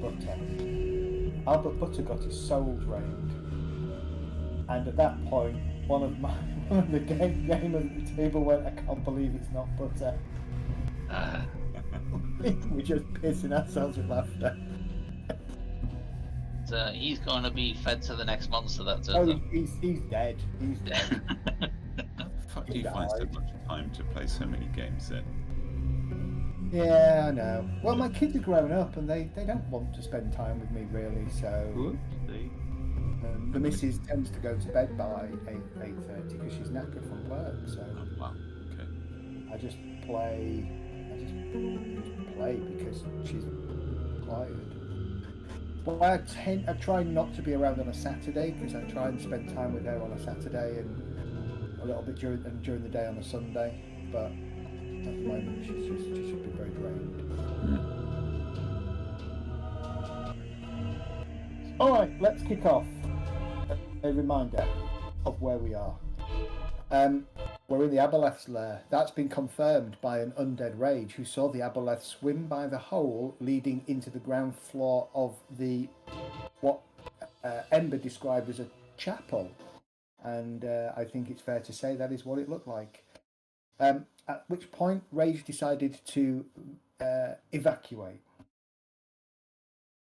Butter. Albert Buttergut is soul drained, and at that point, one of the gamers at the table went, "I can't believe it's not butter." We're just pissing ourselves with laughter. He's going to be fed to the next monster that turns Oh, up. he's dead. He's dead. How the fuck do He you find so died. much time to play so many games then? Yeah, I know. Well, my kids are grown up and they don't want to spend time with me really, so the missus tends to go to bed by 8:30 because she's knackered from work, so Oh, wow. Okay. I just play because she's tired. But I try not to be around on a Saturday because I try and spend time with her on a Saturday and a little bit during the day on a Sunday, but at the moment she should be very drained. All right, let's kick off. A reminder of where we are. We're in the Aboleth's lair. That's been confirmed by an undead rage who saw the Aboleth swim by the hole leading into the ground floor of what Ember described as a chapel. And I think it's fair to say that is what it looked like. At which point, Rage decided to evacuate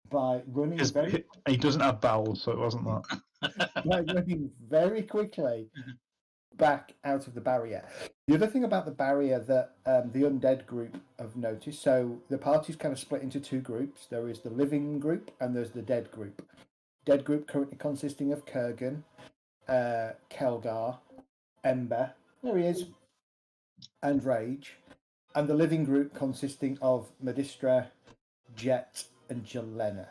by running He doesn't have bowels, so it wasn't that. by running very quickly back out of the barrier. The other thing about the barrier that the undead group have noticed, so the party's kind of split into two groups. There is the living group and there's the dead group. Dead group currently consisting of Kurgan, Kelgar, Ember, there he is, and Rage. And the living group consisting of Medistra, Jet, and Jelena.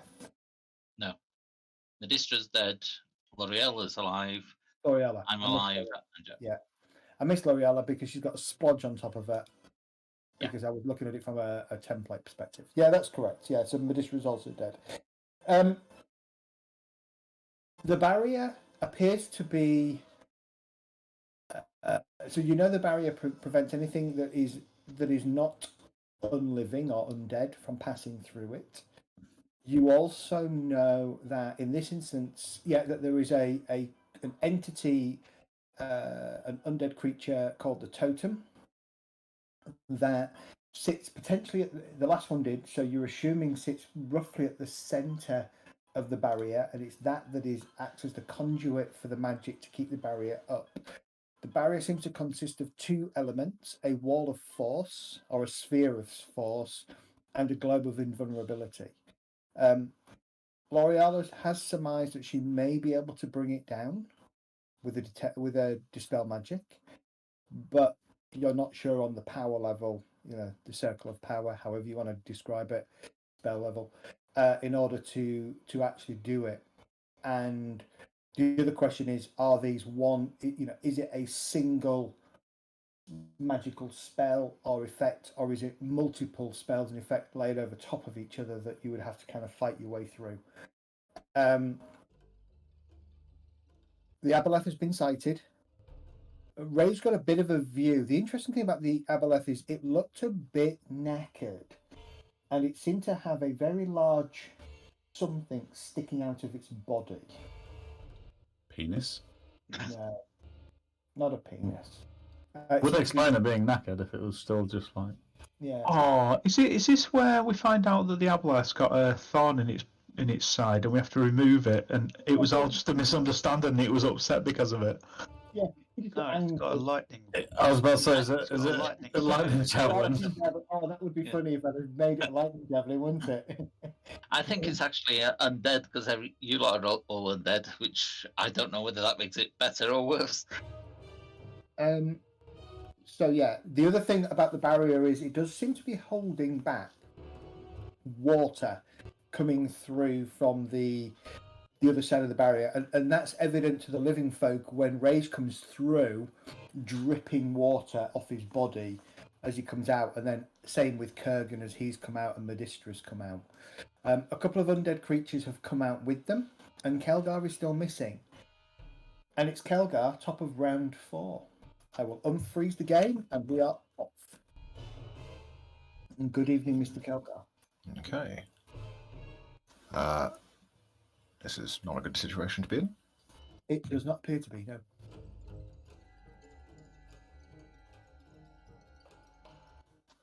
No. Medistra's dead. L'Oreal is alive. L'Oreal. I'm alive. Yeah. I miss L'Oreal because she's got a splodge on top of her. Because I was looking at it from a template perspective. Yeah, that's correct. Yeah, so Medistra is also dead. The barrier appears to be... so you know the barrier prevents anything that is not unliving or undead from passing through it. You also know that in this instance, that there is an entity, an undead creature called the Totem that sits potentially at the last one did. So you're assuming sits roughly at the center of the barrier, and it's that acts as the conduit for the magic to keep the barrier up. The barrier seems to consist of two elements: a wall of force or a sphere of force, and a globe of invulnerability. L'Oreal has surmised that she may be able to bring it down with a dispel magic, but you're not sure on the power level, the circle of power, however you want to describe it, spell level, in order to actually do it. And the other question is, are these is it a single magical spell or effect, or is it multiple spells and effect laid over top of each other that you would have to kind of fight your way through? The Aboleth has been sighted. Ray's got a bit of a view. The interesting thing about the Aboleth is it looked a bit knackered, and it seemed to have a very large something sticking out of its body. Penis? No, not a penis. Would explain it being knackered if it was still just like. Yeah. Oh, is this where we find out that the Aboleth's got a thorn in its side and we have to remove it, and it was all just a misunderstanding and it was upset because of it? Yeah. No, it's got a lightning. I was about to say, is It's got it lightning a lightning javelin? Oh, that would be funny if I had made it a lightning javelin, wouldn't it? I think it's actually undead because you lot are all undead, which I don't know whether that makes it better or worse. So yeah, the other thing about the barrier is it does seem to be holding back water coming through from the other side of the barrier, and that's evident to the living folk when Rage comes through, dripping water off his body as he comes out, and then same with Kurgan as he's come out and Medistra's come out. A couple of undead creatures have come out with them, and Kelgar is still missing. And it's Kelgar, top of round 4. I will unfreeze the game, and we are off. And good evening, Mr. Kelgar. Okay. This is not a good situation to be in. It does not appear to be, no.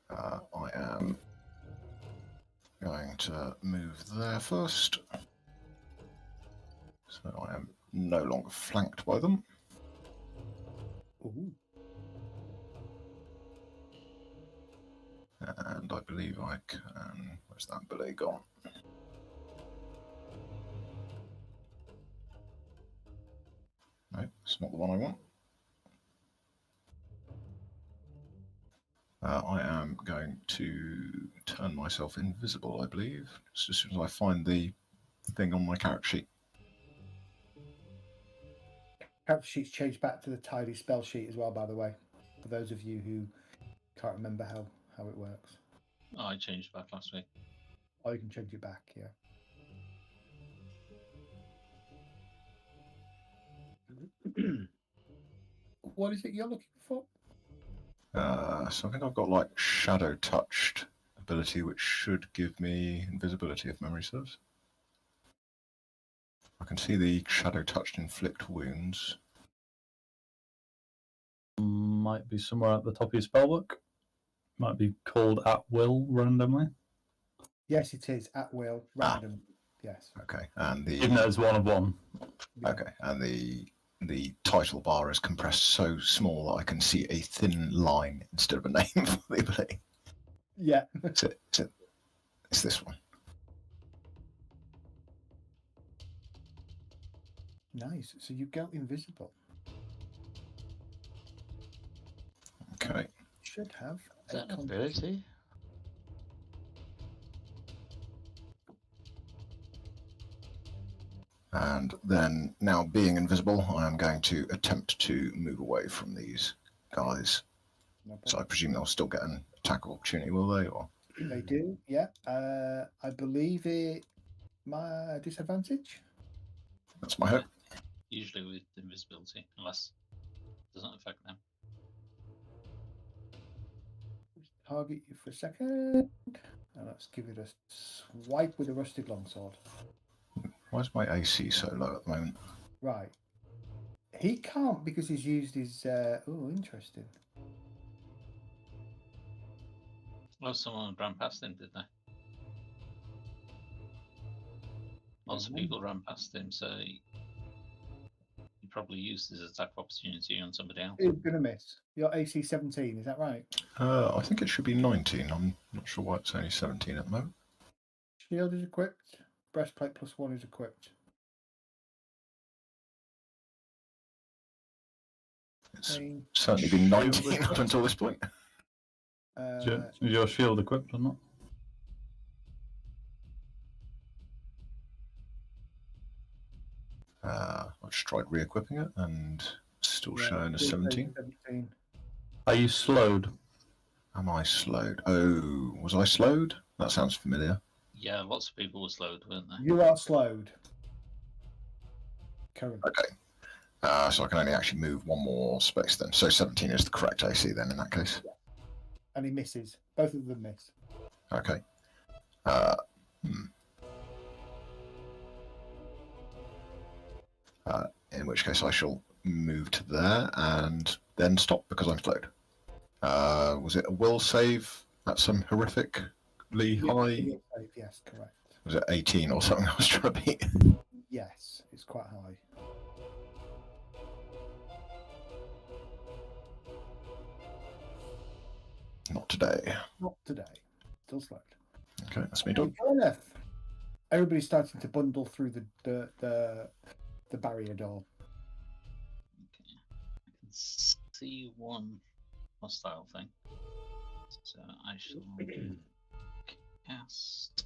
I am going to move there first. So I am no longer flanked by them. Ooh. And I believe I can... Where's that belay gone? No, it's not the one I want. I am going to turn myself invisible, I believe, just as soon as I find the thing on my character sheet. Character sheet's changed back to the tidy spell sheet as well, by the way, for those of you who can't remember how it works. Oh, I changed back last week. Or you can change it back, yeah. What is it you're looking for? So I think I've got like shadow touched ability, which should give me invisibility if memory serves. I can see the shadow touched inflict wounds. Might be somewhere at the top of your spellbook. Might be called at will randomly. Yes, it is at will, random. Yes. Okay, and the Even though it's one of one. Yeah. okay, and the title bar is compressed so small that I can see a thin line instead of a name for the ability. Yeah. It's this one. Nice. So you go invisible. Okay. Should have Is that an ability? And then, now being invisible, I am going to attempt to move away from these guys. No So I problem. presume they'll still get an attack opportunity, will they? Or They do, yeah. I believe it my disadvantage. that's my hope. Usually with invisibility, unless it doesn't affect them. Target you for a second. And let's give it a swipe with a rusted longsword. Why is my AC so low at the moment? Right. He can't because he's used his oh, interesting. Well, someone ran past him, did they? Lots of Mhm. people ran past him, so he probably used his attack opportunity on somebody else. Who's gonna miss? Your AC 17, is that right? I think it should be 19. I'm not sure why it's only 17 at the moment. Shield is equipped. Breastplate +1 is equipped. It's Pain. certainly been 19 up until this point. Is your shield equipped or not? I've just tried re-equipping it and still yeah, showing a shield 17. 17. Are you slowed? Am I slowed? Oh, was I slowed? That sounds familiar. Yeah, lots of people were slowed, weren't they? You are slowed. Currently. Okay. So I can only actually move one more space then. So 17 is the correct AC then in that case. And he misses. Both of them miss. Okay. In which case I shall move to there and then stop because I'm slowed. Was it a will save at some horrifically high? Will save, yes, correct. Was it 18 or something I was trying to beat? Yes, it's quite high. Not today. Not today. Still slowed. Okay, that's me done. Fair enough. Everybody's starting to bundle through the barrier door. Okay. I can see one hostile thing. So I shall cast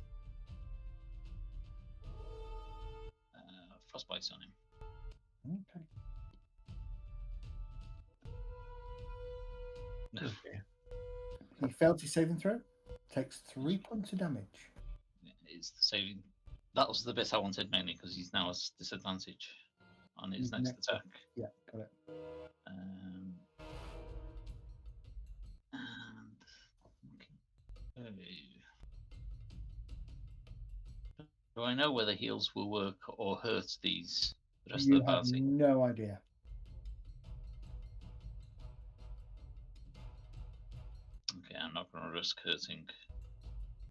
Frostbite on him. Okay. He failed his saving throw. Takes 3 points of damage. It's the saving. That was the bit I wanted mainly because he's now at disadvantage on his next attack. Yeah, got it. And Do I know whether heals will work or hurt the rest You of the have party? no idea. Okay, I'm not going to risk hurting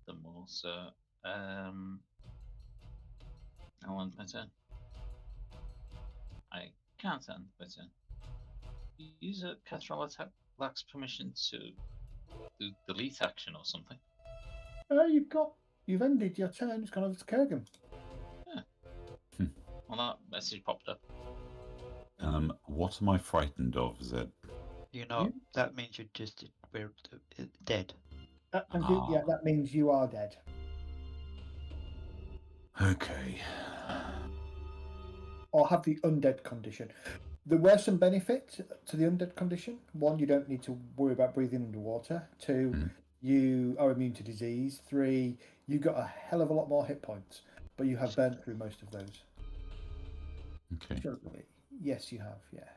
them all. So, I want my turn. I can't end my turn. User Catherall lacks permission to do delete action or something. You've ended your turn. It's gone over to Kurgan. Well, that message popped up. What am I frightened of, Zed? That means you're just we're dead. That means you are dead. Okay. Or have the undead condition. There were some benefits to the undead condition. One, you don't need to worry about breathing underwater. Two, you are immune to disease. Three, you got a hell of a lot more hit points, but you have burnt through most of those. Okay. Yes, you have. Yeah.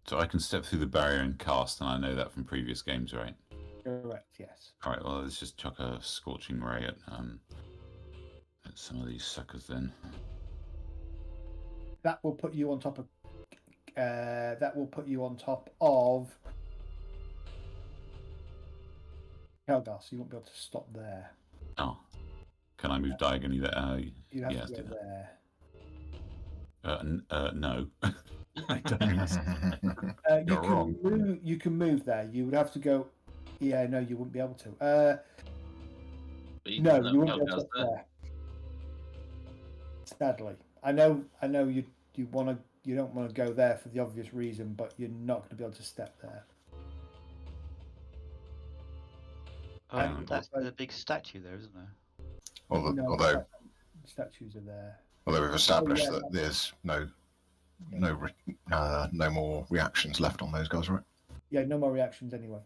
So I can step through the barrier and cast, and I know that from previous games, right? Correct. Yes. All right. Well, let's just chuck a scorching ray at some of these suckers then. That will put you on top of. That will put you on top of. Helgar, so you won't be able to stop there. Oh. Can I move diagonally there? You have yeah, to do go that. there. No. I don't. You're wrong. You can move there. You would have to go. Yeah, no, you wouldn't be able to. No, you wouldn't be able to get there. Sadly, I know. You don't want to go there for the obvious reason, but you're not going to be able to step there. That's the big statue there, isn't there? Although statues are there. Although we've established that there's no more reactions left on those guys, right? Yeah, no more reactions anyway.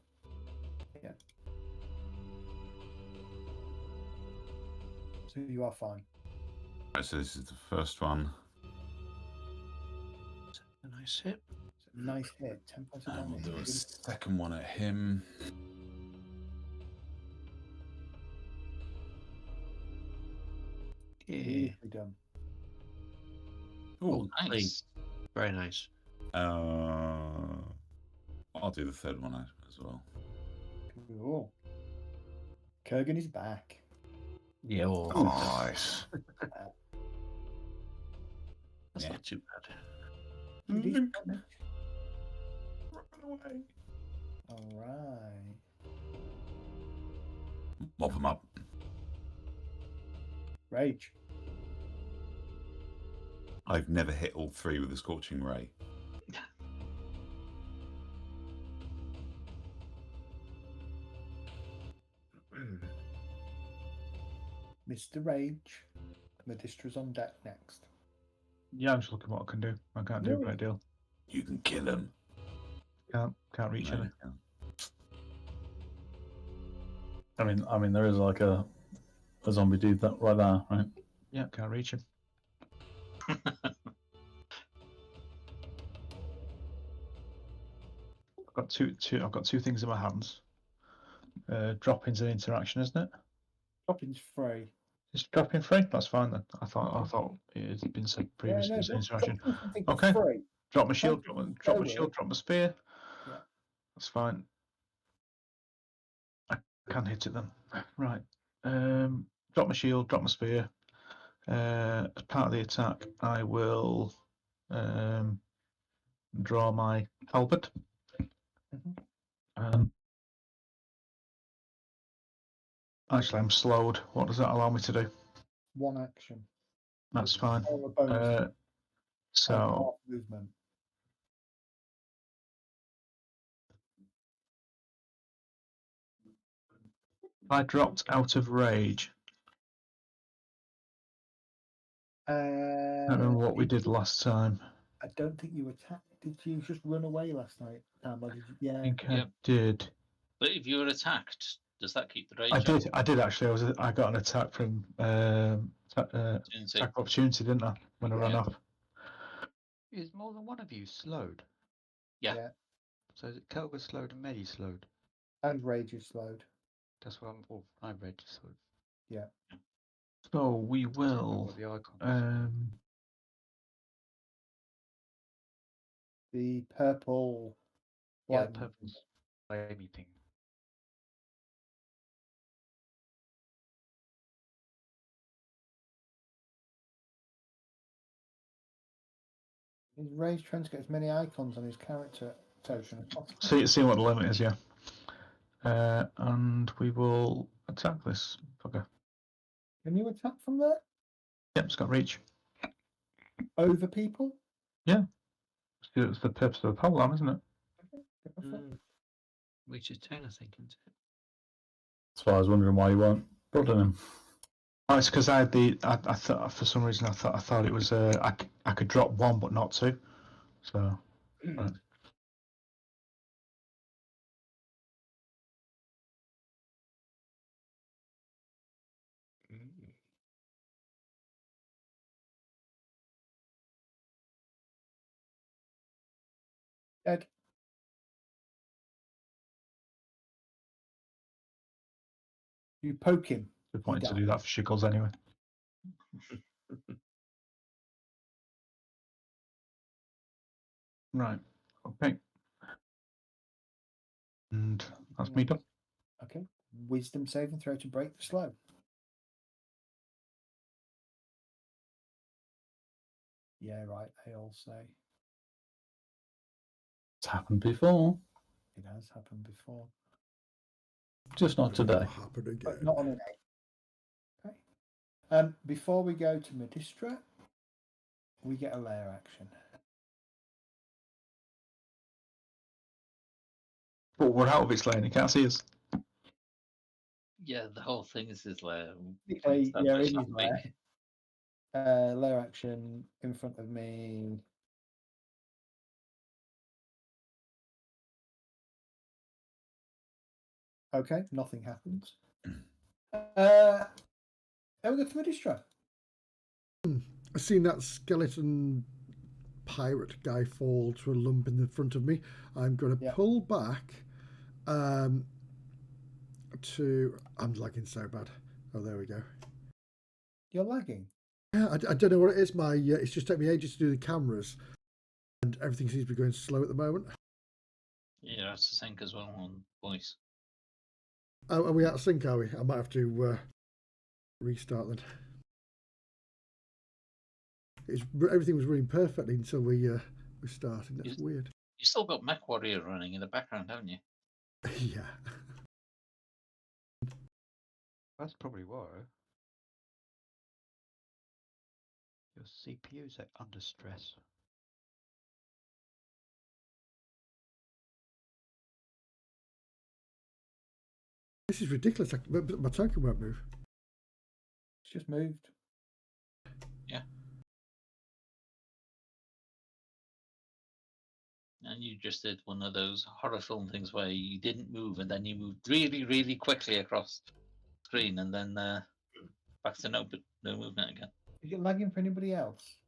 Yeah. So you are fine. Right, so this is the first one. A nice hit. Nice hit. 10 points of And we'll damage. do a second one at him. Yeah. Done. Oh, nice. Very nice. I'll do the third one as well. Cool. Kurgan is back. Yeah. Nice. That's not too bad. Run away. All right. Mop him up. Rage. I've never hit all three with a scorching ray. Mr. Rage. Medistra's on deck next. Yeah, I'm just looking what I can do. I can't do a great deal. You can kill him. Can't reach No, any. you can't. I mean, there is like a zombie dude that right there, right? Yeah, can't reach him. I've got two things in my hands. Dropping's an interaction, isn't it? Dropping's free. Is dropping free? That's fine then. I thought it had been said previously as an interaction. Okay. Drop my shield, drop my spear. Yeah. That's fine. I can hit it then. Right. Drop my shield, drop my spear. As part of the attack, I will draw my halberd. Actually, I'm slowed. What does that allow me to do? One action. That's fine. Or a bonus. So half movement. if I dropped out of rage, I don't know what we did last time. I don't think you attacked. Did you just run away last night? Or did you? Yeah. I think I did. But if you were attacked, does that keep the rage? I did actually. I got an attack from attack opportunity, didn't I? When I ran off. Is more than one of you slowed? Yeah. So is it Kelga slowed and Medi slowed? And Rage is slowed. That's what I read. So Yeah. So we Don't know will. what the icons. The purple. Yeah, light the purple flamey thing. Is Ray's trying to get as many icons on his character token as possible? See what the limit is, yeah. And we will attack this fucker. Can you attack from there? Yep, it's got reach. Over people? It's the purpose of the pole arm, isn't it? Go for it. Which is 10, I think, isn't it? That's why I was wondering why you weren't building him. Oh, it's because I had I thought for some reason I thought it was I could drop one but not two. So right. Ed. You poke him. Just wanted to dies. do that for shickles anyway. Right. Okay. And that's me done. Okay. Wisdom saving throw to break the slow. Yeah, right. They all say It's happened before, it has happened before, just not today. Happen again. but not on an A. Okay. Before we go to Medistra, we get a lair action. But we're out of its lane. You can't see us. Yeah, the whole thing is his lair. Yeah, in his lair. Lair action in front of me. Okay, nothing happens. Then we go to Medistra. I've seen that skeleton pirate guy fall to a lump in the front of me. I'm going to pull back to... I'm lagging so bad. Oh, there we go. You're lagging. Yeah, I don't know what it is. It's just taken me ages to do the cameras, and everything seems to be going slow at the moment. Yeah, that's the sync as well on voice. Oh, are we out of sync, are we? I might have to restart then. Everything was running perfectly until we started. That's weird. You still got Mech Warrior running in the background, haven't you? Yeah. That's probably why. Your CPU's under stress. This is ridiculous. My token won't move. It's just moved. Yeah. And you just did one of those horror film things where you didn't move and then you moved really, really quickly across the screen and then back to no movement again. Is it lagging for anybody else?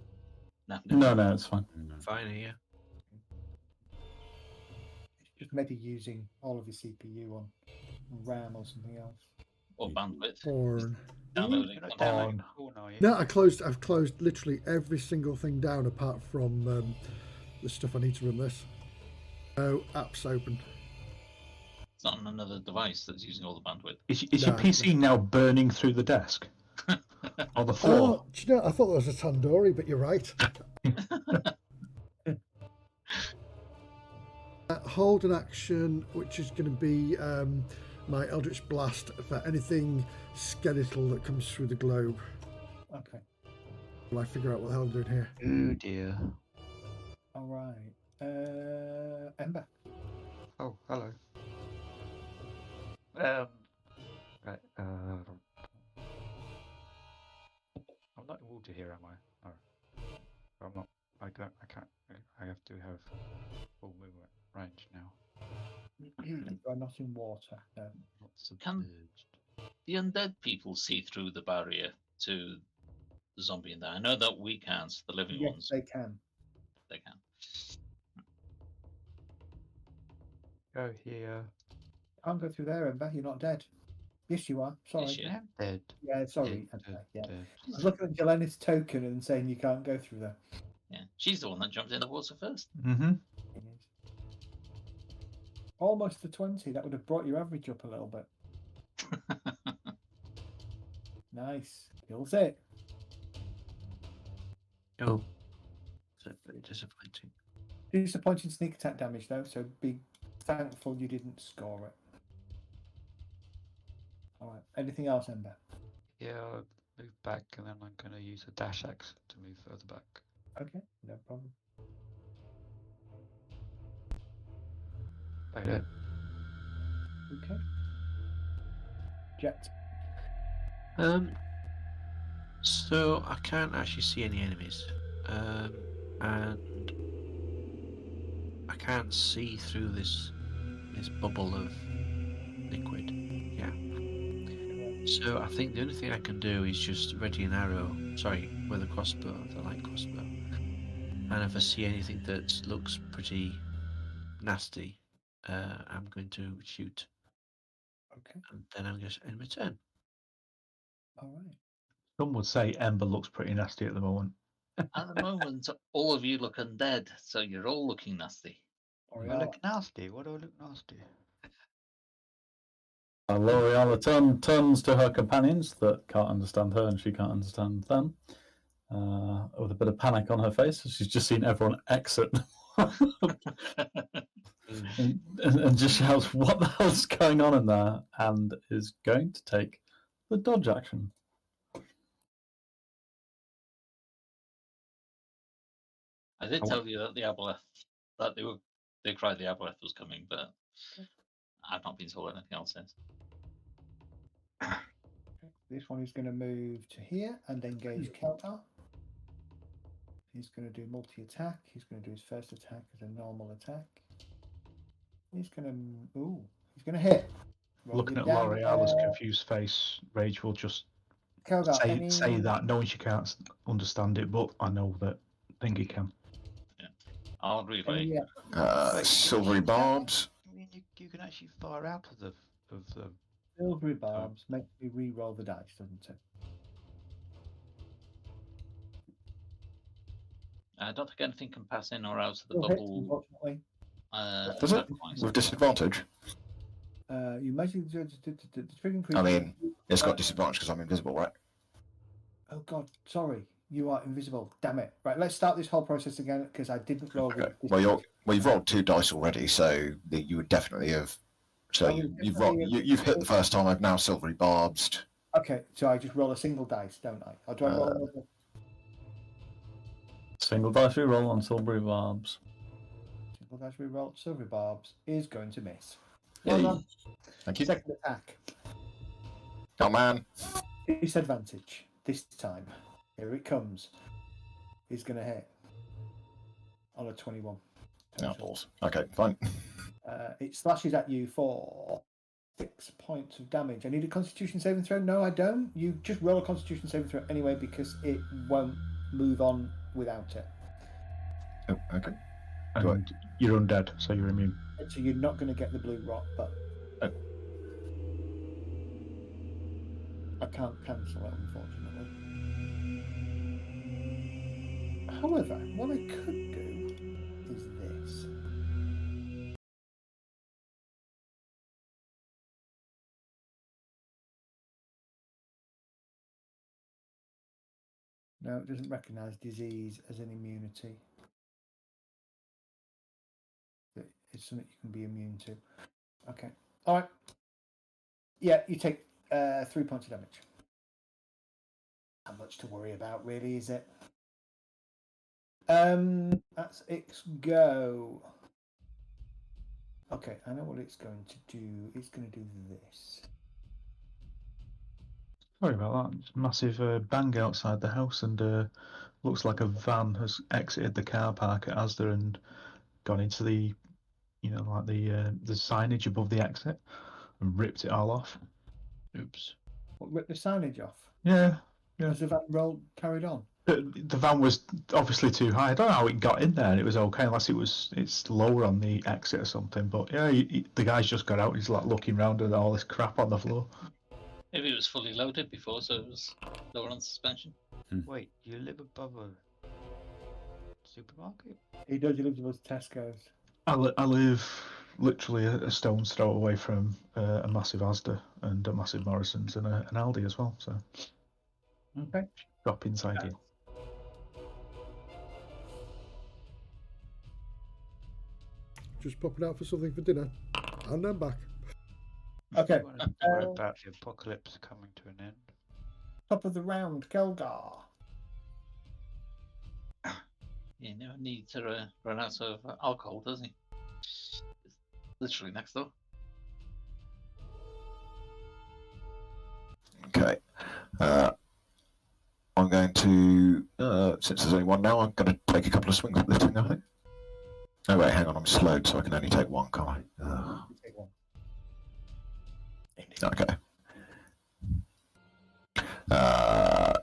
No, it's fine. Fine here. It's just maybe using all of your CPU on RAM or something else. Or bandwidth. Porn. Downloading. No, I've closed literally every single thing down apart from the stuff I need to run this. No apps open. It's not on another device that's using all the bandwidth. Is your PC now burning through the desk? Or the floor? Oh, do you know, I thought that was a tandoori, but you're right. Hold an action, which is going to be my Eldritch Blast for anything skeletal that comes through the globe. Okay. Will I figure out what the hell I'm doing here? Oh dear. All right. Ember. Oh, hello. Right. I'm not in water here, am I? No. I'm not. I can't. I have to have full movement range now. You are not in water. No. Not submerged. The undead people see through the barrier to the zombie in there. I know that we can't. The living Yes, ones. they can. They can. Go here. Can't go through there, Ember. You're not dead. Yes, you are. Sorry. Yes, you- I'm dead. Yeah, sorry. Dead, Okay, yeah. dead. I was looking at Jelena's token and saying you can't go through there. Yeah, she's the one that jumped in the water first. Mm-hmm. Almost to 20. That would have brought your average up a little bit. Nice. Kills it. Oh, that's very disappointing. Disappointing sneak attack damage though, so be thankful you didn't score it. Alright. Anything else, Ember? Yeah, I'll move back and then I'm going to use a dash axe to move further back. Okay, no problem. Like that. Okay. Jet. So I can't actually see any enemies, and I can't see through this bubble of liquid. Yeah. So I think the only thing I can do is just ready an arrow. Sorry, with a crossbow, the light crossbow. And if I see anything that looks pretty nasty, I'm going to shoot, Okay. and then I'm going to end my turn. Alright. Some would say Ember looks pretty nasty at the moment. At the moment, all of you look undead, so you're all looking nasty. I look nasty. What do I look nasty? L'Oreal turns to her companions that can't understand her and she can't understand them, with a bit of panic on her face. She's just seen everyone exit and just shouts, "What the hell's going on in there?" and is going to take the dodge action. I did tell you that the aboleth, that they cried the aboleth was coming, but I've not been told anything else since. This one is going to move to here and engage Keltar. He's going to do multi-attack. He's going to do his first attack as a normal attack. He's going to... Ooh, he's going to hit. Roll Looking it at down, L'Oreal's confused face, Rage will just Keltar, say that, knowing she can't understand it, but I know that Thingy can. I'll relay. Silvery barbs. I mean, you can actually fire out of the Silvery barbs makes me re-roll the dice, doesn't it? I don't think anything can pass in or out of the Still hits, bubble. unfortunately. Does it? Wise. With disadvantage? You measure the triggering I creature. mean, it's got disadvantage because I'm invisible, right? Oh God, sorry. You are invisible. Damn it. Right, let's start this whole process again because I didn't roll. Okay. With Well, you've rolled 2 dice already, so you would definitely have. So you've hit the first time. I've now silvery barbed. Okay, so I just roll a single dice, don't I? Or do I roll another? Single dice reroll on silvery barbs. Single dice re-roll. Silvery barbs is going to miss. Well Yay. done. Thank you. Second attack. Oh man. Disadvantage this time. Here it comes. He's going to hit on a 21. No balls. Okay, fine. It slashes at you for 6 points of damage. I need a Constitution saving throw. No, I don't. You just roll a Constitution saving throw anyway because it won't move on without it. Oh, okay. And you're undead, so you're immune. So you're not going to get the blue rot, but I can't cancel it, unfortunately. However, what I could do is this. No, it doesn't recognise disease as an immunity. It's something you can be immune to. Okay. All right. Yeah, you take 3 points of damage. Not much to worry about, really, is it? That's its go. Okay, I know what it's going to do. It's going to do this. Sorry about that. It's a massive bang outside the house, and looks like a van has exited the car park at Asda and gone into the, like the signage above the exit, and ripped it all off. Oops. What, rip the signage off? Yeah. Has the van carried on? The van was obviously too high. I don't know how it got in there, and it was okay unless it's lower on the exit or something. But yeah, the guy's just got out. He's like looking around at all this crap on the floor. Maybe it was fully loaded before, so it was lower on suspension. Wait, you live above a supermarket? He does. He lives above Tesco's. I live literally a stone's throw away from a massive Asda and a massive Morrison's and an Aldi as well. So, Okay. shopping's ideal. Just popping out for something for dinner, and I'm back. Okay. Worry about the apocalypse coming to an end. Top of the round, Kelgar. You never need to run out of alcohol, does he? It's literally next door. Okay. I'm going to, since there's only one now, I'm going to take a couple of swings at this thing, I think. Oh, wait, hang on, I'm slowed, so I can only take one, can't I? You take one. Okay. No,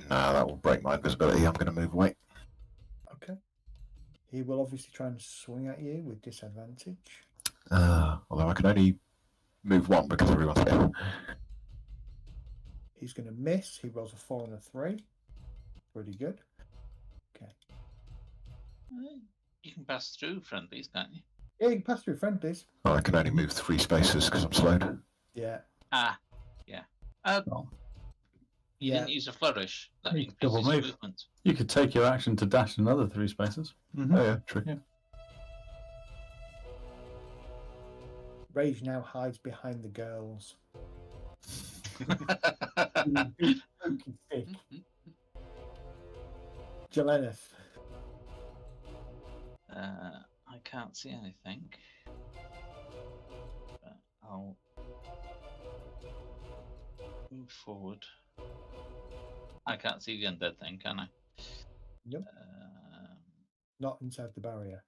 that will break my invisibility. I'm going to move away. Okay. He will obviously try and swing at you with disadvantage. Although I can only move one because everyone's here. He's going to miss. He rolls a 4 and a 3. Pretty good. Okay. You can pass through friendlies, can't you? Yeah, you can pass through friendlies. Oh, I can only move 3 spaces because I'm slowed. Yeah. Yeah. You Yeah. didn't use a flourish. That You could double increases your move. movement. You could take your action to dash another 3 spaces. Mm-hmm. Oh, yeah, true. Yeah. Rage now hides behind the girls. Stick. Jelenith. I can't see anything. But I'll move forward. I can't see the undead thing, can I? Nope. Not inside the barrier.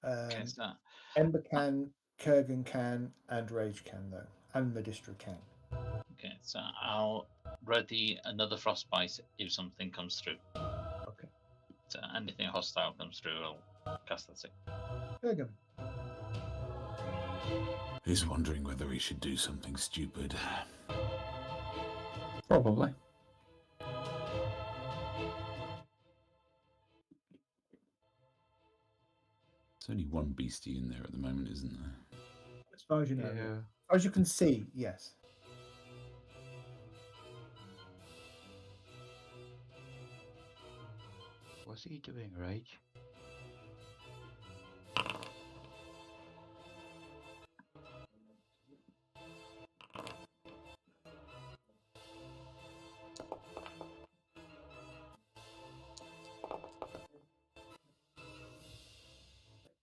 Okay, so Ember can, Kurgan can, and Rage can, though. And Medistra can. okay, so I'll ready another frostbite if something comes through. Okay. So anything hostile comes through, I'll cast that. Kurgan. He's wondering whether he should do something stupid. Probably. There's only one beastie in there at the moment, isn't there? As far as you know. Yeah. As far as you can see, yes. What's he doing, Rage?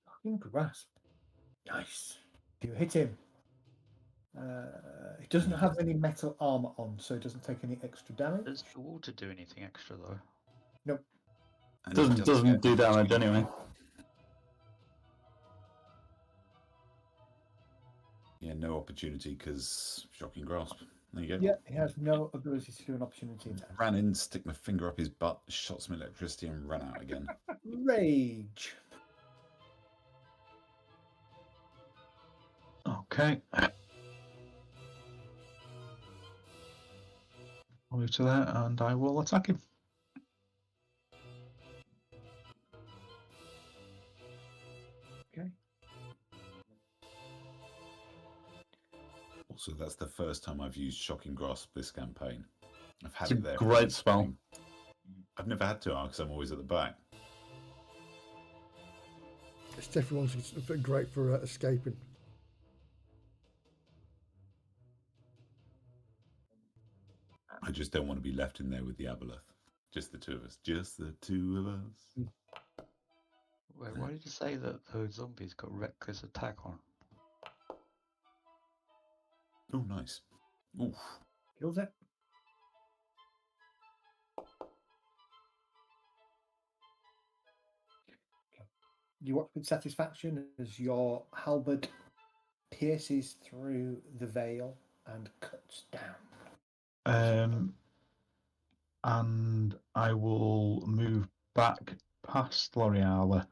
Fucking grasp. Nice. You hit him. He doesn't have any metal armor on, so he doesn't take any extra damage. Does the water do anything extra though? Nope. And he Doesn't get- do damage anyway. Yeah, no opportunity because shocking grasp. There you go. Yeah, he has no ability to do an opportunity attack. Ran in, stick my finger up his butt, shot some electricity, and ran out again. Rage. Okay. I'll move to there and I will attack him. Okay. Also, that's the first time I've used shocking grasp this campaign. I've had It's a it there. great spell. I've never had to because I'm always at the back. It's definitely great for escaping. I just don't want to be left in there with the aboleth. Just the two of us. Just the two of us. Wait, why did you say that those zombies got reckless attack on? Oh, nice. Oof. Kills it. You watch with satisfaction as your halberd pierces through the veil and cuts down. And I will move back past L'Oreal,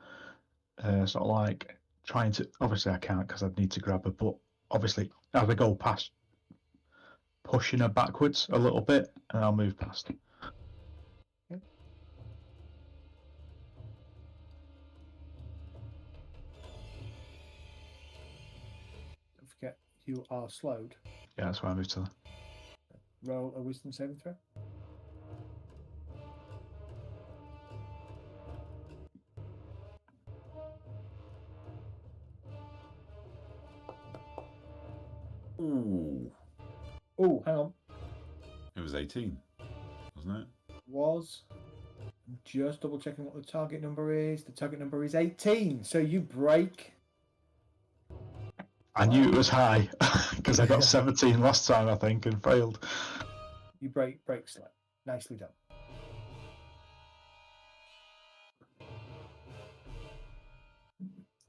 sort of like trying to. Obviously, I can't because I'd need to grab her, but obviously, as I go past pushing her backwards a little bit, and I'll move past. Don't forget, you are slowed. Yeah, that's why I moved to the... Roll a wisdom saving throw. Ooh. Oh, hang on. It was 18, wasn't it? Was just double checking what the target number is. The target number is 18. So you break. I knew it was high because I got 17 last time, I think, and failed. You break slow. Nicely done.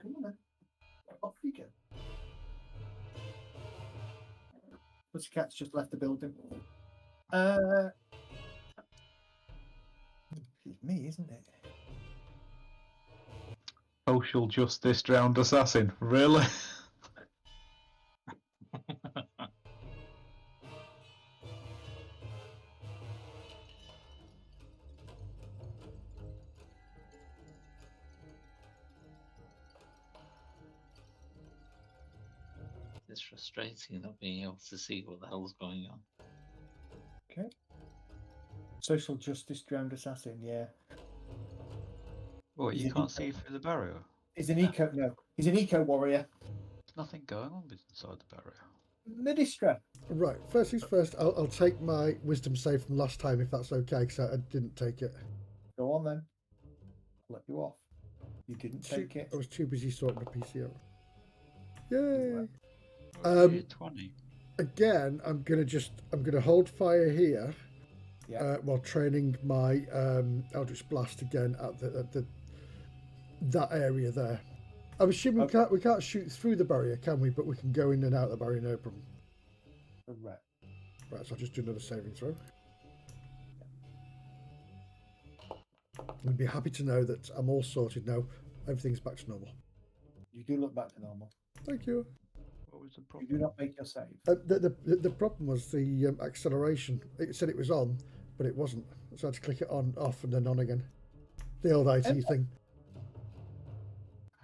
Come on then. Off you go. Pussycat's just left the building. It's me, isn't it? Social justice drowned assassin. Really? It's frustrating not being able to see what the hell's going on. Okay. Social justice drowned assassin, yeah. Well, you can't see through the barrier. He's an eco. No, he's an eco warrior. There's nothing going on inside the barrier. Ministra. Right, first things first, I'll take my wisdom save from last time if that's okay, because I didn't take it. Go on then. I'll let you off. You didn't take it. I was too busy sorting my PC out. Yay! 20. Again, I'm gonna hold fire here. Yeah. While training my Eldritch Blast again at that area there. I'm assuming we can't shoot through the barrier, can we? But we can go in and out the barrier, no problem. Correct. Right, so I'll just do another saving throw. I'd be happy to know that I'm all sorted now. Everything's back to normal. You do look back to normal. Thank you. What was the You problem? do not make your save. The problem was the acceleration. It said it was on, but it wasn't. So I had to click it on, off, and then on again. The old IT thing.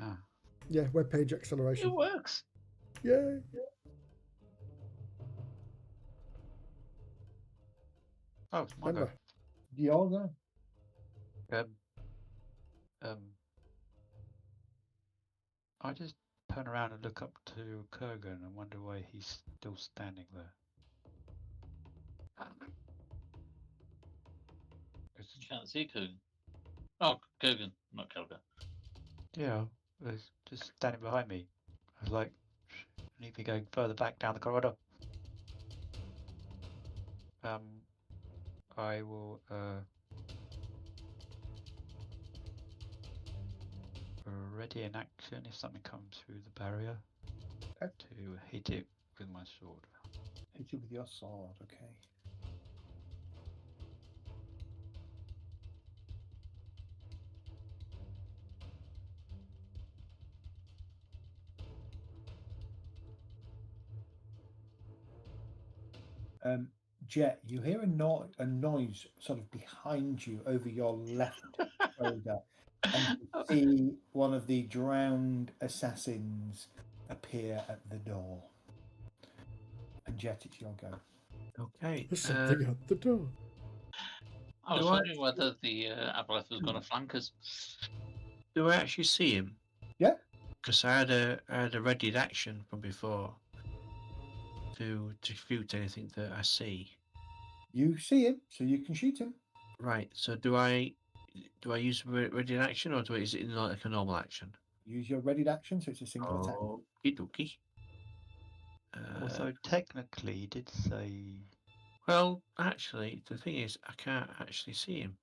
Ah. Yeah, web page acceleration. It works. Yay! Oh, it's my go. Remember, You're there. I just turn around and look up to Kurgan and wonder why he's still standing there. You can't see Kogan. Oh, Kogan, not Kelga. Yeah, he's just standing behind me. I was like, I need to be going further back down the corridor. I will ready an action if something comes through the barrier to hit it with my sword. Hit you with your sword, okay. Jet, you hear a noise sort of behind you over your left shoulder, and you see one of the drowned assassins appear at the door. And Jet, it's your go. Okay. there's something at the door. I was Do I- wondering whether the Aboleth was going to flank us. Do I actually see him? Yeah. Because I had a readied action from before to shoot anything that I see. You see him, so you can shoot him. Right. So do I use readied action, or is it like a normal action? Use your readied action, so it's a single attack. Okie dokie. Also, technically, he did say. Well, actually, the thing is, I can't actually see him.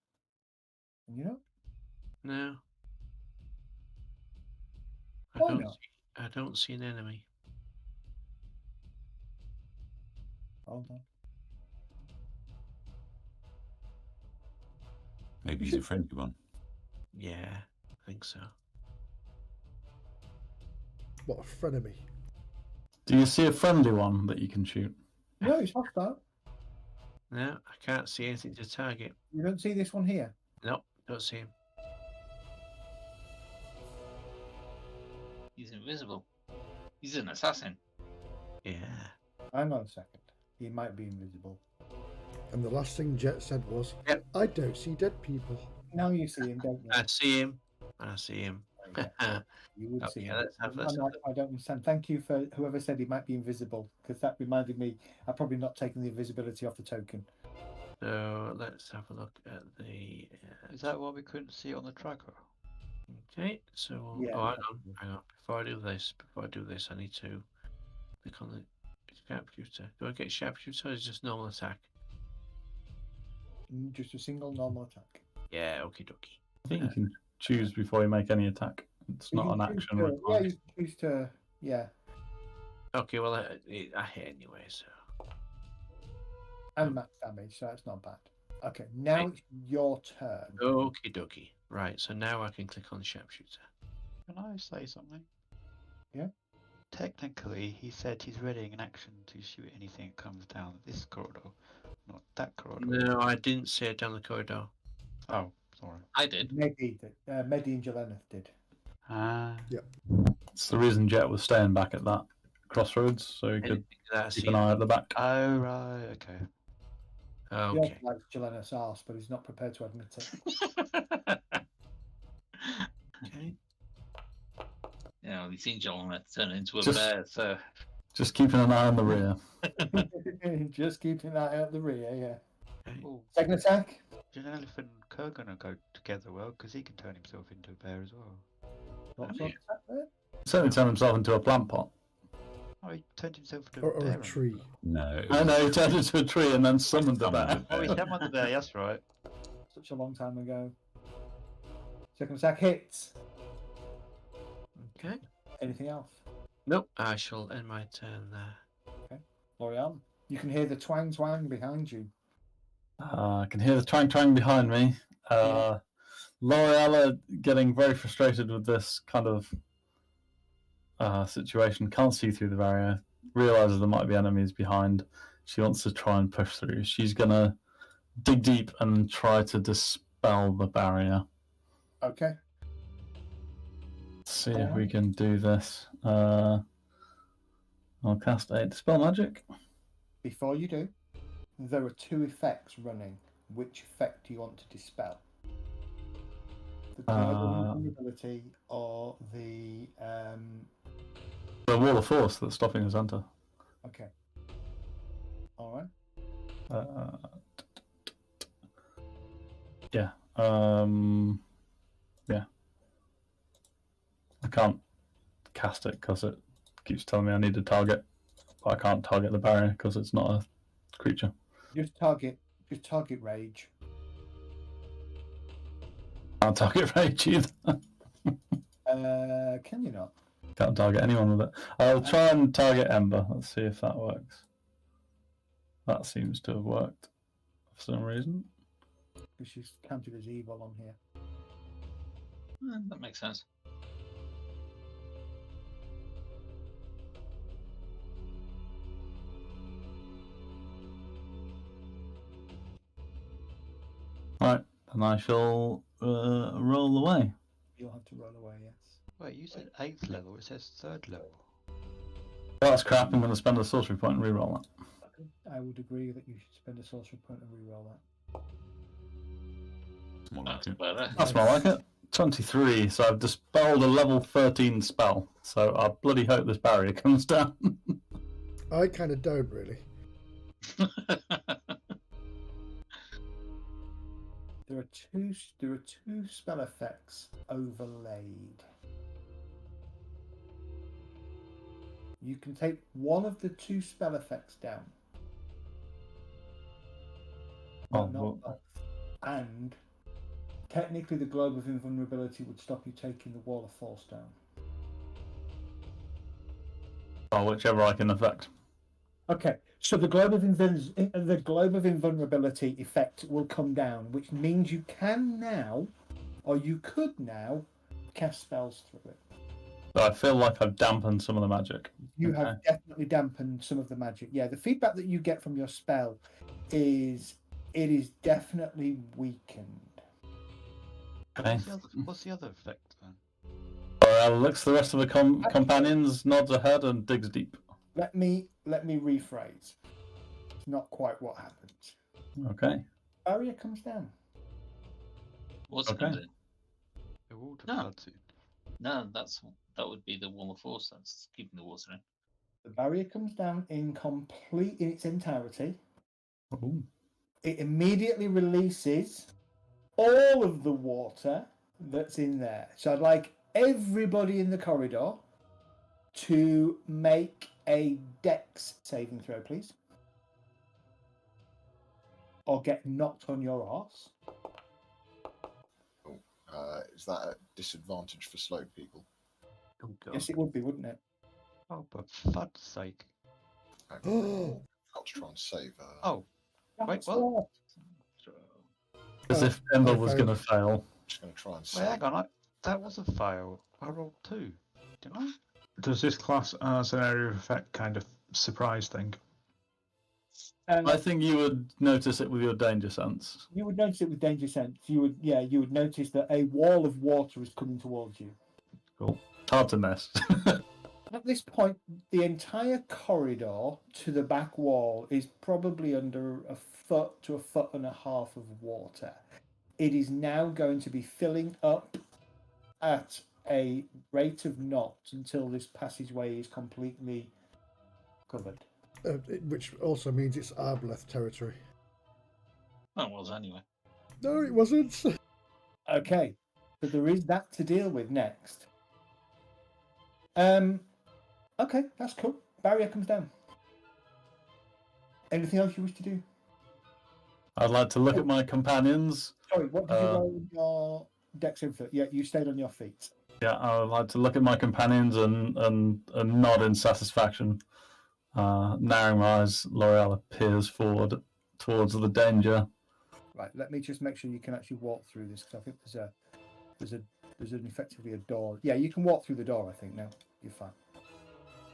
You know? No. Why not? I don't see an enemy. Hold on. Maybe he's a friendly one. Yeah, I think so. What a frenemy. Do you see a friendly one that you can shoot? No, it's hostile. No, I can't see anything to target. You don't see this one here. Nope, don't see him. He's invisible. He's an assassin. Yeah. Hang on a second. He might be invisible. And the last thing Jet said was, Yep. I don't see dead people. Now you see him, don't you? I see him. I see him. You would see Okay, him. let's have I don't understand. Thank you for whoever said he might be invisible, because that reminded me I've probably not taken the invisibility off the token. So let's have a look at the. Is that why we couldn't see it on the tracker? Okay, so Yeah, hang on. Before I do this, I need to click on the sharpshooter. Do I get sharpshooter or is it just normal attack? Just a single normal attack. Yeah, okie dokie. I think you can choose before you make any attack. It's You not an can choose action to- required. Yeah, you can choose to. Yeah, Okay, well I hit anyway, so and max damage, so that's not bad. Okay, now it's your turn. okie dokie. Right, so now I can click on the sharpshooter. Can I say something? Yeah. Technically, he said he's readying an action to shoot anything that comes down this corridor, not that corridor. No, I didn't say it down the corridor. Oh, sorry. I did. Medi did. Medi and Jelena did. Ah. It's the reason Jet was staying back at that crossroads, so he could Anything that I keep see. an eye at the back. Oh, right, okay. He Okay. also likes Jelena's arse, but he's not prepared to admit it. Okay. Yeah, well, you've seen Jelena turn into a Just- bear, so Just keeping an eye on the rear. Just keeping an eye out the rear, yeah. Okay. Oh, Second attack. Janelle and Kerr gonna go together well, because he can turn himself into a bear as well. What Oh, sort yeah. of attack there? Certainly turned himself into a plant pot. Oh, he turned himself into Or a a bear. tree. No. I know, he turned into a tree and then summoned a bear. Oh, he summoned the bear, that's right. Such a long time ago. Second attack hits. Okay. Anything else? Nope. I shall end my turn there. L'Oreal, you can hear the twang twang behind you. I can hear the twang twang behind me. L'Oreal getting very frustrated with this kind of situation. Can't see through the barrier. Realizes there might be enemies behind. She wants to try and push through. She's gonna dig deep and try to dispel the barrier. Okay. See if we can do this. I'll cast a dispel magic. Before you do, there are two effects running. Which effect do you want to dispel? The global invulnerability or the The wall of force that's stopping us enter. okay. Alright. Yeah. Yeah. I can't cast it because it keeps telling me I need a target, but I can't target the barrier because it's not a creature. Just target rage. Can't target rage either. Can you not? Can't target anyone with it. I'll try and target Ember. Let's see if that works. That seems to have worked for some reason. Because she's counted as evil on here. that makes sense. Right, and I shall roll away. You'll have to roll away, yes. Wait, you said 8th level, it says 3rd level. That's crap. I'm going to spend a sorcery point and reroll that. I would agree that you should spend a sorcery point and reroll that. It's more like That's it. better. That's more like it. 23, so I've dispelled a level 13 spell. So I bloody hope this barrier comes down. I kind of don't really. There are two spell effects overlaid. You can take one of the two spell effects down. Oh, But not both. And technically the globe of invulnerability would stop you taking the wall of force down. Or whichever I can affect. Okay, so the globe of invulnerability effect will come down, which means you can now, or you could now, cast spells through it. But I feel like I've dampened some of the magic. You Okay. have definitely dampened some of the magic. Yeah, the feedback that you get from your spell is it is definitely weakened. Okay. What's the other effect then? Looks at the rest of the companions, nods her head, and digs deep. Let me rephrase. It's not quite what happens. Okay. Barrier comes down. What's Okay. comes in? The water No. floods in. No, that would be the wall of force that's keeping the water in. The barrier comes down in its entirety. Ooh. It immediately releases all of the water that's in there. So I'd like everybody in the corridor to make a dex saving throw, please. Or get knocked on your arse. Is that a disadvantage for slow people? Oh god. Yes, it would be, wouldn't it? Oh, but fud's sake. I've got to try and save. Oh, wait, That's what? As Oh, if Ember I was failed. going to fail. just going to try and Wait, save. hang on. That was a fail. I rolled 2, didn't I? Does this class as an area of effect kind of surprise thing? I think you would notice it with your danger sense. You would notice it with danger sense. You would notice that a wall of water is coming towards you. Cool. Hard to miss. At this point, the entire corridor to the back wall is probably under a foot to a foot and a half of water. It is now going to be filling up at a rate of knots until this passageway is completely covered. Which also means it's Arbaleth territory. Well, it was anyway. No, it wasn't. Okay, so there is that to deal with next. Okay, that's cool. Barrier comes down. Anything else you wish to do? I'd like to look at my companions. Sorry, what did you roll in your dex info? Yeah, you stayed on your feet. Yeah, I would like to look at my companions and nod in satisfaction. Narrowing my eyes, L'Oreal peers forward towards the danger. Right, let me just make sure you can actually walk through this, because I think there's effectively a door. Yeah, you can walk through the door, I think, now. You're fine.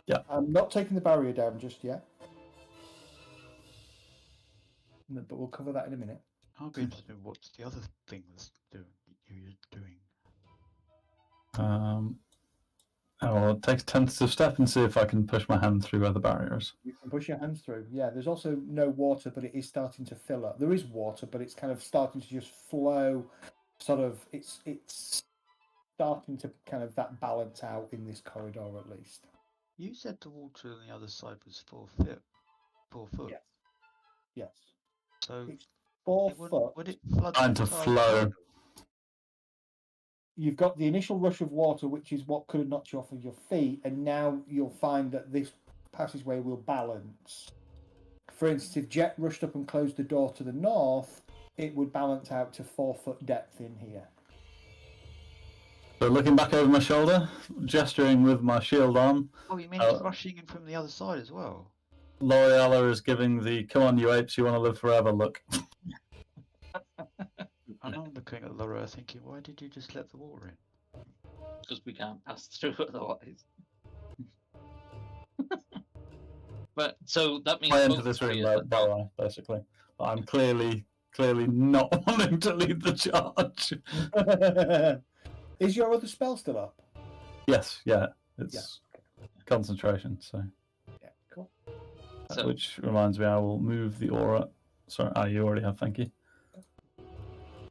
Yeah. I'm not taking the barrier down just yet. No, but we'll cover that in a minute. I'll be interested in what's the other thing that's you're doing. I'll take a tentative step and see if I can push my hand through other barriers. You can push your hands through. Yeah, there's also no water, but it is starting to fill up. There is water, but it's kind of starting to just flow. Sort of, it's starting to kind of that balance out in this corridor at least. You said the water on the other side was 4 foot. Yes. Yes. So It's 4 would foot. it flood Time the to entire flow. corridor? You've got the initial rush of water, which is what could have knocked you off of your feet, and now you'll find that this passageway will balance. For instance, if Jet rushed up and closed the door to the north, it would balance out to 4 foot depth in here. So looking back over my shoulder, gesturing with my shield on, Oh, you mean it's rushing in from the other side as well? L'Oreal is giving the "Come on, you apes, you want to live forever" look. And I'm looking at Laura thinking, why did you just let the water in? Because we can't pass through otherwise. But so that means I enter both this room barriers by the way, basically. But I'm clearly not wanting to lead the charge. Is your other spell still up? Yes, yeah, it's concentration. So, Yeah, cool. So- which reminds me, I will move the aura. Sorry, you already have. Thank you.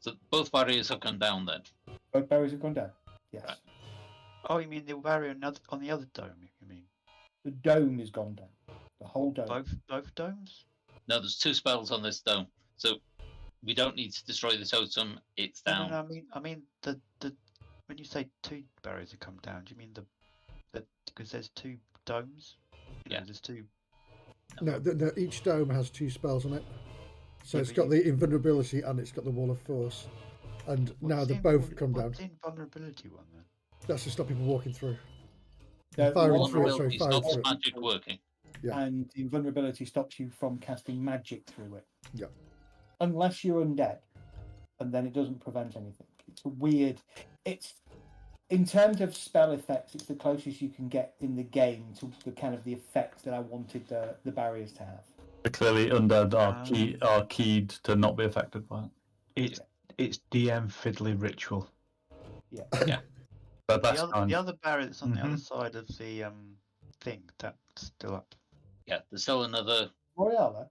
So both barriers have gone down then. Both barriers have gone down. Yes. Right. Oh, you mean the barrier on the other dome? You mean The dome is gone down. The whole dome. both domes? No, there's 2 spells on this dome. So we don't need to destroy the totem. It's down. No, I mean the when you say 2 barriers have come down, do you mean the because there's 2 domes? You know, Yeah. there's 2. No, each dome has 2 spells on it. So Yeah, it's but got the invulnerability and it's got the wall of force. And now What's they the both come down. What's the invulnerability one then? That's to stop people walking through. The Firing wall through it, of sorry, Vulnerability firing stops through it. magic working. Yeah. And the invulnerability stops you from casting magic through it. Yeah. Unless you're undead, and then it doesn't prevent anything. It's weird. It's in terms of spell effects, it's the closest you can get in the game to the kind of the effects that I wanted the barriers to have. But clearly, undead are keyed to not be affected by it. It's DM fiddly ritual. Yeah. Yeah. But that's The other barrier that's on the other side of the thing, that's still up. Yeah, there's still another Royale,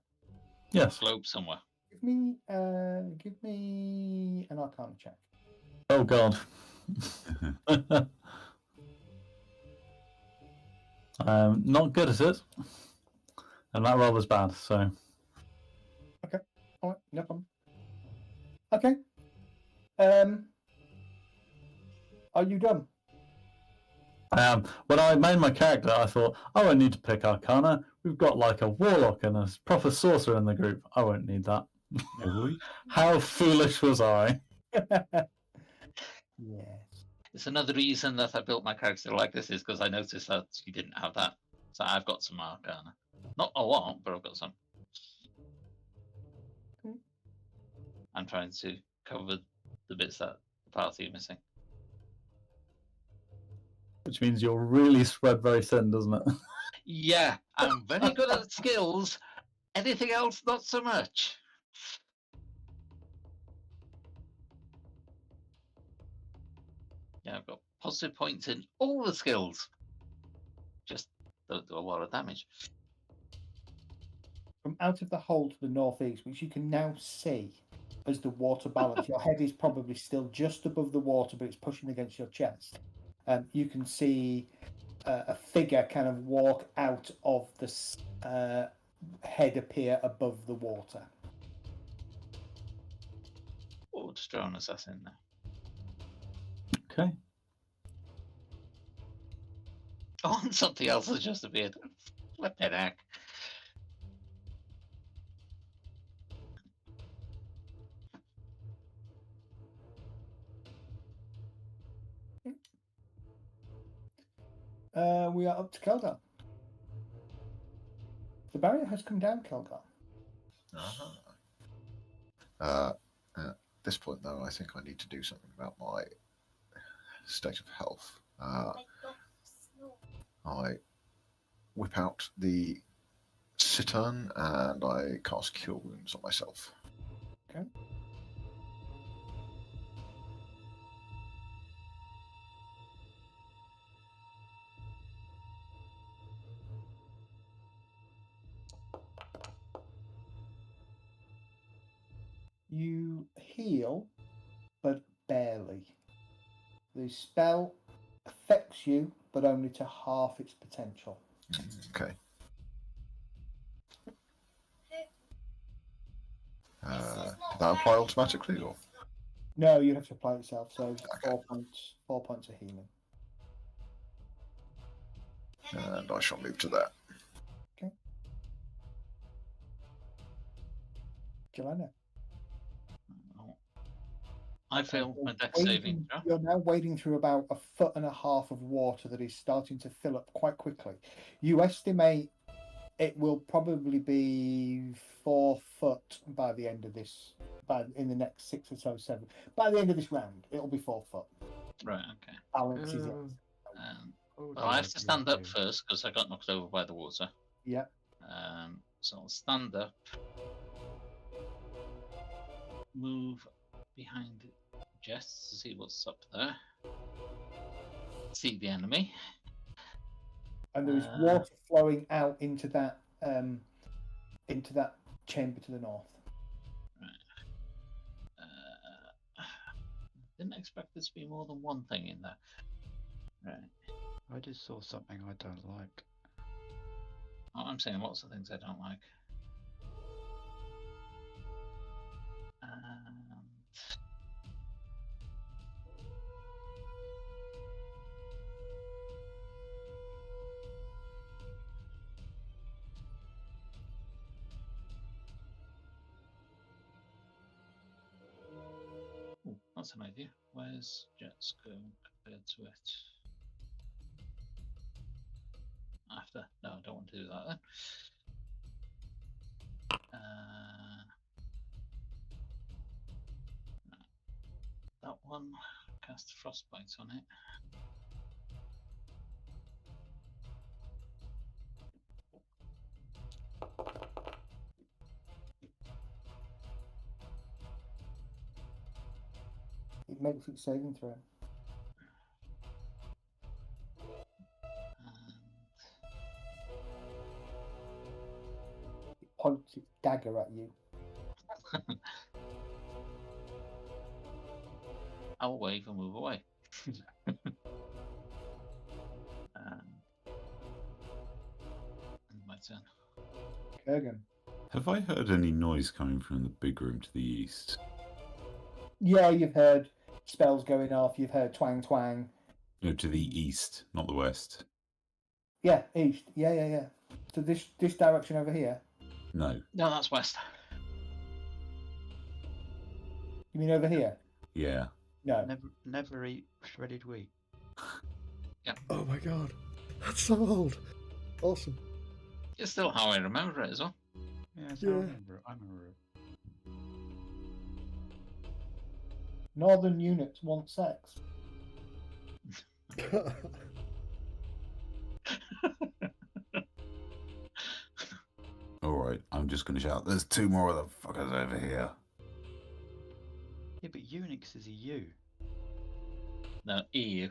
yes. globe somewhere. give me an Arcana check. Oh God. Not good at it, and that roll was bad. So All right, no problem. Okay. Are you done? when I made my character, I thought, oh, I need to pick Arcana. We've got like a warlock and a proper sorcerer in the group. I won't need that. How foolish was I? Yes. It's another reason that I built my character like this is because I noticed that you didn't have that. So I've got some Arcana. Not a lot, but I've got some. I'm trying to cover the bits that the party are missing. Which means you're really spread very thin, doesn't it? Yeah, I'm very good at skills. Anything else, not so much. Yeah, I've got positive points in all the skills. Just don't do a lot of damage. From out of the hole to the northeast, which you can now see as the water balance, your head is probably still just above the water, but it's pushing against your chest. You can see a figure kind of walk out of the head appear above the water. Oh, just throw an assassin now. Okay. Oh, and something else has just appeared. Flip it heck. We are up to Keldar. The barrier has come down, Keldar. At this point, though, I think I need to do something about my state of health. I whip out the Cittern and I cast Cure Wounds on myself. Okay. You heal, but barely. The spell affects you, but only to half its potential. Okay. Did that apply automatically, or? No, you have to apply it yourself. So Okay. 4 points of healing. And I shall move to that. Okay. Joanna. I failed my dex saving throw. You're now wading through about 1.5 foot of water that is starting to fill up quite quickly. You estimate it will probably be 4 foot by the end of this. In the next 6 or so, 7. By the end of this round, it'll be 4 foot. Right, okay. Balances it. Well, I have to stand up first because I got knocked over by the water. Yeah. So I'll stand up, move behind Jess to see what's up there, see the enemy. And there is water flowing out into that chamber to the north. Didn't expect there to be more than one thing in there. Right. I just saw something I don't like. Oh, I'm saying lots of things I don't like. Oh, that's an idea. Where's Jets go compared to it? After? No, I don't want to do that then. That one cast frostbite on it. It makes it saving throw. It points its dagger at you. I'll wave and move away. My turn. Kurgan. Have I heard any noise coming from the big room to the east? Yeah, you've heard spells going off. You've heard twang twang. No, to the east, not the west. Yeah, east. Yeah. So this direction over here. No. No, that's west. You mean over here? Yeah. No. Never eat shredded wheat. Oh my god, that's so old. Awesome. It's still how I remember it as well. Yeah, Yeah. I remember it. Northern units want sex. Alright, I'm just going to shout, there's 2 more of the fuckers over here. Yeah, but Unix is a U. No, EU.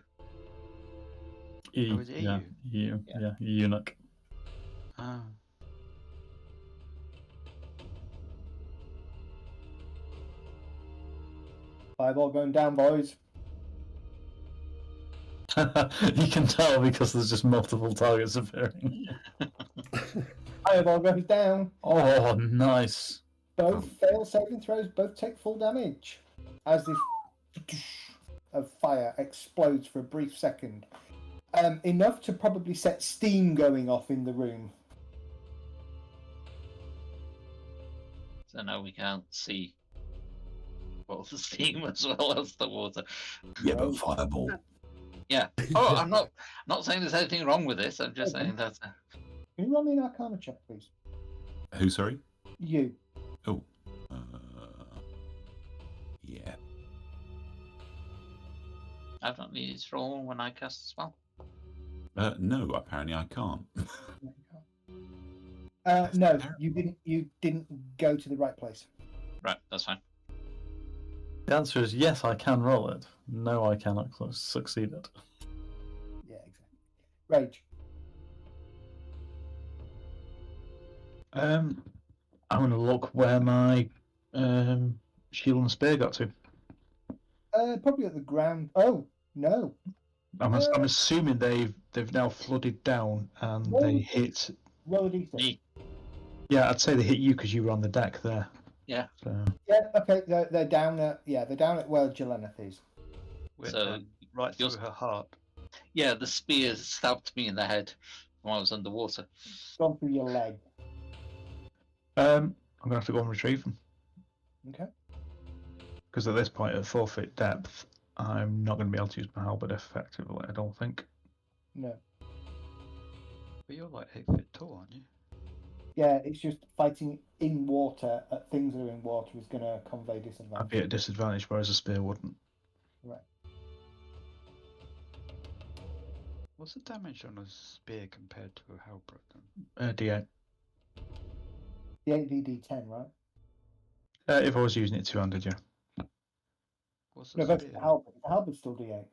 Oh, is it Yeah, EU? yeah, eunuch. Ah. Fireball going down, boys. You can tell because there's just multiple targets appearing. Fireball goes down. Oh, nice. Both fail saving throws. Both take full damage. As this of fire explodes for a brief second. Enough to probably set steam going off in the room. So now we can't see both the steam as well as the water. Yeah, but fireball. Yeah. Oh, I'm not saying there's anything wrong with this. I'm just saying that. Can you roll me an Arcana check, please? Who, sorry? You. Oh. Yeah. I don't need to roll when I cast a spell. No, apparently I can't. No, you didn't go to the right place. Right, that's fine. The answer is yes, I can roll it. No, I cannot succeed it. Yeah, exactly. Rage. I'm going to look where my shield and spear got to. Probably at the ground. Oh no. I'm assuming they've now flooded down and they hit. Roll a d6. Me. Yeah, I'd say they hit you because you were on the deck there. Yeah. So Yeah. Okay. They're down at they're down at where Jelena is. So, right through you're- her heart. Yeah, the spear stabbed me in the head while I was underwater. Gone through your leg. I'm going to have to go and retrieve them Okay. because at this point, at 4 foot depth, I'm not going to be able to use my halberd effectively. I don't think. No. But you're like 8 foot tall, aren't you? Yeah, it's just fighting in water at things that are in water is going to convey I'd disadvantage. be at a disadvantage, whereas a spear wouldn't. Right. What's the damage on a spear compared to a halberd? Then? D8. The 8d10, right? If I was using it two-handed, yeah. What's a No, that's spear? the halberd. The halberd's still d8.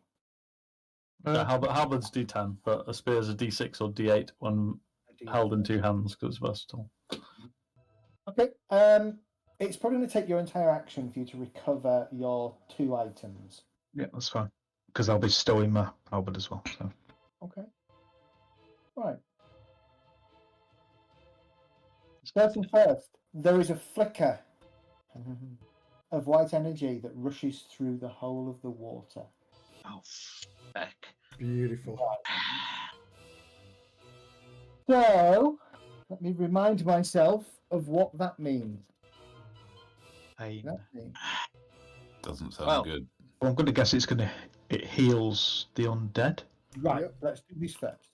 Halberd's D10, but a spear's a D6 or D8 when held in 2 hands because it's versatile. Okay. It's probably going to take your entire action for you to recover your 2 items. Yeah, that's fine. Because I'll be stowing my halberd as well. So. Okay. Right. First and first, there is a flicker of white energy that rushes through the whole of the water. Oh, feck. Beautiful. So, let me remind myself of what that means. Pain. That means Doesn't sound Well- good. Well, I'm going to guess it heals the undead, right. Yep. Let's do this first.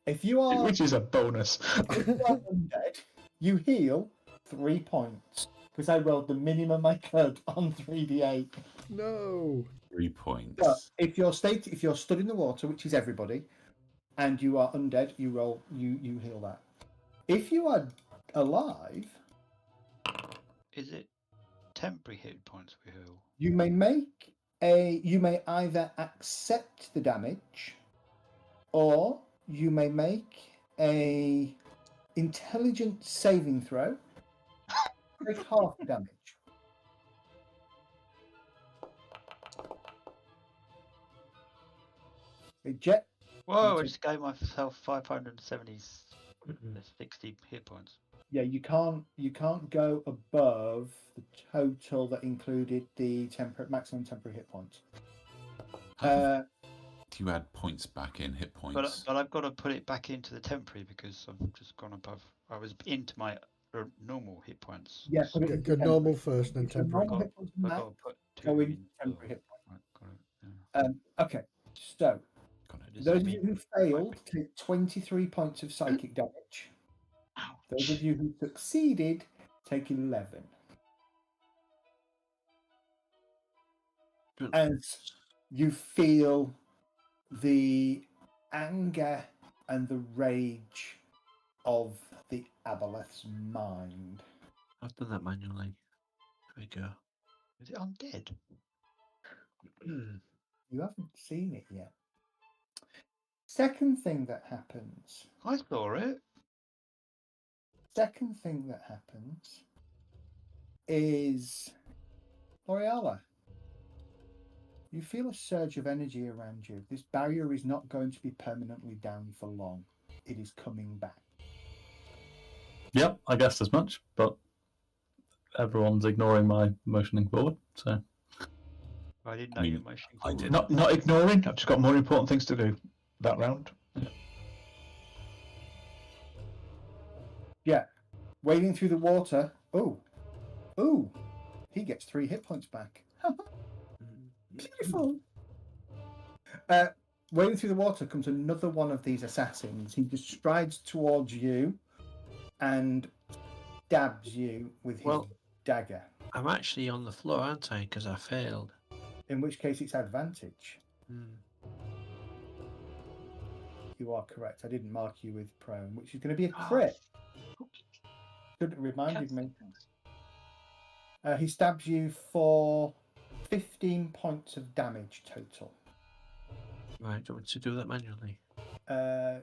If you are which is a bonus. if you are undead, you heal 3 points. because I rolled the minimum I could on 3d8. No. 3 points. But if you're stood in the water, which is everybody, and you are undead, you heal that. If you are alive, Is it temporary hit points we heal? you may either accept the damage, or you may make a intelligence saving throw. Take half the damage. Jet. Whoa! I just gave myself 560 hit points. Yeah, you can't go above the total that included the maximum temporary hit points. Do you add points back in, hit points? But I've got to put it back into the temporary because I've just gone above. I was into my normal hit points. Yeah, put it into Go normal first, then temporary. normal hit points I've max, got to put go 2 in in. temporary hit points. Right, got it. Yeah. Okay, so Does those that of you mean- who failed take 23 points of psychic damage. Those of you who succeeded take 11. As you feel the anger and the rage of the Aboleth's mind. I've done that manually. There we go. Is it undead? You haven't seen it yet. Second thing that happens. I saw it. Second thing that happens is L'Oreala. You feel a surge of energy around you. This barrier is not going to be permanently down for long. It is coming back. Yep, I guessed as much, but everyone's ignoring my motioning forward, so. I didn't know I mean, you were motioning I forward. did. Not ignoring. I've just got more important things to do that round. Yeah. Wading through the water. Oh. He gets 3 hit points back. Beautiful. Wading through the water comes another one of these assassins. He just strides towards you and stabs you with his dagger. I'm actually on the floor, aren't I? Because I failed. In which case it's advantage. You are correct. I didn't mark you with prone, which is going to be a crit. Should have reminded me. He stabs you for 15 points of damage total. Right, do you want me to do that manually? No.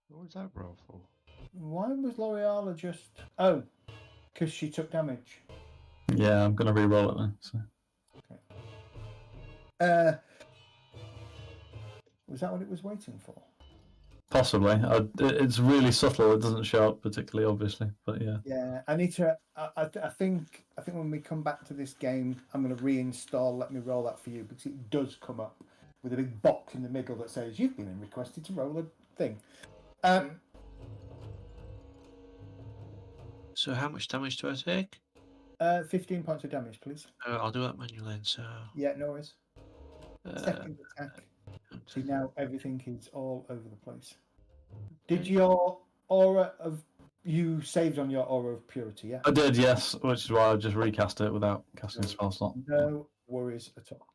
What was that roll for? Why was L'Oreala just... Oh, because she took damage. Yeah, I'm going to re-roll it then. So. Was that what it was waiting for? Possibly. It's really subtle. It doesn't show up particularly obviously, but yeah. Yeah, I need to... I think when we come back to this game, I'm going to reinstall Let Me Roll That For You, because it does come up with a big box in the middle that says, you've been requested to roll a thing. So how much damage do I take? 15 points of damage, please. I'll do that manually then, so... Yeah, no worries. Second attack. See, now everything is all over the place. Did your aura of... You saved on your aura of purity, yeah? I did, yes, which is why I just recast it without casting a spell slot. No worries at all.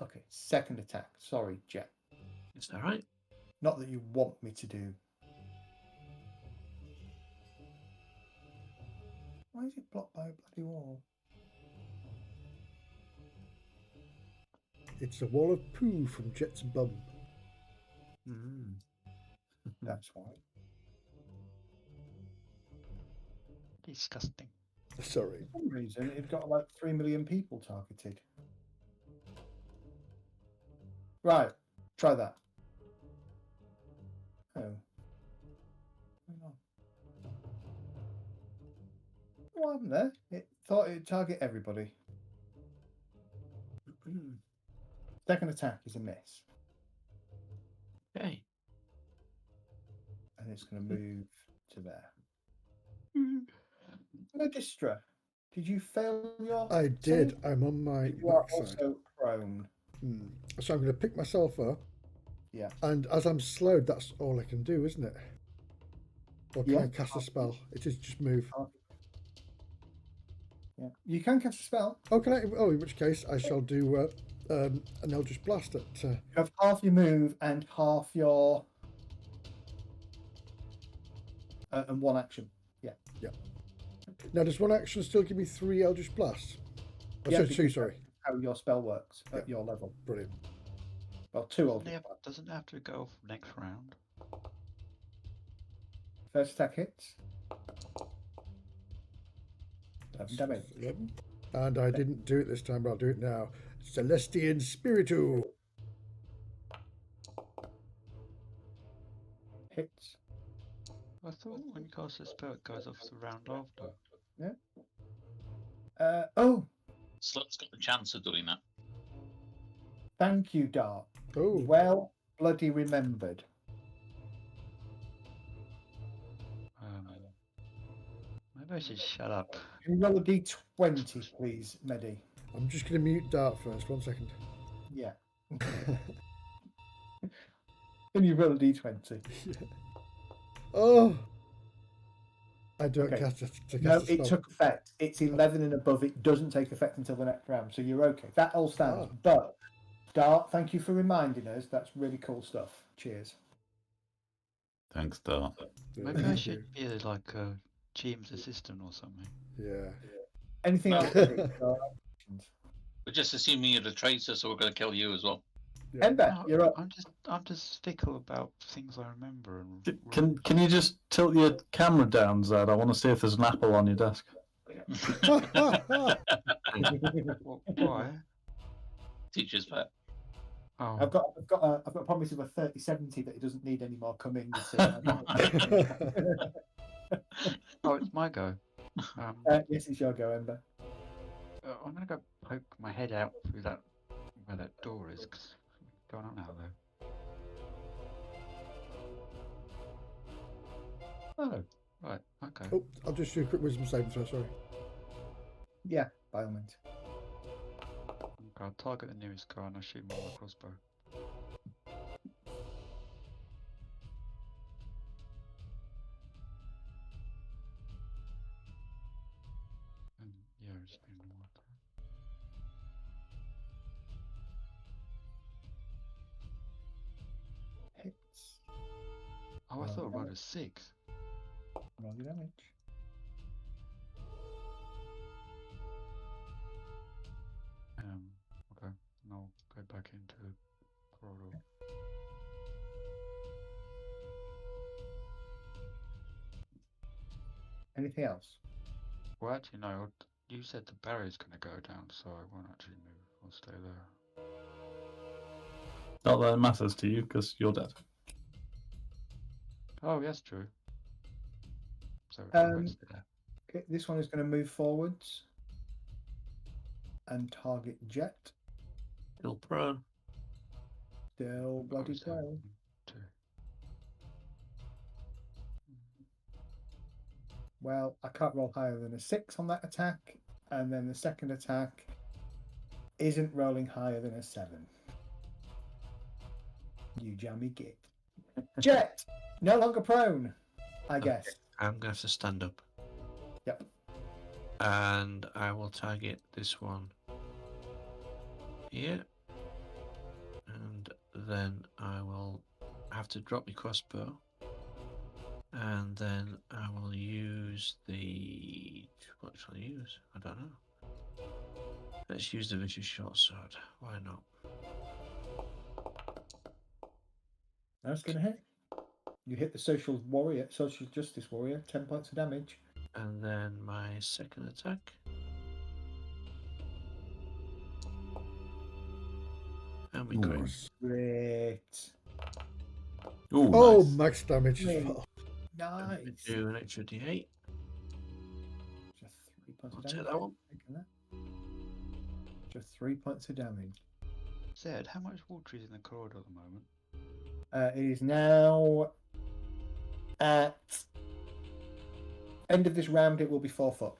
Okay, second attack. Sorry, Jet. Is that right? Not that you want me to do. Why is it blocked by a bloody wall? It's a wall of poo from Jet's bum. That's why. Disgusting. Sorry. For some reason, it got like 3 million people targeted. Right, try that. Oh. Hang on. What happened there? It thought it'd target everybody. Second attack is a miss. Okay. And it's going to move to there. Magistra, did you fail your... I did. save? I'm on my You are backside. also prone. So I'm going to pick myself up. Yeah. And as I'm slowed, that's all I can do, isn't it? Or can Yeah. I cast a spell? It is just move. Yeah. You can cast a spell. Oh, can I? Oh, in which case I shall do an Eldritch Blast at. You have half your move and half your and one action. Yeah. Now, does one action still give me 3 Eldritch Blasts? Oh, Yeah, so 2, because sorry. that's how your spell works at Yeah. your level. Brilliant. Well, 2 Eldritch Blasts. Doesn't it have to go next round? First attack hits. 11 damage. 11. And I didn't do it this time, but I'll do it now. Celestian Spiritu. Hits. I thought when you cast a spell, it goes off the round after. Oh, Slut's got the chance of doing that. thank you, Dart. Oh, Well, bloody remembered. Maybe I should shut up. Can you roll a d20, please, Medi? I'm just going to mute Dart first. 1 second. Yeah. Can you roll a d20? Oh, I don't Okay. cast to No, cast a it spell. took effect. It's 11 and above. It doesn't take effect until the next round, so you're okay. That all stands. Ah. But, Dart, thank you for reminding us. That's really cool stuff. Cheers. Thanks, Dart. Maybe I should be like a James assistant or something. Yeah. Anything No. else? Dart? We're just assuming you're a traitor, so we're going to kill you as well. Ember, No, you're up. I'm just fickle about things I remember. And Can you just tilt your camera down, Zed? I want to see if there's an apple on your desk. Why? Teacher's pet. Oh, I've got a promise of a 30/70 that it doesn't need any more coming. oh, it's my go. Yes, it's your go, Ember. I'm gonna go poke my head out through that where that door is. 'Cause what's going on out there? Oh, right, okay. Oh, I'll just do a quick wisdom saving throw, sorry. Yeah, by all means. Okay, I'll target the nearest car and I'll shoot him with my crossbow. And yeah, it's been water. Hits. Oh, I thought I rolled a 6. Roll your damage. Okay, and I'll go back into the corridor. Anything else? Well, actually, no. You said the barrier's going to go down, so I won't actually move. I'll stay there. Not that it matters to you because you're dead. Oh, yes, true. So Okay, this one is going to move forwards and target Jet. Still prone. Still bloody was prone. 2. Well, I can't roll higher than a 6 on that attack, and then the second attack isn't rolling higher than a 7. You jammy git. Jet, no longer prone, I guess. I'm going to have to stand up. Yep. And I will target this one here. And then I will have to drop my crossbow. And then I will use the... What shall I use? I don't know. Let's use the vicious short sword. Why not? That's going to hit. You hit the social justice warrior, 10 points of damage. And then my second attack. And we Ooh, go. Great. Ooh, Oh, nice. max damage. Nice. And we Nice. do an extra d8. Just 3 points I'll of take damage. that one. Taking that. Just 3 points of damage. Zed, how much water is in the corridor at the moment? It is now at end of this round. It will be 4 foot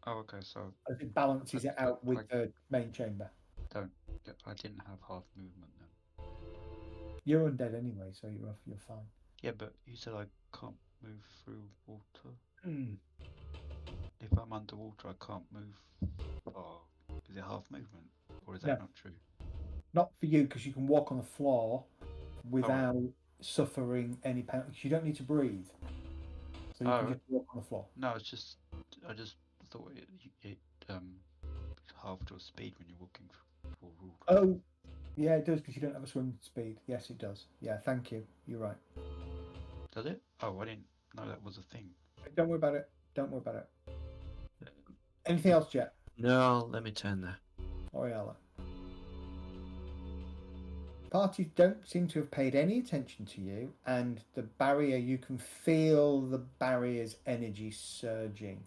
Oh, okay, so as it balances it out with the main chamber. I didn't have half movement then. You're undead anyway, so you're fine. Yeah, but you said I can't move through water. Hmm. If I'm underwater, I can't move far. Is it half movement, or is that No. not true? Not for you, because you can walk on the floor without suffering any penalty. You don't need to breathe, so you Oh, can right. just walk on the floor. No, I just thought it halved your speed when you're walking through water. Oh, yeah, it does, because you don't have a swim speed. Yes, it does. Yeah, thank you. You're right. Does it? Oh, I didn't know that was a thing. Don't worry about it. Don't worry about it. Anything else, Jet? No, let me turn there. Oriala. Parties don't seem to have paid any attention to you, and the barrier, you can feel the barrier's energy surging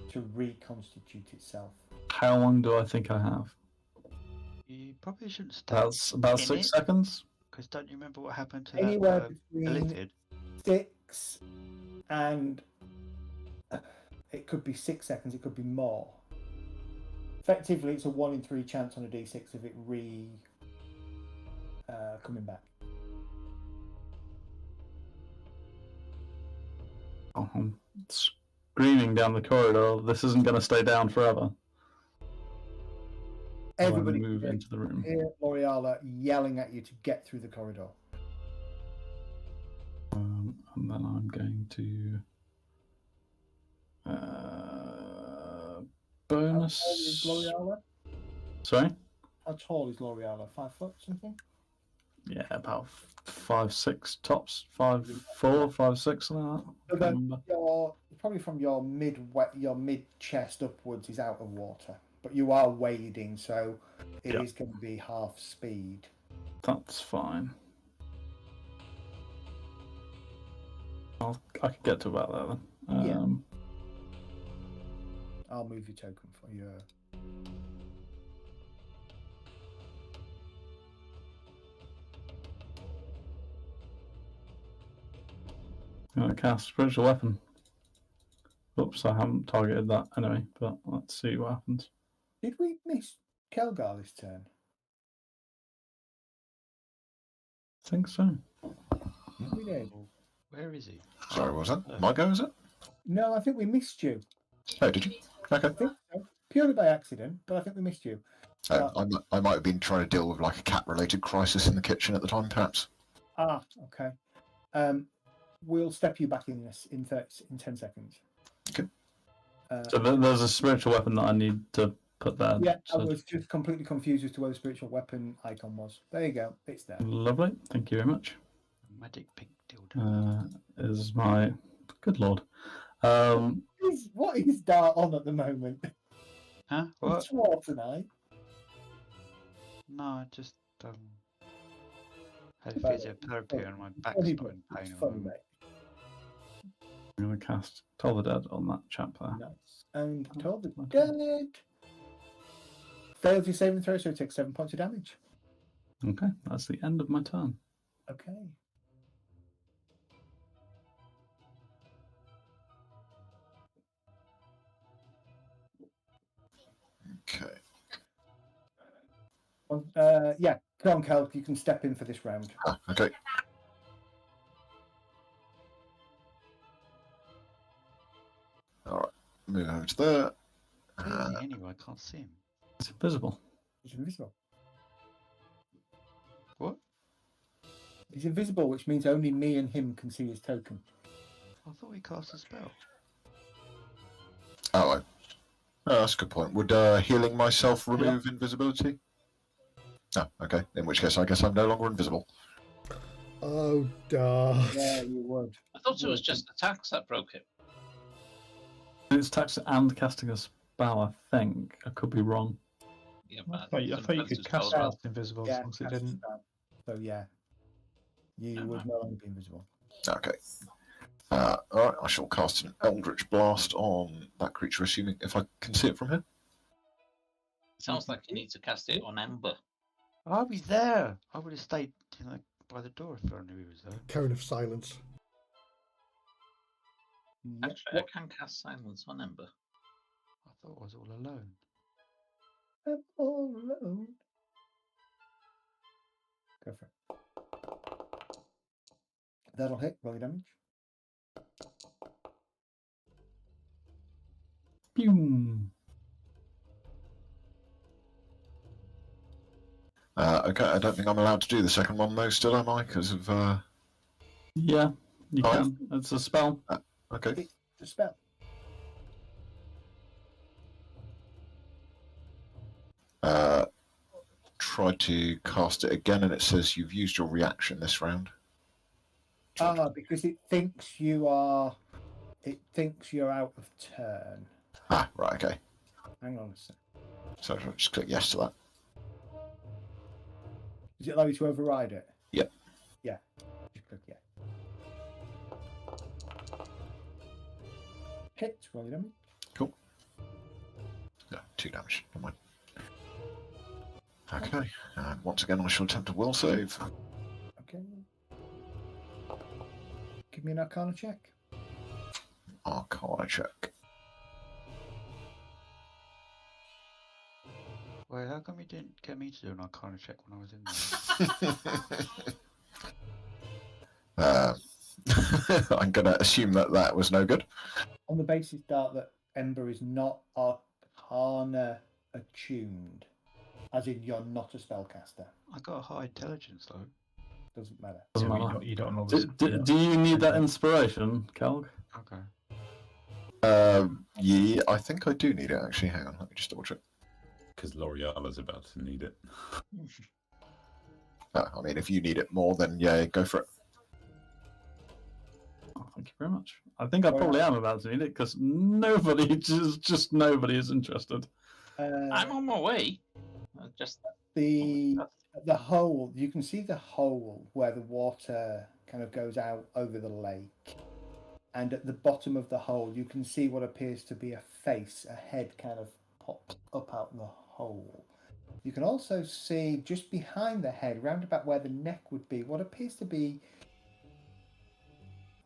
to reconstitute itself. How long do I think I have? You probably shouldn't stay That's about in 6 it. seconds. Because don't you remember what happened to Anywhere that between Illithid? 6 and it could be 6 seconds, it could be more. Effectively, it's a 1 in 3 chance on a d6 of it coming back. Oh, I'm screaming down the corridor. This isn't going to stay down forever. Everybody I move can into the room. hear L'Oreala yelling at you to get through the corridor. And then I'm going to bonus. How tall is L'Oreala? Sorry? How tall is L'Oreala? 5 foot something? Yeah, about 5'6" tops. 5'4", 5'6", something like that. So I can't then remember. probably from your mid chest upwards is out of water, but you are wading, so it is going to be half speed. That's fine. I could get to about that then. Yeah. I'll move your token for you. I'm going to cast Spiritual Weapon. Oops, I haven't targeted that anyway, but let's see what happens. Did we miss Kelgar this turn? I think so. We did. Where is he? Sorry, what was that? My go, is it? No, I think we missed you. Oh, did you? Okay. I think so. Purely by accident, but I think we missed you. I might have been trying to deal with like a cat-related crisis in the kitchen at the time, perhaps. Ah, okay. We'll step you back in this in 10 seconds. Okay. So there's a spiritual weapon that I need to put there. Yeah, So I was just completely confused as to where the spiritual weapon icon was. There you go. It's there. lovely. Thank you very much. Magic pink dildo. Is my good lord. What is Dart on at the moment? Huh? You What? swore tonight. No, I just had About- physiotherapy and my back's Funny, not in it's pain. fun, mate. I'm going to cast Toll the Dead on that chap there. Nice. And told the Okay. dead. Fails your saving throw, so it takes 7 points of damage. Okay, that's the end of my turn. Okay. Okay. Yeah, come on, Kel, you can step in for this round. Okay. All right. Move over to there. Where is he anyway? I can't see him. It's invisible. He's invisible. What? He's invisible, which means only me and him can see his token. I thought he cast a spell. Oh, that's a good point. Would healing myself remove invisibility? Oh, okay. In which case, I guess I'm no longer invisible. Oh, Dart. Yeah, you would. I thought it was just attacks that broke it. It's attacks and casting a spell, I think. I could be wrong. Yeah, I but thought you sometimes could it's cast spell. that invisible Yeah, since it cast a didn't. spell. So yeah, you would no longer be invisible. Okay. All right. I shall cast an Eldritch Blast on that creature, assuming if I can see it from here. Sounds like you need to cast it on Ember. Oh, he's there. I would have stayed by the door if I knew he was there. Cone of silence. Yep. Actually, I can cast Silence on Ember. I thought I was all alone. I'm all alone. Go for it. That'll hit. Roll your damage. Pew. Okay, I don't think I'm allowed to do the second one though, still am I? Because of Yeah, you Oh, can. It's a spell. okay. It's a spell. Try to cast it again, and it says you've used your reaction this round. Because it thinks you are. It thinks you're out of turn. Ah, right, okay. Hang on a sec. So I'll just click yes to that. Does it allow you to override it? Yep. Yeah. Just click yeah. Hit. Roll your damage. Cool. No, 2 damage. Never mind. Okay, and once again I shall attempt a will save. Okay. Give me an Arcana check. Arcana check. Wait, how come you didn't get me to do an Arcana check when I was in there? I'm going to assume that was no good. On the basis that Ember is not Arcana attuned, as in you're not a spellcaster. I got a high intelligence though. Doesn't matter. Doesn't Yeah, matter. you don't know Do, this. do you need that inspiration, Kelg? Okay. Yeah, I think I do need it actually. Hang on, let me just double check. Because L'Oreal is about to need it. I mean, if you need it more, then yeah, go for it. Oh, thank you very much. I think I probably am about to need it because nobody, just nobody is interested. I'm on my way. Just the hole. You can see the hole where the water kind of goes out over the lake, and at the bottom of the hole, you can see what appears to be a face, a head, kind of popped up out the hole. You can also see just behind the head, round about where the neck would be, what appears to be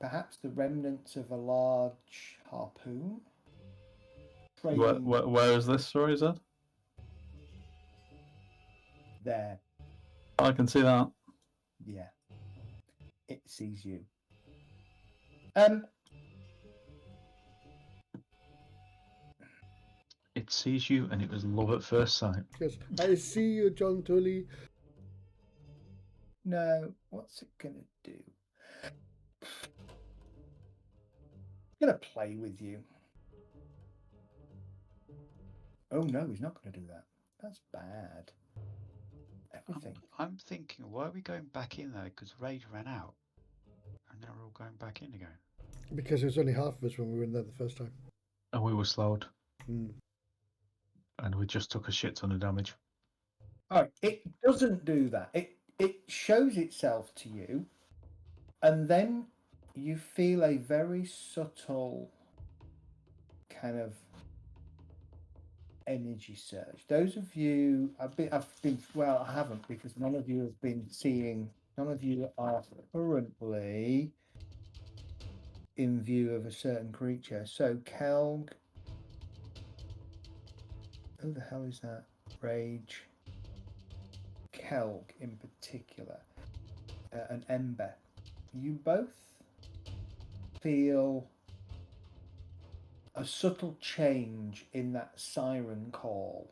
perhaps the remnants of a large harpoon. Where is this story, Zed? There. I can see that. Yeah. It sees you. It sees you, and it was love at first sight. Yes, I see you, John Tully. No, what's it gonna do? It's gonna play with you. Oh no, he's not gonna do that. That's bad. Everything. I'm thinking, why are we going back in there? Because Raid ran out. And now we're all going back in again. Because there was only half of us when we were in there the first time. And we were slowed. Mm. And we just took a shit ton of damage. Alright, it doesn't do that. It shows itself to you, and then you feel a very subtle kind of energy surge. Those of you, I've been well, I haven't, because none of you have been seeing. None of you are currently in view of a certain creature. So Kelg, who the hell is that? Rage. Kelg in particular, and Ember. You both feel a subtle change in that siren call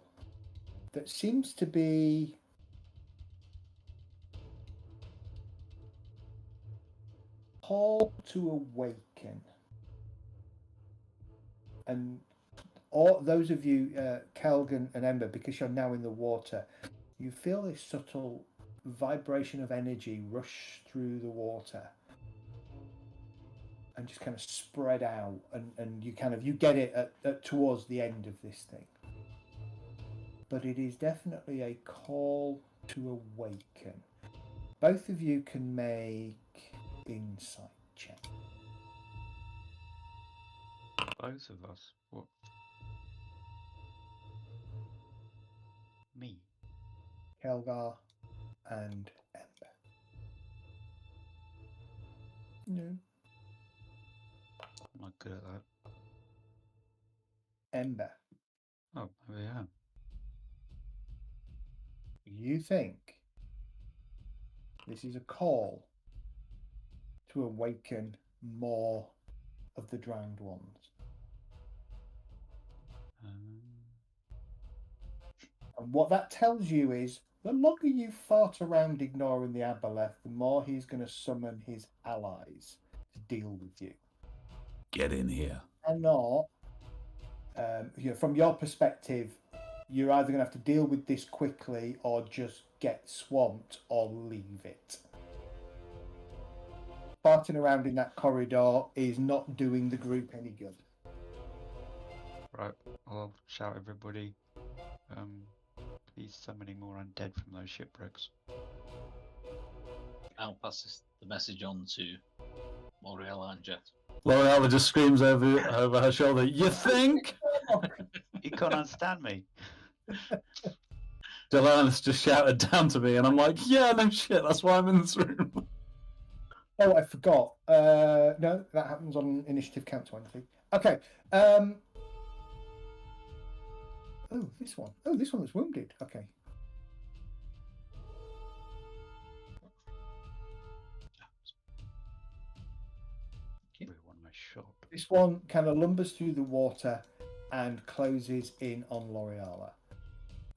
that seems to be call to awaken. And all those of you, Kelgan and Ember, because you're now in the water, you feel this subtle vibration of energy rush through the water and just kind of spread out, and you get it at towards the end of this thing. But it is definitely a call to awaken. Both of you can make insight check. Both of us? What? Me? Helgar and Ember. No. I'm not good at that. Ember, Oh, maybe I am. you think this is a call to awaken more of the drowned ones. And what that tells you is, the longer you fart around ignoring the aboleth, the more he's going to summon his allies to deal with you. Get in here. And not, from your perspective, you're either going to have to deal with this quickly or just get swamped or leave it. Farting around in that corridor is not doing the group any good. Right, I'll shout everybody. Please summon any more undead from those shipwrecks. I'll pass the message on to Moriel and Jet. L'Oreal just screams over her shoulder, "You think?" You can't understand me. Delana's just shouted down to me, and I'm like, "Yeah, no shit, that's why I'm in this room." Oh, I forgot. No, that happens on initiative count 20. Okay. Oh, this one. Oh, this one was wounded. Okay. Everyone in my shop. This one kind of lumbers through the water and closes in on L'Oreala.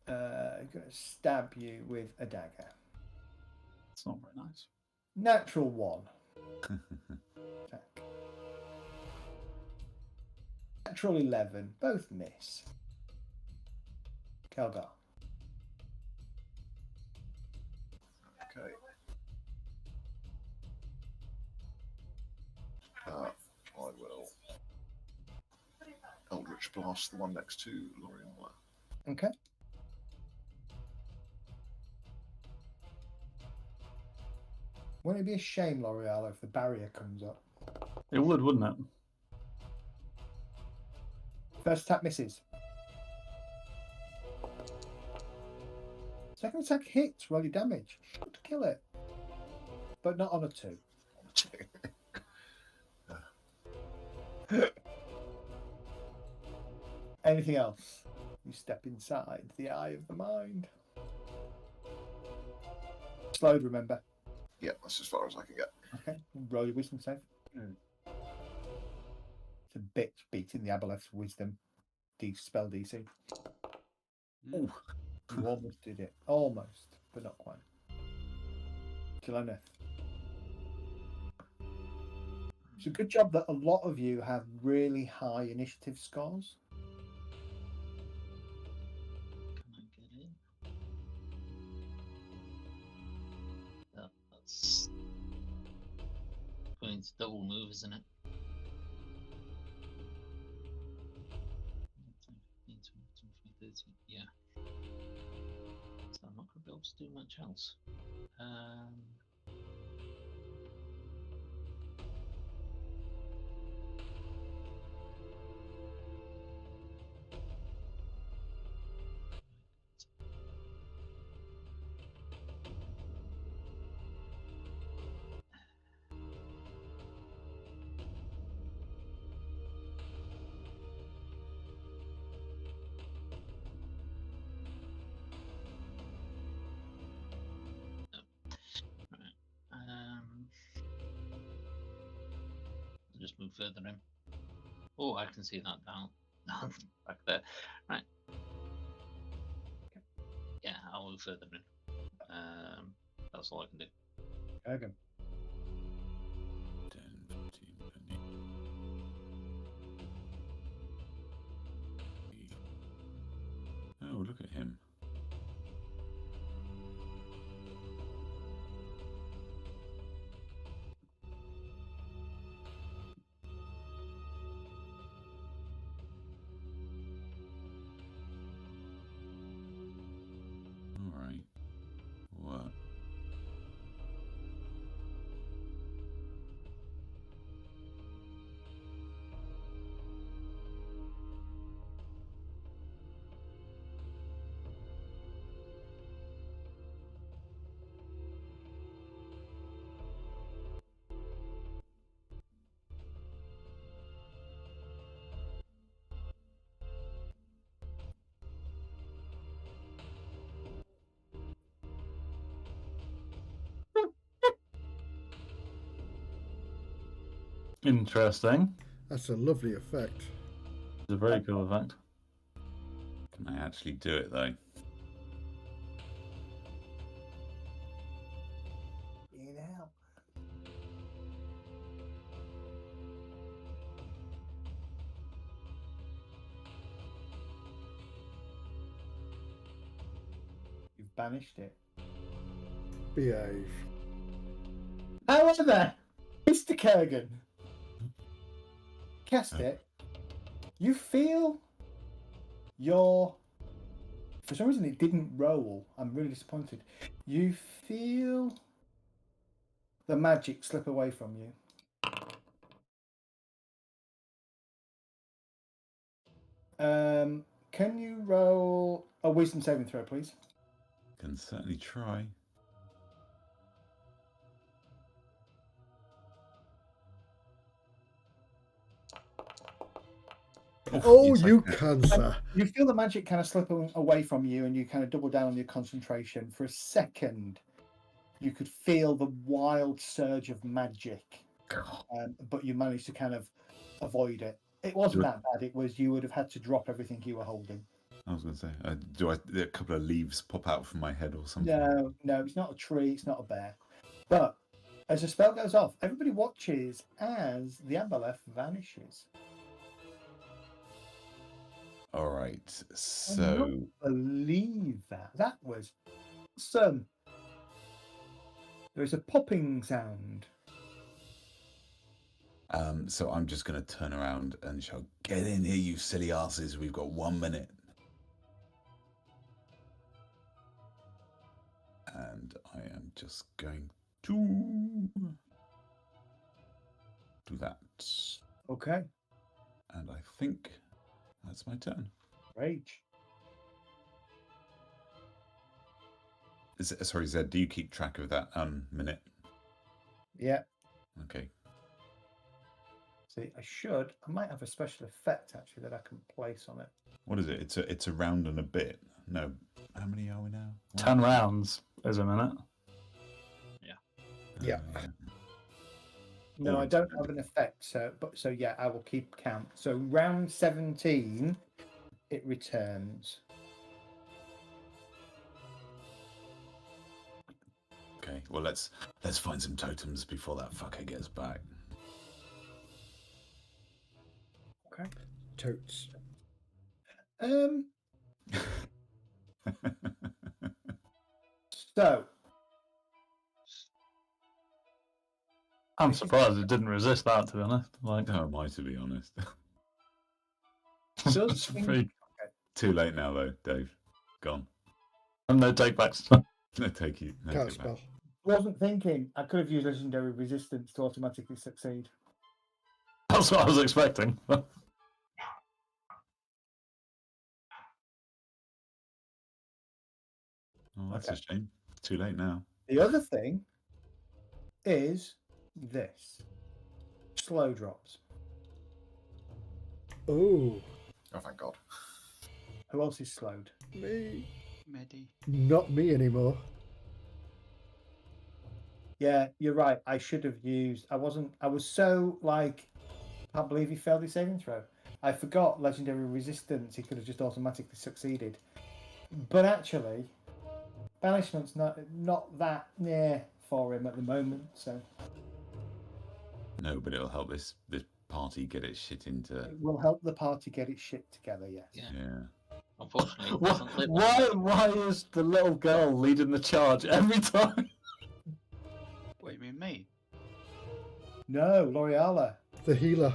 Going to stab you with a dagger. It's not very nice. Natural 1. Attack. Natural 11. Both miss. Kelgar. Okay. I will Eldritch Blast the one next to L'Oreal. Okay. Wouldn't it be a shame, L'Oreal, if the barrier comes up? It would, wouldn't it? First attack misses. Second attack hits, roll your damage. Should kill it. But not on a 2. Anything else? You step inside the eye of the mind. Slowed, remember. Yeah, that's as far as I can get. Okay, roll your wisdom save. It's a bit beating the aboleth's wisdom spell DC. Ooh. You almost did it. Almost, but not quite. Jelena. It's a good job that a lot of you have really high initiative scores. Can I get in? Oh, that's going to double move, isn't it? 15, 20, 30, yeah. So I'm not going to be able to do much else. I'll just move further in. Oh, I can see that down back there. Right. Yeah, I'll move further in. That's all I can do. Okay. 10, 15, 20. Oh, look at him. All right. What? Interesting. That's a lovely effect. It's a very cool effect. Can I actually do it though? You know. You've banished it. Behave. However, Mr. Kurgan, cast it. You feel for some reason it didn't roll. I'm really disappointed. You feel the magic slip away from you. Can you roll a wisdom saving throw, please? Can certainly try. Oh, Yes, I you can. cancer. You feel the magic kind of slip away from you, and you kind of double down on your concentration. For a second, you could feel the wild surge of magic, but you managed to kind of avoid it. It wasn't that bad. It was you would have had to drop everything you were holding. I was going to say, do a couple of leaves pop out from my head or something? No, it's not a tree. It's not a bear. But as the spell goes off, everybody watches as the aboleth vanishes. All right, I so don't believe that. That was some. There is a popping sound. so I'm just going to turn around and shout, "Get in here, you silly asses! We've got 1 minute." And I am just going to do that. Okay. And I think that's my turn. Rage. Sorry, Zed, do you keep track of that minute? Yeah. Okay. See, I might have a special effect actually that I can place on it. What is it? It's a round and a bit. No, how many are we now? 10 rounds is a minute. Yeah. No, I don't have an effect, so yeah, I will keep count. So round 17, it returns. Okay, well let's find some totems before that fucker gets back. Okay. Totes. So I'm surprised it didn't resist that, to be honest. Like, How am I, to be honest? does it's pretty... Too late now, though, Dave. Gone. No take backs. No, take you. No, Can't take back. spell. wasn't thinking I could have used legendary resistance to automatically succeed. That's what I was expecting. Oh, that's a shame. Too late now. The other thing is this. Slow drops. Oh, Oh, thank God. Who else is slowed? me. Medi. Not me anymore. Yeah, you're right. I should have used. I was so like, I can't believe he failed his saving throw. I forgot legendary resistance. He could have just automatically succeeded. But actually, banishment's not that near for him at the moment. So No, but it'll help this party get its shit into. it will help the party get its shit together. Yes. Yeah. Unfortunately, it doesn't live on Why is the little girl leading the charge every time? What, you mean me? No, L'Oreala. The healer.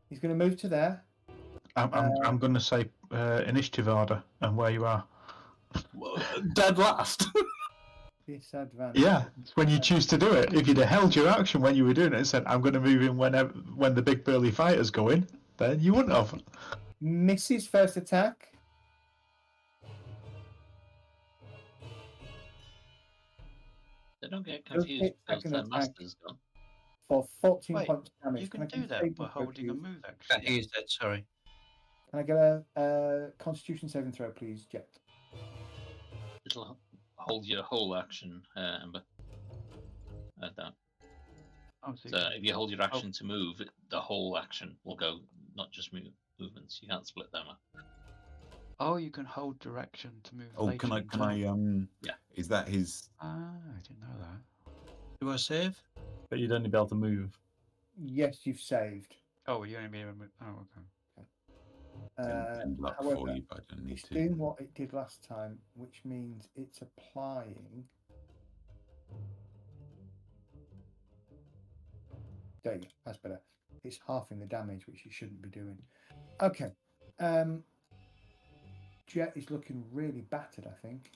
He's going to move to there. I'm going to say initiative order and where you are. Dead last. Disadvantage. Yeah, it's when you choose to do it. If you'd have held your action when you were doing it and said, I'm going to move in when the big burly fighter's going, then you wouldn't have. Misses first attack. They don't get Does confused hit because second their attack. master's gone. For 14 Wait, points of damage. You can I do get that saving by throw, holding a please? move That action. is dead, sorry. Can I get a Constitution saving throw, please, Jet? It'll hold your whole action, Ember. That. Oh, So if you hold your action to move, the whole action will go, not just movements. You can't split them up. Oh, you can hold direction to move. Oh, later can I? in Can I? time. Yeah. Is that his? Ah, I didn't know that. Do I save? But you'd only be able to move. Yes, you've saved. Oh, you only be able to move. Oh, okay. End luck for However, you, but I don't need it's to. doing what it did last time, which means it's applying. There you go. That's better. It's halving the damage, which you shouldn't be doing. Okay. Jet is looking really battered, I think.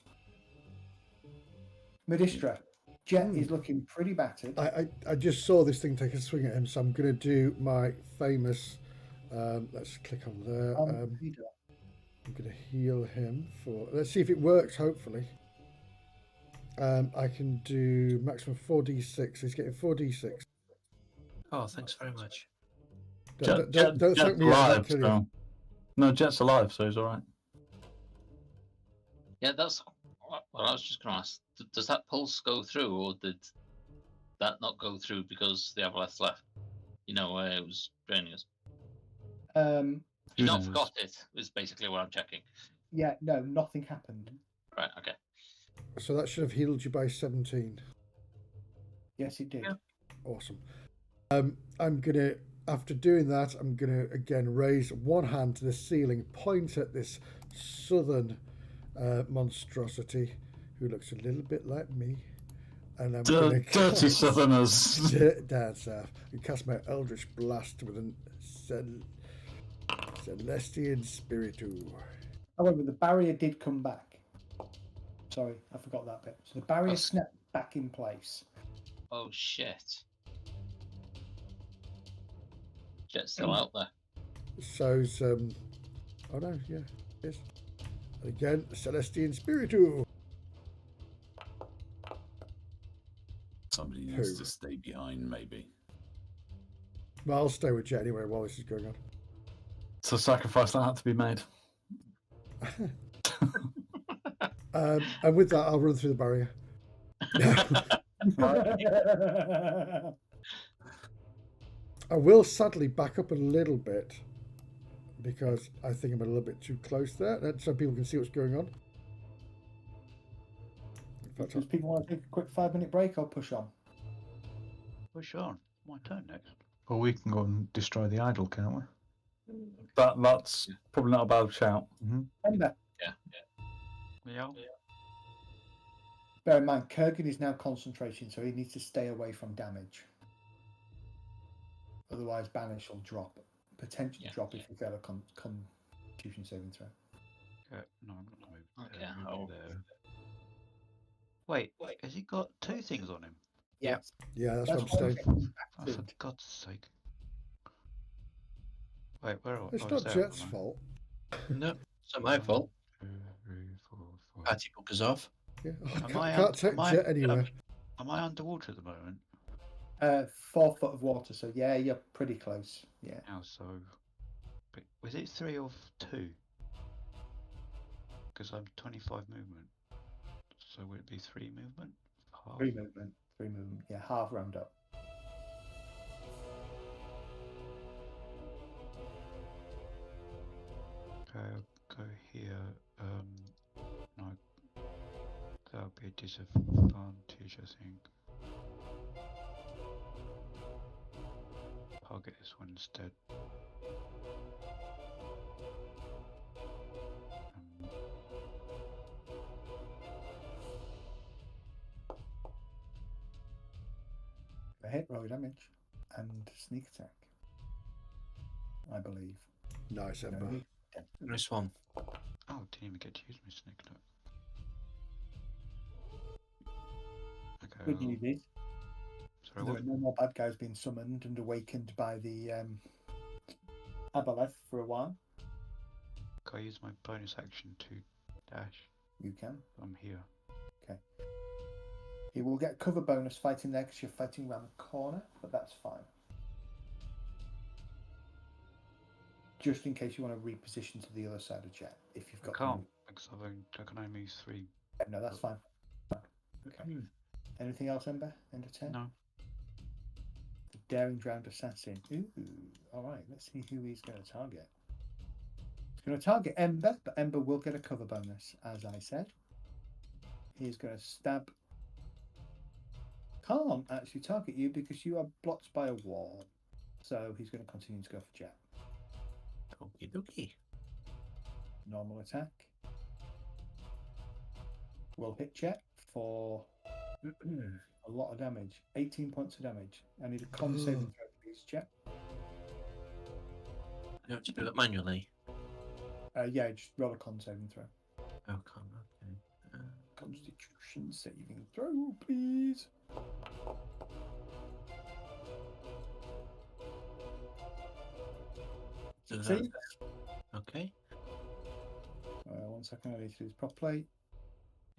Medistra, Jet is looking pretty battered. I just saw this thing take a swing at him, so I'm going to do my famous. Let's click on there. I'm going to heal him for. Let's see if it works. Hopefully, I can do maximum 4d6. He's getting 4d6. Oh, thanks very much. Don't Jet's thank me. I'll alive, kill you. so... No, Jet's alive, so he's all right. Yeah, that's what I was just going to ask. Does that pulse go through, or did that not go through because the Avaleth left? You know, where it was draining us. You not forgot it, is basically what I'm checking. Yeah, no, nothing happened. Right, okay. So that should have healed you by 17. Yes, it did. Yeah. Awesome. I'm gonna, after doing that, I'm gonna again raise one hand to the ceiling, point at this southern monstrosity who looks a little bit like me, and I'm gonna Dirty Southerners. down south, and cast my Eldritch Blast with an Celestian Spiritu. However, the barrier did come back. Sorry, I forgot that bit. So the barrier snapped back in place. Oh, shit. Jet's still out there. So's, oh no, yeah, yes. And again, Celestian Spiritu. Somebody needs to stay behind, maybe. Well, I'll stay with Jet anyway while this is going on. It's a sacrifice that had to be made. And with that, I'll run through the barrier. I will sadly back up a little bit because I think I'm a little bit too close there, so people can see what's going on. In fact, Does people want to take a quick 5-minute break or push on? Push on. My turn next. Well, we can go and destroy the idol, can't we? That's probably not a bad shout. Remember, Yeah. bear in mind, Kurgan is now concentrating, so he needs to stay away from damage. Otherwise, Banish will drop. Potentially drop if you fail a Constitution saving throw. No, I'm not moving. Okay, Move there. Wait, has he got 2 things on him? Yeah. Yeah, that's what I'm why saying. Oh, for God's sake. Wait, where are It's I? not Jet's fault. No, it's not my fault. 2, 3, 4, 5. Party book is off. Yeah, Am I I can't take Jet anywhere. Am I underwater at the moment? 4 foot of water, so yeah, you're pretty close. Yeah. Now, so. But was it 3 or 2? Because I'm 25 movement. So would it be 3 movement? Half? 3 movement. 3 movement. Yeah, half round up. Okay, I'll go here. No, that'll be a disadvantage, I think. I'll get this one instead. A hit, roll damage, and sneak attack. I believe. Nice, No, Ember. Nice one. Oh, didn't even get to use my sneak attack. Okay. Good news is Sorry, there what? are no more bad guys being summoned and awakened by the Aboleth for a while. Can I use my bonus action to dash? You can. I'm here. You will get cover bonus fighting there because you're fighting around the corner, but that's fine. Just in case you want to reposition to the other side of Jet, if you've I got. can't because I can only move 3. No, that's fine. Okay. Anything else, Ember? End of turn? No. daring drowned assassin. Ooh, all right. Let's see who he's going to target. He's going to target Ember, but Ember will get a cover bonus, as I said. He's going to stab. Can't actually target you because you are blocked by a wall. So he's going to continue to go for Jet. Okie dokie. Normal attack. Will hit Jet for a lot of damage. 18 points of damage. I need a con saving throw, please, Jet. You have to do it manually. Yeah, just roll a con saving throw. Oh, con, okay. Constitution saving throw, please. See? Okay. 1 second, I need to do this properly.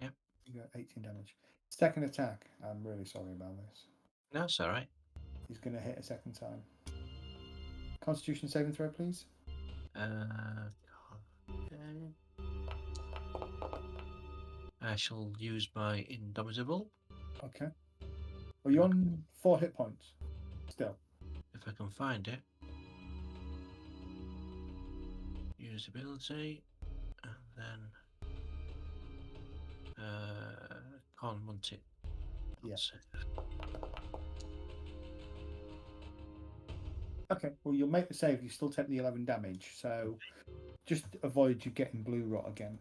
Yep. You got 18 damage. Second attack. I'm really sorry about this. No, it's all right. He's going to hit a second time. Constitution saving throw, please. Okay. I shall use my Indomitable. Okay. Well, you're on 4 hit points. Still. If I can find it. Use ability. And then... Con, want it. Yes. Okay, well, you'll make the save. You still take the 11 damage, so just avoid you getting blue rot again.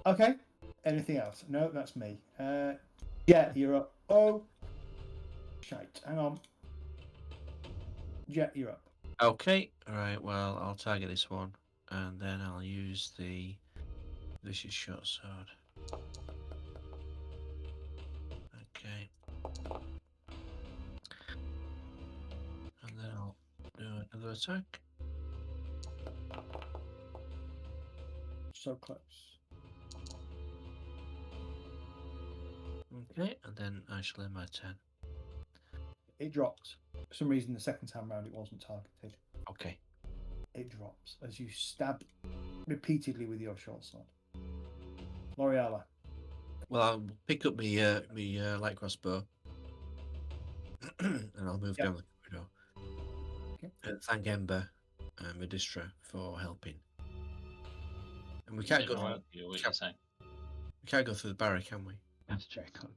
Okay, anything else? No, that's me. Yeah, you're up. Oh, shite. Hang on. Yeah, you're up. Okay, alright, well, I'll target this one, and then I'll use the Vicious Short Sword. Okay. And then I'll do another attack. So close. Okay, and then I shall end my turn. It drops. For some reason, the second time round, it wasn't targeted. Okay. It drops as you stab repeatedly with your short sword. L'Oreala. Well, I'll pick up my light crossbow, and I'll move down the corridor. Okay. And thank Ember and Medistra for helping. And we can't go. We can't go through the barrier, can we? That's Jacob.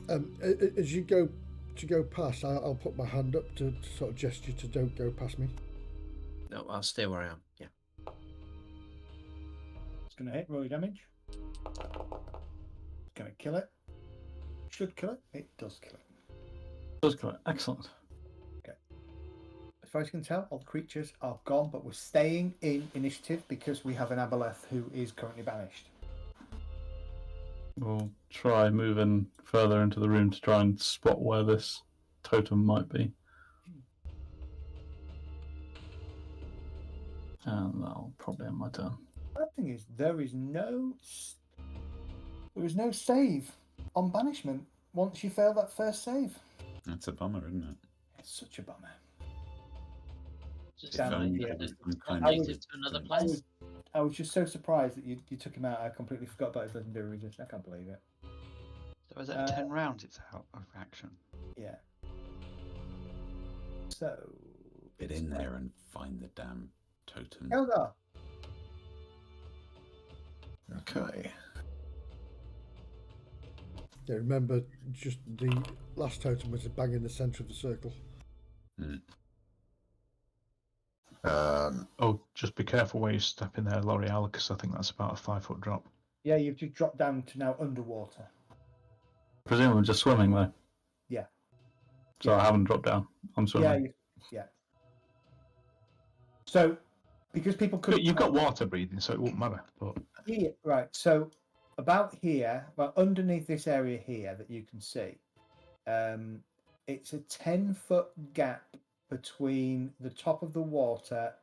Don't As you go past, I'll put my hand up to sort of gesture to don't go past me. No, I'll stay where I am. Yeah. It's going to hit. Roll your damage. It's going to kill it. Should kill it. It does kill it. Does kill it. Excellent. Okay. As far as you can tell, all the creatures are gone, but we're staying in initiative because we have an Aboleth who is currently banished. We'll try moving further into the room to try and spot where this totem might be. And that'll probably end my turn. Bad thing is, there is no save on banishment once you fail that first save. That's a bummer, isn't it? It's such a bummer. Just Down find here. to another place. I was just so surprised that you took him out. I completely forgot about his legendary resist. I can't believe it. So is that 10 rounds it's out of action? Yeah. So... Get in there and find the damn totem. Eldar. Okay. Yeah, remember, just the last totem was bang in the centre of the circle. Oh, just be careful where you step in there, L'Oreal, because I think that's about a 5-foot drop. Yeah, you've just dropped down to now underwater. Presumably just swimming though. Yeah. So I haven't dropped down. I'm swimming. Yeah. So, because people could... You've got water breathing, so it won't matter. But here, right, so about here, well, underneath this area here that you can see, it's a 10-foot gap between the top of the water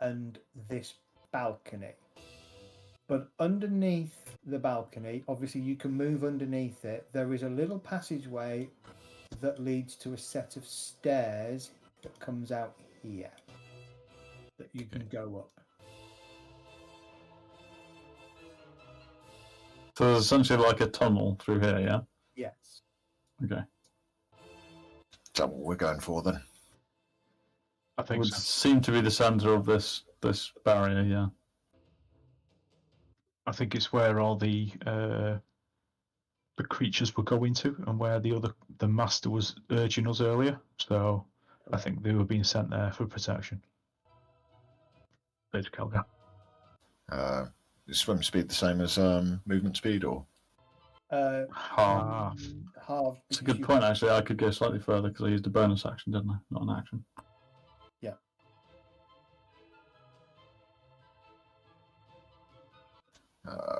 and this balcony. But underneath the balcony, obviously you can move underneath it. There is a little passageway that leads to a set of stairs that comes out here that you can go up. So there's essentially like a tunnel through here, yeah? Yes. Okay. that what we're going for then? I It think would so. seem to be the centre of this barrier, yeah. I think it's where all the creatures were going to, and where the master was urging us earlier. So I think they were being sent there for protection. Beta Kelga. Is swim speed the same as movement speed, or? Half. Half. It's a good point, actually. I could go slightly further because I used a bonus action, didn't I? Not an action. Yeah.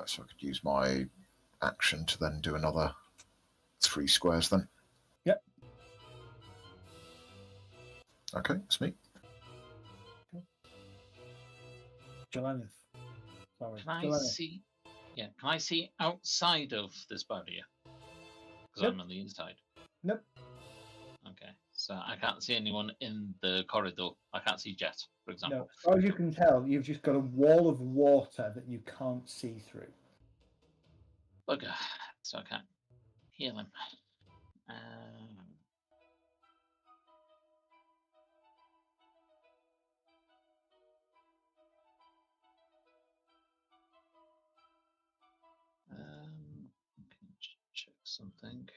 So I could use my action to then do another 3 squares then. Yep. Okay, it's me. Jelenith. Sorry. Can I Jelenith. see? Yeah, can I see outside of this barrier? Because Nope. I'm on the inside. Nope. Okay, so I can't see anyone in the corridor. I can't see Jet, for example. No. As far as you can tell, you've just got a wall of water that you can't see through. Bugger. So I can't heal him. Can check something.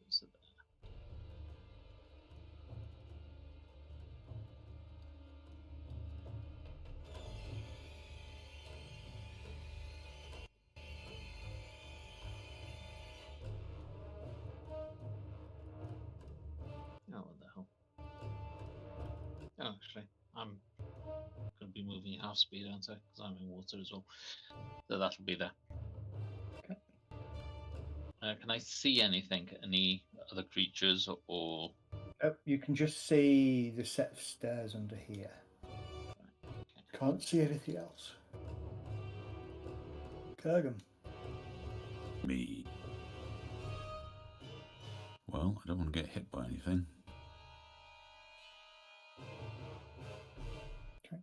Is it there? Oh, what the hell? Oh, actually, I'm going to be moving half speed, aren't I? Because I'm in water as well. So that'll be there. Okay. Can I see anything? Any other creatures or? You can just see the set of stairs under here. Okay. Can't see anything else. Kurgan. Me. Well, I don't want to get hit by anything. Okay.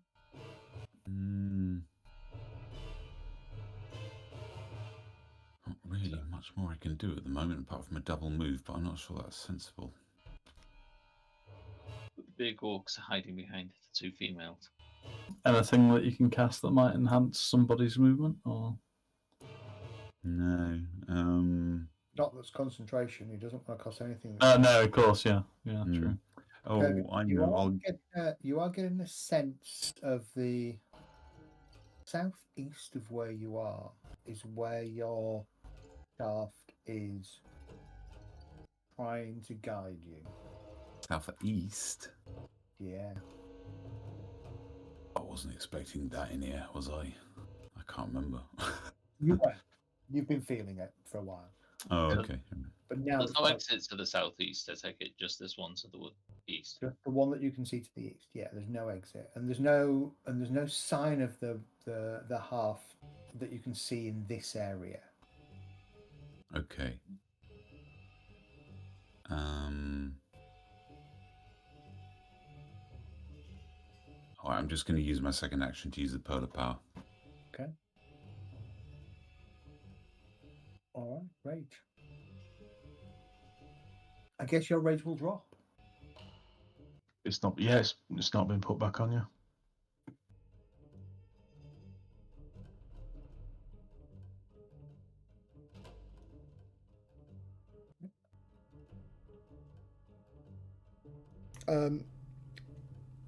Not really much more I can do at the moment apart from a double move, but I'm not sure that's sensible. The big orcs are hiding behind the 2 females. Anything that you can cast that might enhance somebody's movement, or? No. Not that's concentration. He doesn't want to cost anything. No, of course, yeah, true. Oh, Kurgan, I know. you are getting a sense of the southeast of where you are is where your shaft is trying to guide you. Southeast? Yeah. I wasn't expecting that in here, was I? I can't remember. You were. You've been feeling it for a while. Oh, okay. But now There's it's no like exit to the southeast, I take it, just this one to the east. just the one that you can see to the east. Yeah, there's no exit, and there's no sign of the half that you can see in this area. Okay. All right, I'm just going to use my second action to use the polar power. Okay. All right, rage. I guess your rage will drop. It's not. Yes, it's not been put back on you.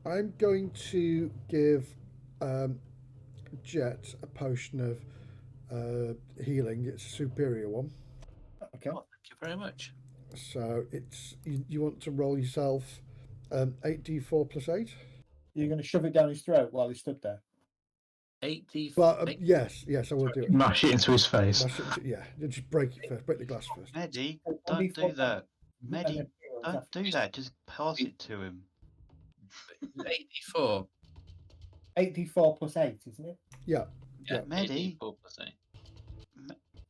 I'm going to give Jet a potion of healing. It's a superior one. Okay. Oh, thank you very much. So it's you want to roll yourself 8d4 plus 8. You're going to shove it down his throat while he stood there. 8d4. But yes, I will do it. Mash it into his face. Yeah, just break it first. Break the glass first. Mehdi, don't do that. Mehdi, Don't do that. Just pass it to him. 84. 8d4 plus 8, isn't it? Yeah. Yeah, Medi, 4%.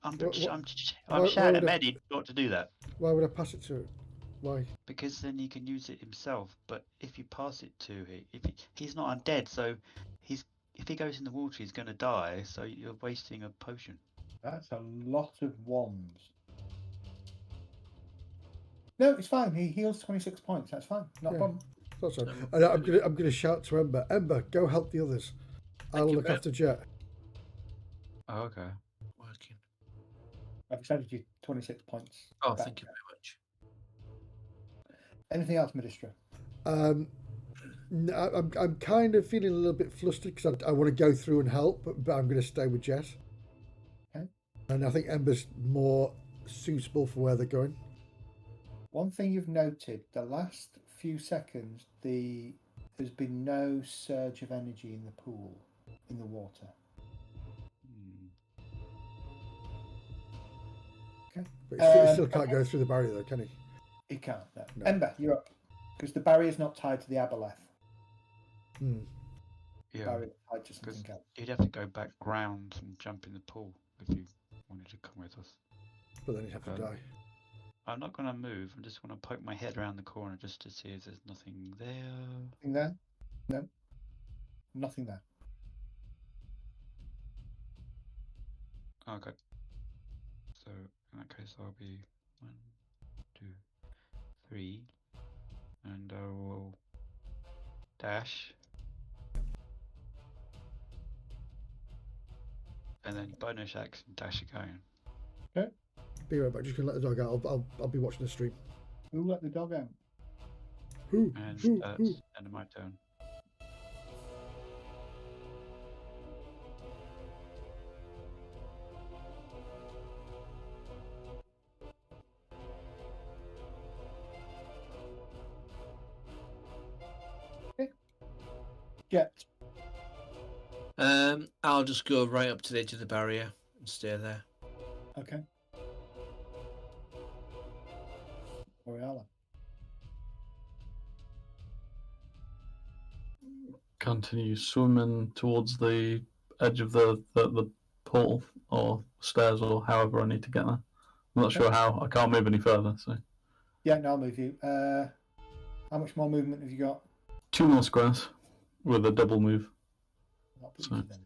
I'm What- shouting at would I- Medi not to do that. Why would I pass it to him? Why? Because then he can use it himself. But if you pass it to him, he's not undead, so if he goes in the water, he's going to die. So you're wasting a potion. That's a lot of wands. No, it's fine. He heals 26 points. That's fine. Not a Yeah. problem. That's all. And I'm gonna shout to Ember. Ember, go help the others. I'll you, look Brett. after Jet. Oh, okay. Working. I've extended you 26 points. Oh, back. thank you very much. Anything else, Medistra? No, I'm kind of feeling a little bit flustered because I want to go through and help, but I'm going to stay with Jess. Okay. And I think Ember's more suitable for where they're going. One thing you've noted, the last few seconds, there's been no surge of energy in the pool, in the water. Okay. But he still can't go through the barrier, though, can he? He can't, no. No. Ember, you're up. Because the barrier's not tied to the aboleth. Yeah. Barrier's tied to Because something else. you'd have to go back ground and jump in the pool if you wanted to come with us. But then he'd have to die. I'm not going to move. I'm just going to poke my head around the corner just to see if there's nothing there. Nothing there? No. Nothing there. Okay. So in that case, I'll be 1, 2, 3, and I will dash, and then bonus action dash again. Okay. Be right back. Just gonna let the dog out. I'll be watching the stream. Who let the dog out? Who? And Who? that's Who? end of my turn. Jet. I'll just go right up to the edge of the barrier and stay there. Okay. Oriala. Continue swimming towards the edge of the pool or stairs or however I need to get there. I'm not sure how. I can't move any further. So Yeah, no, I'll move you. How much more movement have you got? 2 more squares with a double move. I'll put So- you then.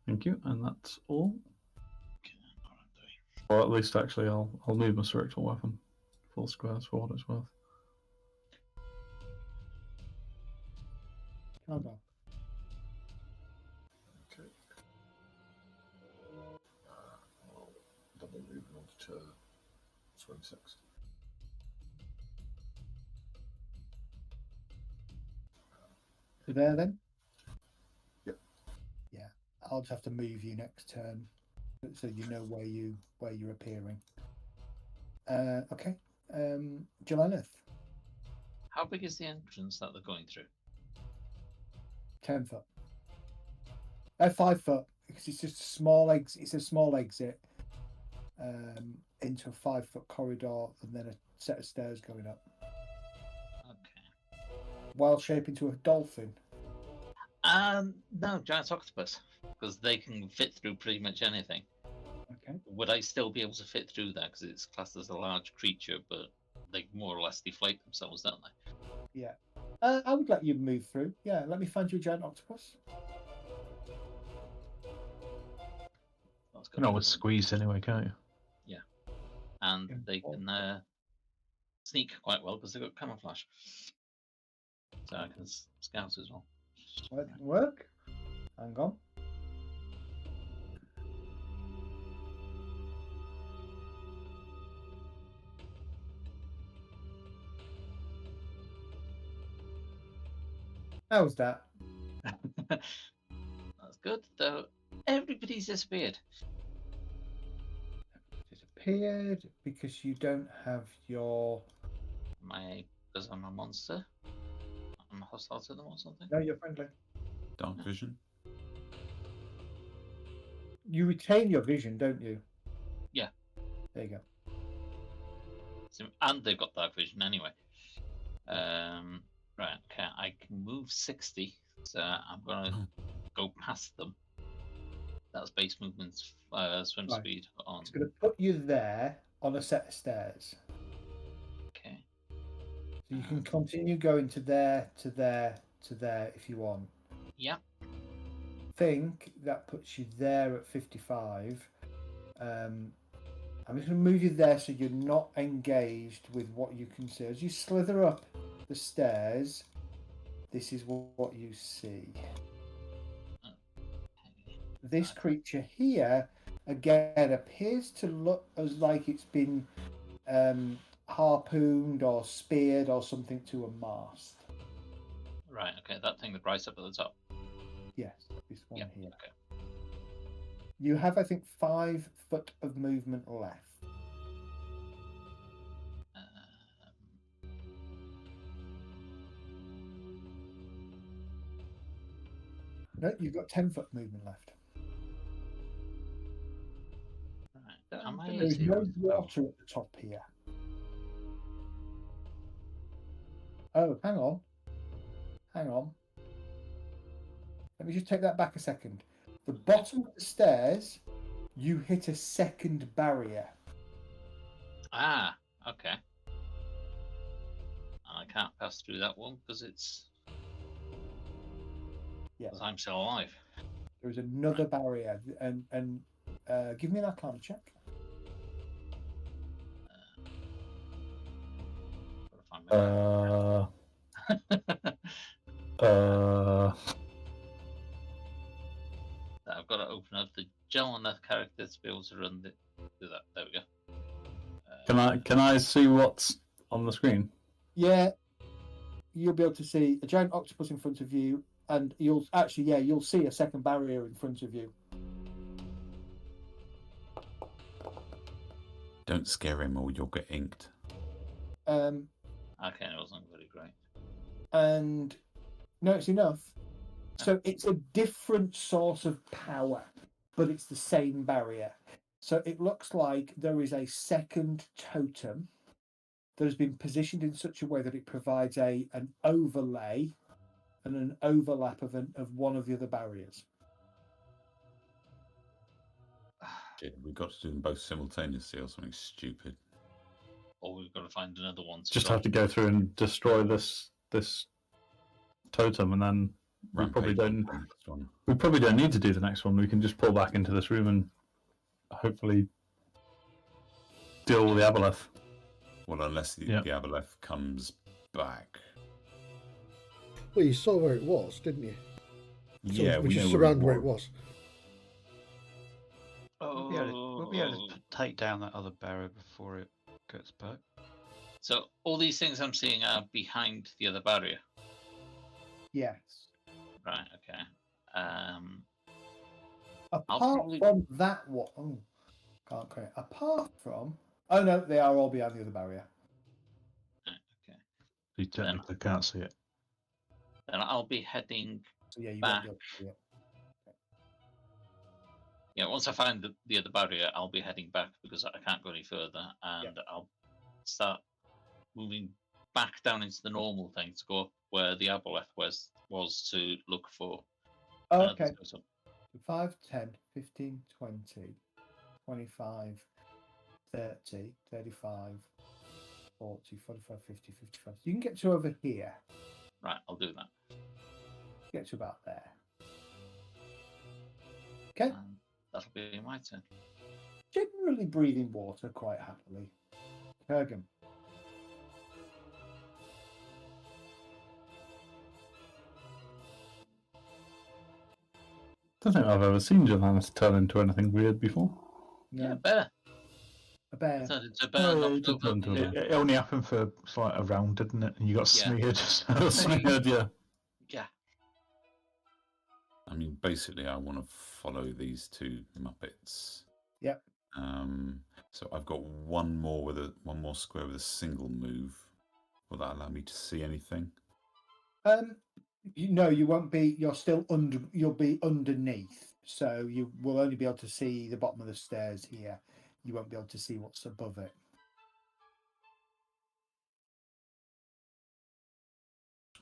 Thank you, and that's all. Or at least, actually, I'll move my spiritual weapon 4 squares for what it's worth. I'll go. Okay. I'll double move in order to 26. You there then? Yep. Yeah. I'll just have to move you next turn, so you know where you're appearing. Okay. Jelenith, How big is the entrance that they're going through? 10 foot. 5 foot, because it's just a small exit. It's a small exit into a 5 foot corridor, and then a set of stairs going up. Okay. Wild shape into a dolphin. No, giant octopus, because they can fit through pretty much anything. Okay. Would I still be able to fit through that? Because it's classed as a large creature, but they more or less deflate themselves, don't they? Yeah. I would let you move through. Yeah, let me find you a giant octopus. That's You good. can always squeeze anyway, can't you? And Yeah. they can sneak quite well because they've got camouflage. So I can scout as well. That can work. Hang on. How's that? That's good, though. Everybody's disappeared. Disappeared because you don't have your. Because I'm a monster. I'm hostile to them or something. No, you're friendly. Dark vision. You retain your vision, don't you? Yeah. There you go. And they've got dark vision anyway. Right, okay, I can move 60, so I'm going to go past them. That's base movement, swim Right. speed on. It's going to put you there on a set of stairs. Okay. So you can continue going to there, to there, to there if you want. Yep. Think that puts you there at 55. I'm just going to move you there so you're not engaged with what you can see. As you slither up the stairs, this is what you see. This creature here, again, appears to look as like it's been harpooned or speared or something to a mast. Right, okay, that thing that rises up at the top. Yes, this one here. Okay. You have, I think, 5 foot of movement left. No, you've got 10 foot movement left. Right. There's no water at the top here. Oh, hang on. Hang on. Let me just take that back a second. The bottom of the stairs, you hit a second barrier. Ah, okay. I can't pass through that one because it's... Yeah. Because I'm still alive. There is another barrier, and give me an Arcana check. I've got to open up the gel enough character to be able to do that. There we go. Can I see what's on the screen? Yeah, you'll be able to see a giant octopus in front of you, and you'll see a second barrier in front of you. Don't scare him or you'll get inked. Okay, it wasn't very great. And no, it's enough. So it's a different source of power, but it's the same barrier. So it looks like there is a second totem that has been positioned in such a way that it provides an overlay and an overlap of one of the other barriers. We've got to do them both simultaneously or something stupid. Or we've got to find another one. Just have to go through and destroy this totem, and then we probably don't need to do the next one. We can just pull back into this room and hopefully deal with the aboleth. Well, unless the aboleth comes back. Well, you saw where it was, didn't you? So Yeah, we just surround where it was. We'll be able to take down that other barrier before it gets back. So all these things I'm seeing are behind the other barrier. Yes. Right. Okay. Apart from that one, can't create. Apart from, oh no, they are all behind the other barrier. Okay. You technically can't see it. Then I'll be heading you back. Won't be able to see it. Yeah, once I find the other barrier, I'll be heading back because I can't go any further, and I'll start moving back down into the normal thing to go up where the aboleth was to look for. Okay. 5, 10, 15, 20, 25, 30, 35, 40, 45, 50, 55. You can get to over here. Right, I'll do that. Get to about there. Okay. That'll be my turn. Generally breathing water quite happily. Kurgan. I don't think I've ever seen Johannes turn into anything weird before. No. Yeah, bear. A bear. It's a bear. It only happened for like a round, didn't it? And you got smeared. Smeared, yeah. Yeah. I mean, basically, I want to follow these two Muppets. Yep. So I've got one more square with a single move. Will that allow me to see anything? No, you won't be. You're still under. You'll be underneath, so you will only be able to see the bottom of the stairs here. You won't be able to see what's above it.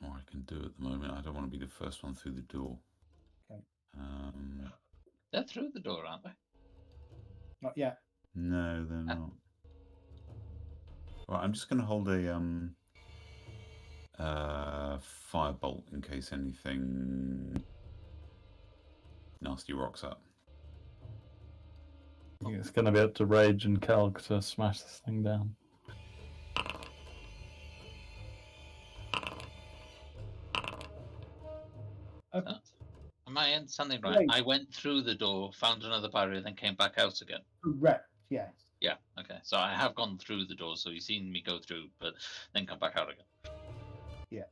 more I can do at the moment. I don't want to be the first one through the door. Okay. They're through the door, aren't they? Not yet. No, they're not. Right, I'm just going to hold a firebolt in case anything nasty rocks up. I think it's going to be up to Rage and Kelg to smash this thing down. Okay. Am I understanding right? I went through the door, found another barrier, then came back out again. Correct. Yes. Yeah. Okay. So I have gone through the door, so you've seen me go through, but then come back out again. Yeah.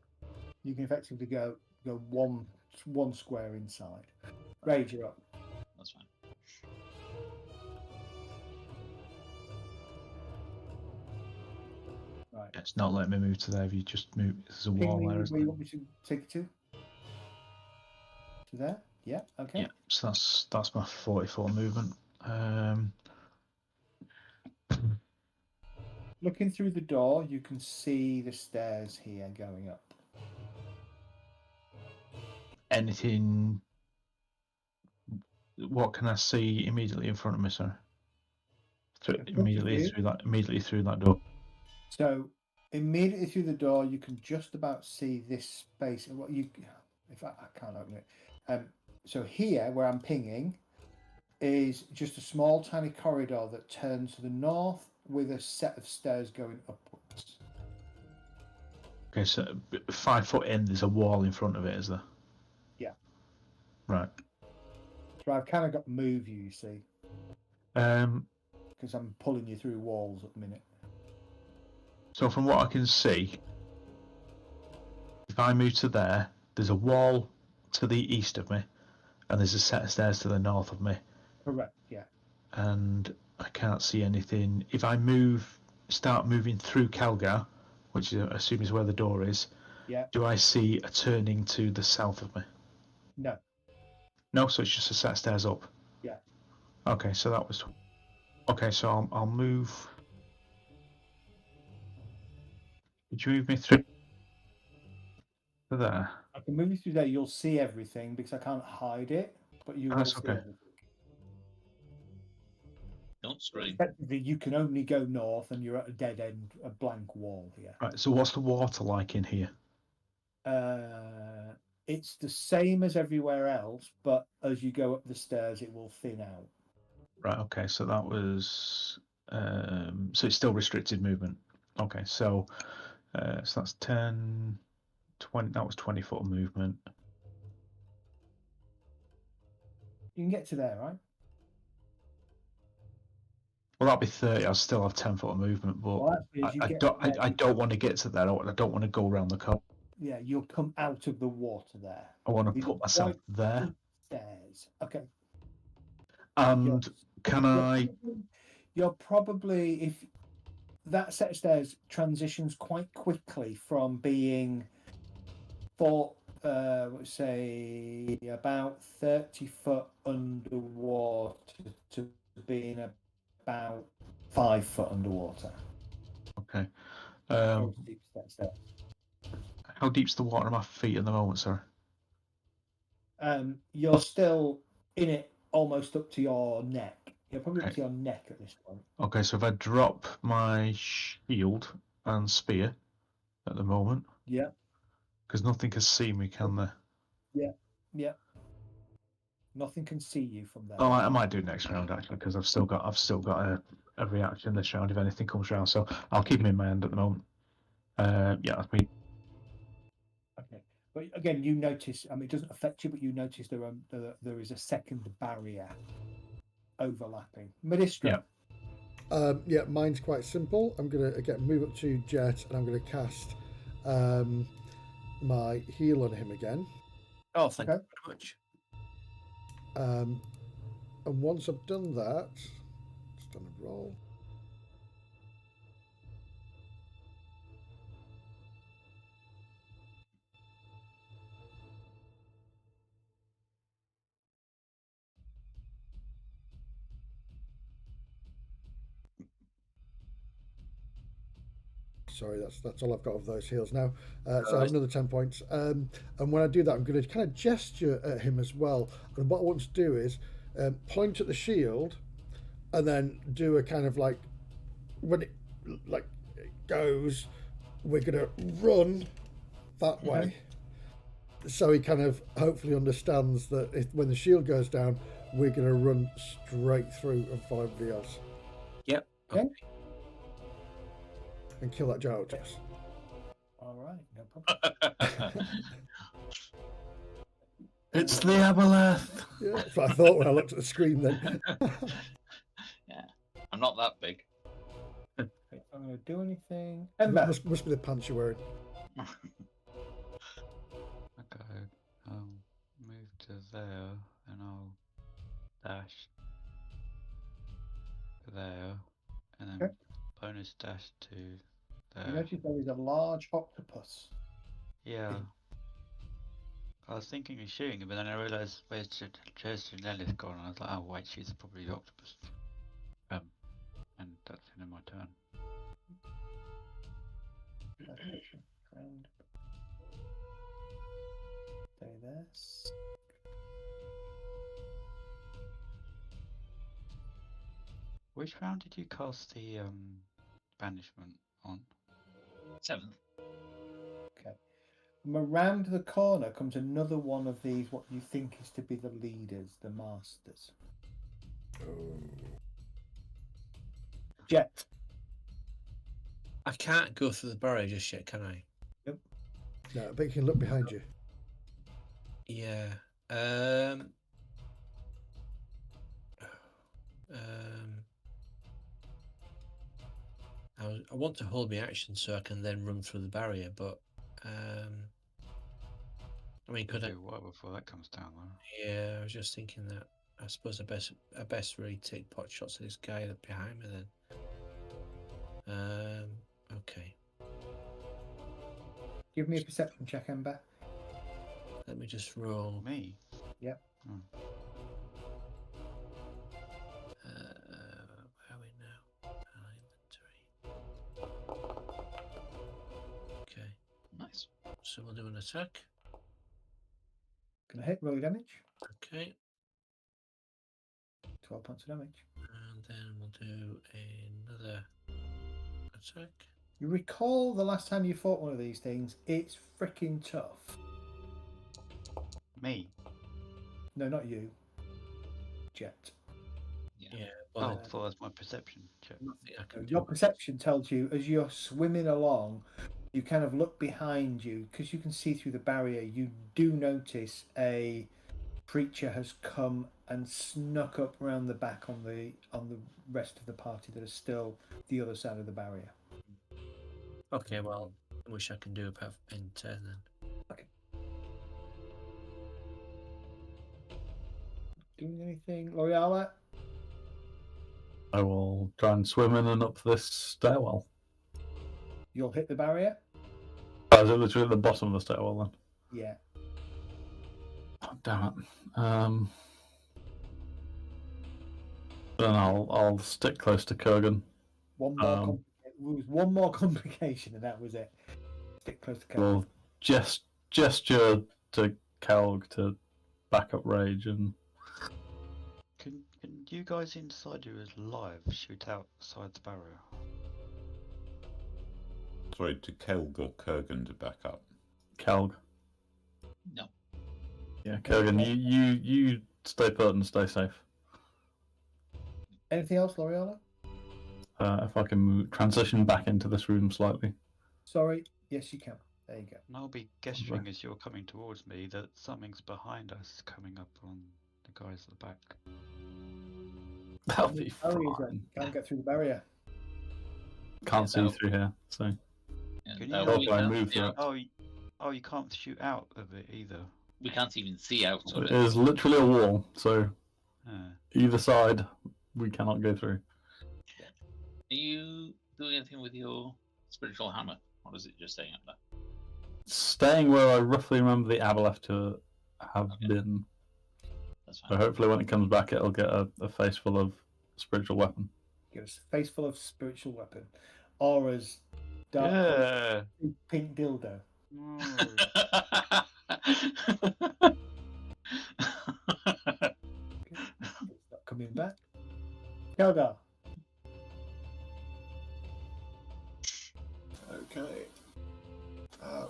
You can effectively go one square inside. Rage, you're up. That's fine. Right. It's not letting me move to there. If you just move, there's a Ping wall me there. where Isn't you there? want me to take it to? To there? Yeah. Okay. Yeah. So that's my 40-foot movement. Looking through the door, you can see the stairs here going up. Anything? What can I see immediately in front of me, sir? Immediately through that door. So immediately through the door, you can just about see this space. What you? If I can't open it. So here, where I'm pinging, is just a small, tiny corridor that turns to the north with a set of stairs going upwards. Okay, so 5 foot in, there's a wall in front of it, is there? Yeah. Right. So I've kind of got to move you see. Because I'm pulling you through walls at the minute. So from what I can see, if I move to there, there's a wall to the east of me, and there's a set of stairs to the north of me. Correct, yeah. And I can't see anything. If I start moving through Calgar, which I assume is where the door is, yeah. Do I see a turning to the south of me? No. No, so it's just a set of stairs up. Yeah. Okay, so that was. Okay, so I'll move. Did you move me through to there? I can move you through there. You'll see everything because I can't hide it, but you will see everything. Don't scream. Effectively, you can only go north, and you're at a dead end, a blank wall here. Right. So what's the water like in here? It's the same as everywhere else, but as you go up the stairs, it will thin out. Right. Okay. So that was. So it's still restricted movement. Okay. So that's 10, 20. That was 20 foot of movement. You can get to there, right? Well, that'll be 30. I'll still have 10 foot of movement, but I don't want to get to that. I don't want to go around the corner. Yeah, you'll come out of the water there. I want to put myself there. Stairs. Okay. And You're probably, if that set of stairs transitions quite quickly from being say about 30 foot underwater to being about 5 foot underwater. Okay. How deep's the water in my feet at the moment, sir? You're still in it almost up to your neck. You're probably up to your neck at this point. Okay, so if I drop my shield and spear at the moment. Yeah. Because nothing can see me, can they? Yeah. Yeah. Nothing can see you from there. Oh, I might do next round actually, because I've still got a reaction this round if anything comes round. So I'll keep them in my hand at the moment. Yeah, that's me. Okay, but again, you notice. I mean, it doesn't affect you, but you notice there is a second barrier overlapping. Medistra. Yeah, mine's quite simple. I'm gonna again move up to Jet, and I'm gonna cast my heal on him again. Oh, thank you very much. And once I've done that, just on a roll. Sorry, that's all I've got of those heals now. So I have another 10 points. And when I do that, I'm going to kind of gesture at him as well. And what I want to do is point at the shield, and then do a kind of like when it goes, we're going to run that way. So he kind of hopefully understands that when the shield goes down, we're going to run straight through and find everybody else. Yep. Okay. And kill that giant Jess. All right, no problem. It's the Aboleth. Yeah, that's what I thought when I looked at the screen then. Yeah, I'm not that big. I'm going to do anything. Must be the pants you're wearing. Okay, I'll move to there and I'll dash to there and then bonus dash to there. You notice there is a large octopus. Yeah. I was thinking of shooting it, but then I realised where's Janelle's gone, and I was like, oh wait, she's probably the octopus. And that's the end of my turn. Friend. Stay there. Which round did you cast the banishment on? 7th. Okay. From around the corner comes another one of these, what you think is to be the leaders, the masters. Jet. I can't go through the barrier just yet, can I? Yep. No, but you can look behind you. Yeah. I want to hold my action so I can then run through the barrier, but I mean, could I do what before that comes down though? Yeah, I was just thinking that. I suppose I best really take pot shots at this guy that's behind me then. Okay. Give me a perception check, Ember. Let me just roll. Me? Yep. Where are we now? Inventory. Okay. Nice. So we'll do an attack. Gonna hit, roll your damage. Okay. 12 points of damage. And then we'll do another attack. You recall the last time you fought one of these things, it's freaking tough. Me? No, not you. Jet. Yeah. Well, I thought that's my perception check. Your perception tells you as you're swimming along, you kind of look behind you because you can see through the barrier. You do notice a creature has come and snuck up around the back on the rest of the party that are still the other side of the barrier. Okay, well, I wish I can do about in turn then. Okay. Doing anything, L'Oreal? I will try and swim in and up this stairwell. You'll hit the barrier? Oh, is it literally at the bottom of the stairwell then? Yeah. Oh, damn it. Then I'll stick close to Kurgan. One more complication, and that was it. Stick close to Kurgan. We'll gesture to Kalg to back up Rage and. Can you guys inside who is live shoot outside the barrier? Sorry, to Kelg or Kurgan to back up? Kalg. No. Yeah, Kurgan, you stay put and stay safe. Anything else, L'Oreal? If I can transition back into this room slightly. Sorry. Yes, you can. There you go. And I'll be gesturing as you're coming towards me that something's behind us coming up on the guys at the back. That'll be fine. Can't get through the barrier. Can't see through here, so. Can you move through it? Oh, you can't shoot out of it either. We can't even see out of It it. is literally a wall, so either side we cannot go through. Are you doing anything with your spiritual hammer, or is it just staying up there? Staying where I roughly remember the Aboleth to have been. That's fine. So hopefully when it comes back it'll get a face full of spiritual weapon. Get a face full of spiritual weapon. Aura's dark pink dildo. It's not coming back. Kelgar. Okay.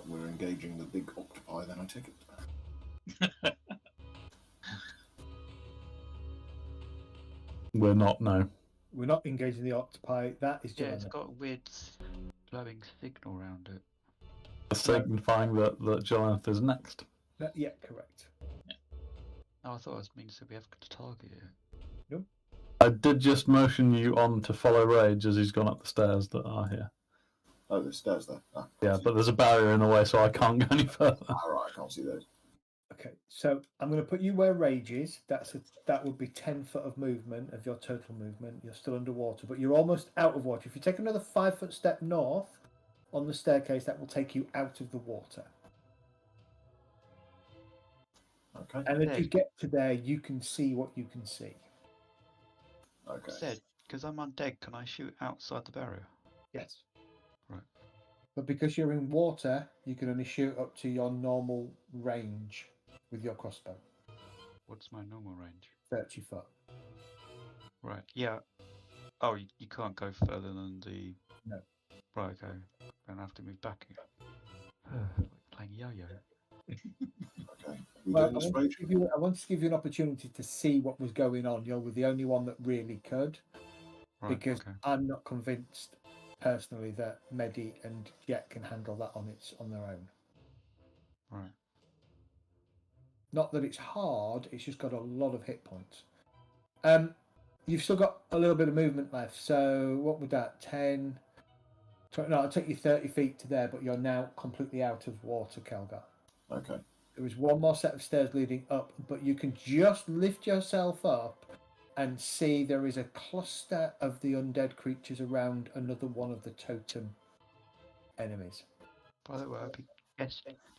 We're engaging the big octopi, then I take it. We're not, no. We're not engaging the octopi. That is Yeah, Joanna. it's got a weird glowing signal around it. Signifying that Jonathan is next. Yeah, correct. Oh, I thought it means that we have to target it. Nope. I did just motion you on to follow Rage as he's gone up the stairs that are here. Oh, there's stairs there. Ah, Yeah, but there's a barrier in the way, so I can't go any further. Alright, I can't see those. Okay, so I'm going to put you where Rage is. That would be 10 foot of movement of your total movement. You're still underwater, but you're almost out of water. If you take another 5 foot step north on the staircase, that will take you out of the water. Okay. And as you get to there, you can see what you can see. Okay. Said, because I'm undead, can I shoot outside the barrier? Yes. Right. But because you're in water, you can only shoot up to your normal range with your crossbow. What's my normal range? 30 foot. Right, yeah. Oh, you can't go further than the... No. Right, okay. Then I have to move back again. Like playing yo-yo. Okay. Well, I wanted to give you an opportunity to see what was going on. You were the only one that really could. Right, because okay. I'm not convinced personally that Medi and Jet can handle that on their own. Right. Not that it's hard, it's just got a lot of hit points. You've still got a little bit of movement left, so what would that, 10, 20, no, it'll take you 30 feet to there, but you're now completely out of water, Kelgar. Okay. There is one more set of stairs leading up, but you can just lift yourself up and see there is a cluster of the undead creatures around another one of the totem enemies. By the way, I'll be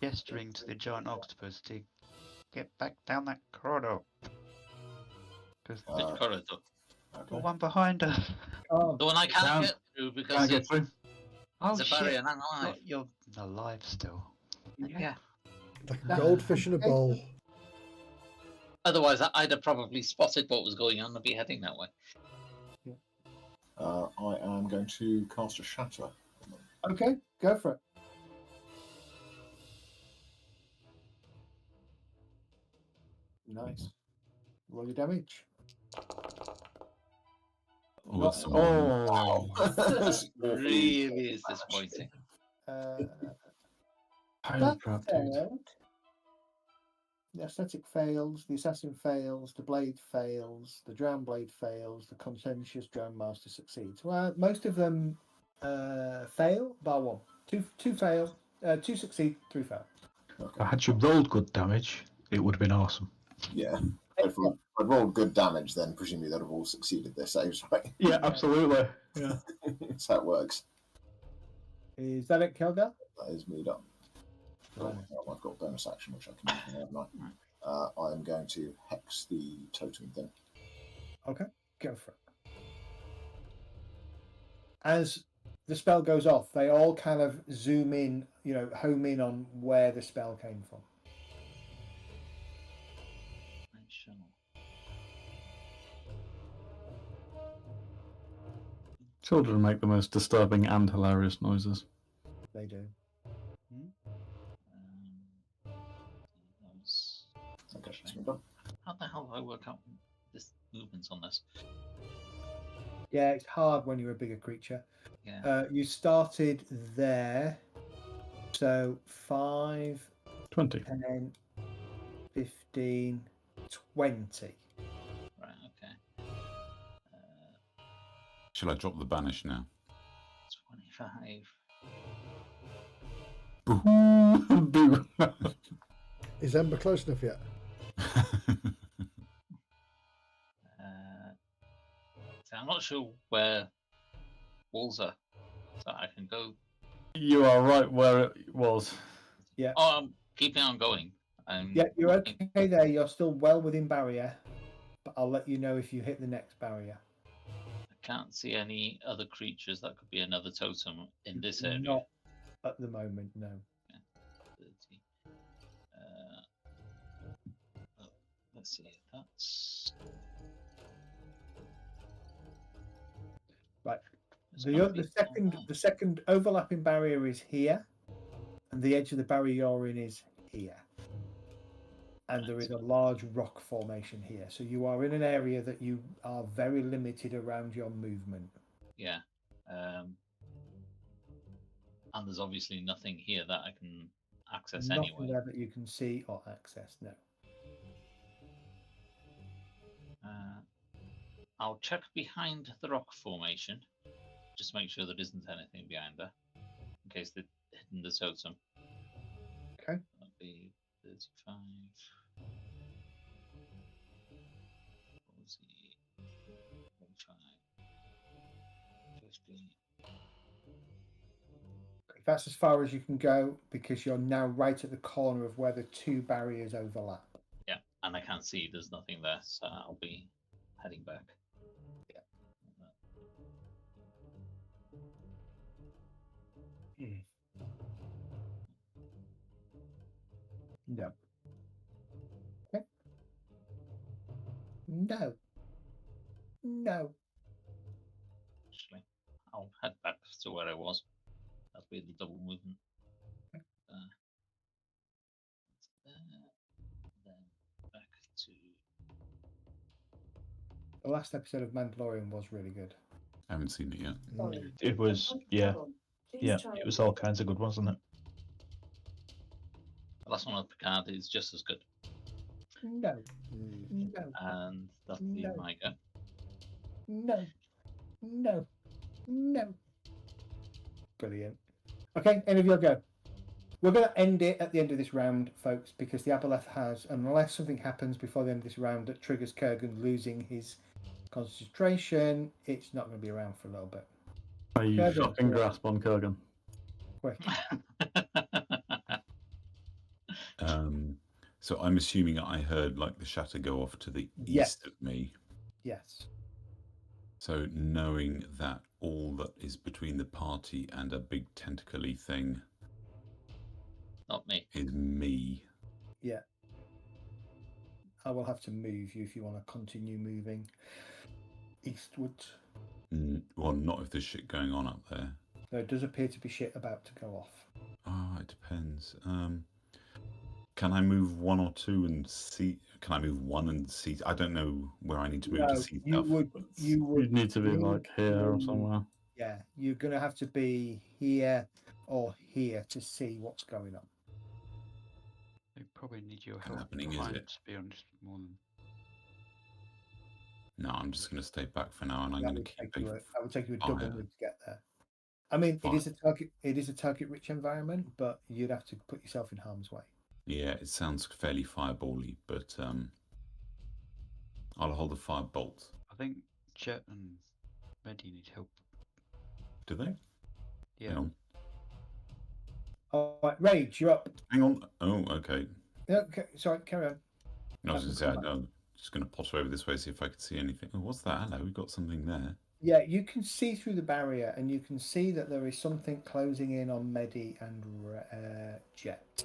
gesturing to the giant octopus to get back down that corridor. Which corridor? The one behind us. Oh, the one I can't get through because it's Oh, a shit. barrier and I'm alive. You're alive still. Yeah. Like a goldfish in a bowl. Otherwise, I'd have probably spotted what was going on and be heading that way. I am going to cast a shatter. Okay, go for it. Nice. Roll your damage. Oh, that's some Really is disappointing. That said, the ascetic fails, the assassin fails, the blade fails, the drown blade fails, the contentious drown master succeeds. Well, most of them fail, bar one. Two fail, 2 succeed, 3 fail. Okay. Had you rolled good damage, it would have been awesome. Yeah. If I'd rolled good damage, then presumably they'd have all succeeded their saves, right? Yeah, absolutely. Yeah. That's how it works. Is that it, Kelgar? That is me done. I've got a bonus action which I can use now, haven't I? I am going to hex the totem thing. Okay, go for it. As the spell goes off, they all kind of zoom in, home in on where the spell came from. Children make the most disturbing and hilarious noises. They do. Okay, so we're done. How the hell do I work out this movements on this? Yeah, it's hard when you're a bigger creature. Yeah. You started there, so 5, 20, 10, 15, 20. Right, okay. Shall I drop the banish now? 25. Boo! Is Ember close enough yet? So I'm not sure where walls are, so I can go. You are right where it was. Yeah. Oh, I'm keeping on going. Yeah, you're okay there. You're still well within barrier, but I'll let you know if you hit the next barrier. can't see any other creatures that could be another totem in this area. Not at the moment, no. Yeah, 30. Oh, let's see. That's right. It's The second overlapping barrier is here, and the edge of the barrier you're in is here. And there is a large rock formation here. So you are in an area that you are very limited around your movement. Yeah. And there's obviously nothing here that I can access Nothing anyway. there that you can see or access, no. I'll check behind the rock formation. Just make sure there isn't anything behind there. In case they've hidden the totem. Okay. That'll be 35. 40, 45, 50. That's as far as you can go because you're now right at the corner of where the two barriers overlap. Yeah, and I can't see there's nothing there, so I'll be heading back. No. Okay. No. No. Actually, I'll head back to where I was. That'll be the double movement. Then back to. The last episode of Mandalorian was really good. I haven't seen it yet. It was, yeah. Yeah, it was all kinds of good, wasn't it? The last one of Picard is just as good. No. No. And that'll be my go. No. No. No. Brilliant. Okay, end of your go. We're going to end it at the end of this round, folks, because the Aboleth has, unless something happens before the end of this round that triggers Kurgan losing his concentration, it's not going to be around for a little bit. Are you shocking grasp on Kurgan? Quick. So I'm assuming I heard like the shatter go off to the east of me. Yes. So knowing that all that is between the party and a big tentacle-y thing not me is me. Yeah. I will have to move you if you want to continue moving eastwards. Well, not if there's shit going on up there. There does appear to be shit about to go off. Oh, it depends. Can I move one or two and see? Can I move one and see? I don't know where I need to move to see stuff. You'd need to be like here or somewhere. Yeah, you're going to have to be here or here to see what's going on. They probably need your help. Happening, is it? To be honest, more than. No, I'm just going to stay back for now, and I'm going to keep. That would take you a double move to get there. I mean, it is a target-rich environment, but you'd have to put yourself in harm's way. Yeah, it sounds fairly fireball-y, but I'll hold the firebolt. I think Jet and Medi need help. Do they? Yeah. Hang on. All right, Rage, you're up. Hang on. Oh, okay. Okay, sorry, carry on. I was going to say, I'm just going to potter over this way, see if I can see anything. Oh, what's that? Hello, we've got something there. Yeah, you can see through the barrier, and you can see that there is something closing in on Medi and Jet.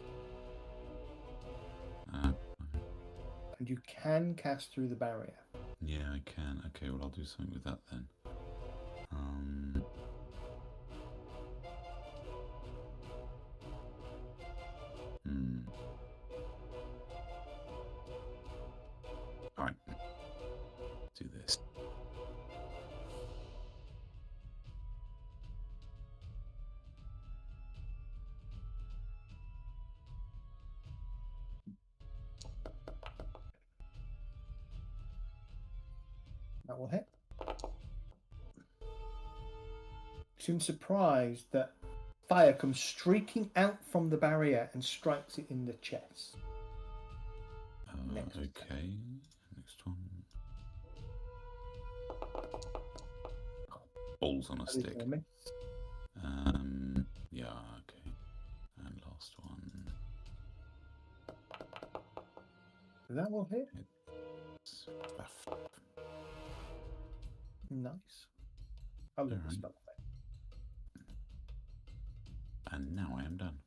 And you can cast through the barrier. Yeah, I can. Okay, well, I'll do something with that then. All right. Do this. That will hit. Seems surprised that fire comes streaking out from the barrier and strikes it in the chest. Okay, next one. Balls on a stick. Yeah, okay. And last one. That will hit. Nice. I love the Alright. spell effect. And now I am done.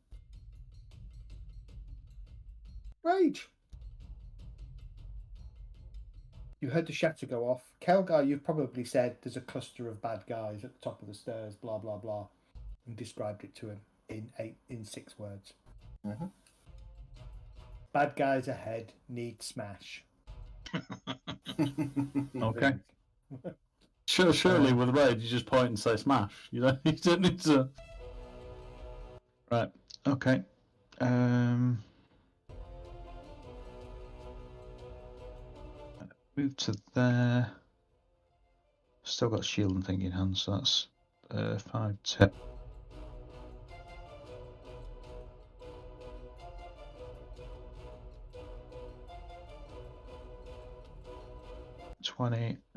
Rage. You heard the shatter go off. Kelgar, you've probably said there's a cluster of bad guys at the top of the stairs, blah, blah, blah, and described it to him in 6 words. Mm-hmm. Bad guys ahead, need smash. Okay. Surely with Raid, you just point and say smash. You don't need to. Right. Okay. Move to there. Still got shield and thing in hand, so that's 5, 10.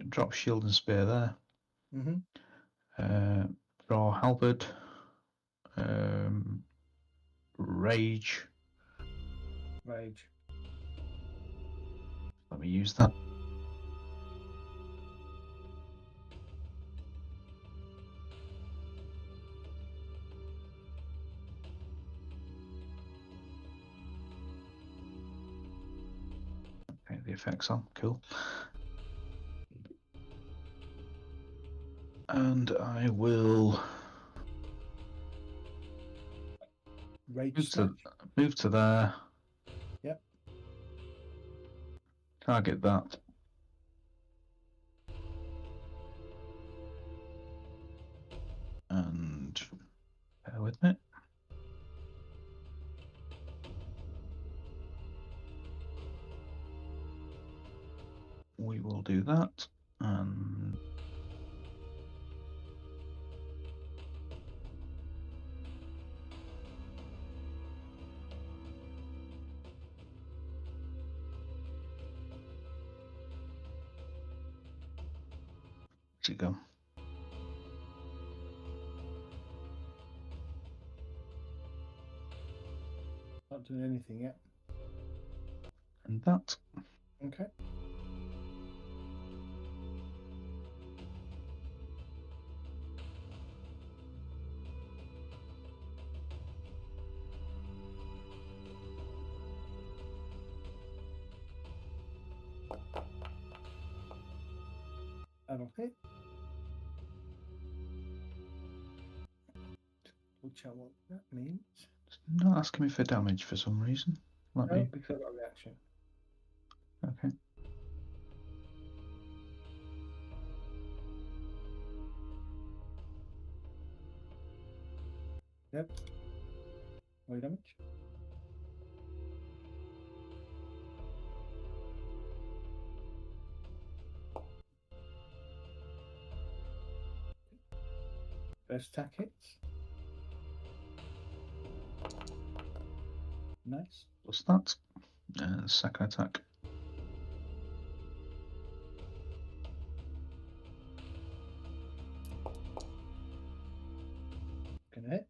Drop shield and spear there. Mm-hmm. Draw halberd. Rage. Rage. Let me use that. Okay, the effects on. Cool. And I will Rage move to there. Yep. Target that. And bear with me. We will do that. And where's it go? Not doing anything yet. And that. Okay. That'll hit. Which I what that means. It's not asking me for damage for some reason. Let me. Because I've got a reaction. Okay. Yep. No damage. First attack hits. Nice. Plus that. Second attack. Gonna hit.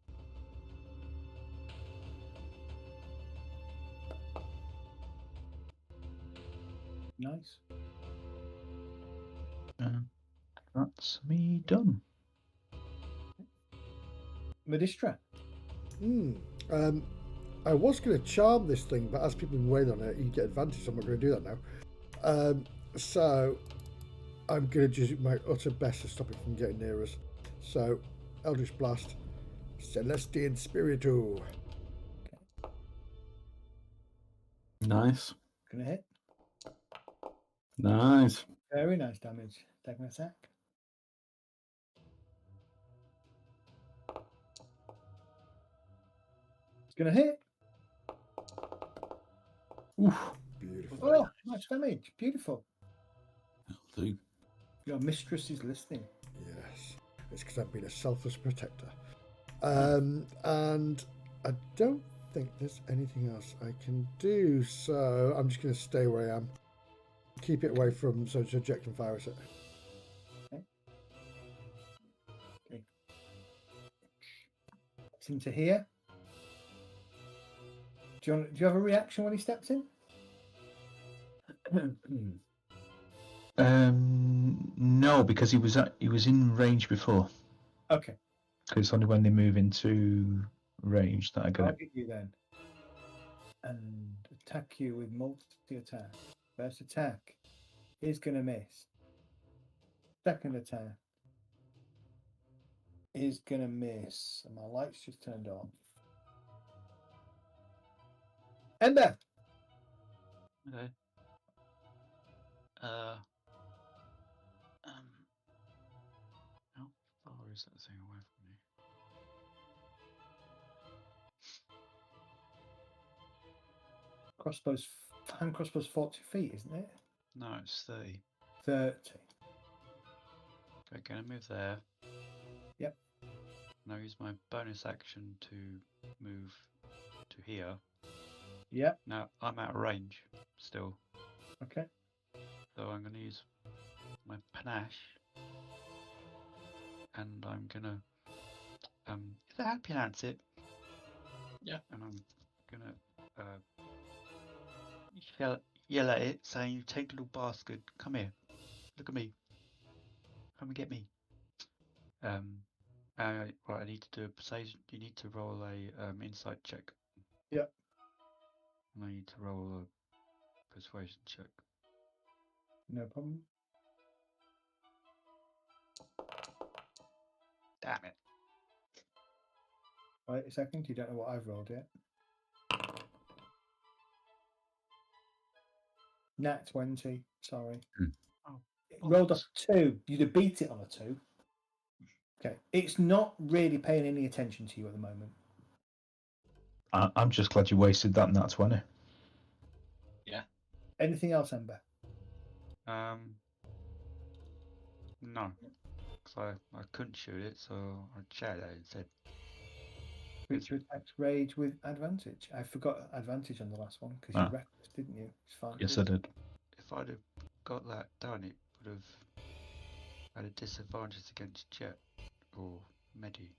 Nice. That's me done. Medistra. I was going to charm this thing, but as people wait on it, you get advantage, so I'm not going to do that now. So I'm going to do my utter best to stop it from getting near us. So Eldritch Blast, Celestian Spiritu. Okay. Nice. Gonna hit. Nice. Very nice damage. Take my attack. It's gonna hit. Oof. Beautiful. Oh, much damage. Beautiful. That'll do. Your mistress is listening. Yes, it's because I've been a selfless protector. And I don't think there's anything else I can do, so I'm just going to stay where I am. Keep it away from so Jet can fire at it. Okay. Steps into here. Do you have a reaction when he steps in? No, No, because he was in range before. Okay. It's only when they move into range that I get it. Target you then. And attack you with multi-attack. First attack is going to miss. Second attack is going to miss. And my lights just turned off. Ember! Okay. How far is that thing away from me? Hand crossbow's 40 feet, isn't it? No, it's 30. 30. Okay, gonna move there. Yep. Now use my bonus action to move to here. Yep. Now I'm out of range still. Okay. So I'm gonna use my panache. And I'm gonna is that how you pronounce it? Yeah. And I'm gonna yell at it, saying, "You take little bastard, come here, look at me, come and get me." Right, I need to do a persuasion. You need to roll a insight check. Yep. And I need to roll a persuasion check. No problem. Damn it. Wait a second, you don't know what I've rolled yet. Nat 20, sorry. Oh, It rolled a 2. You'd have beat it on a 2. Okay. It's not really paying any attention to you at the moment. I'm just glad you wasted that nat 20. Yeah. Anything else, Ember? No. Because I couldn't shoot it, so I chatted at it instead. Creature attacks rage with advantage. I forgot advantage on the last one because you reckless, didn't you? It's fine. Yes, I did. If I'd have got that done, it would have had a disadvantage against Jet or Medi.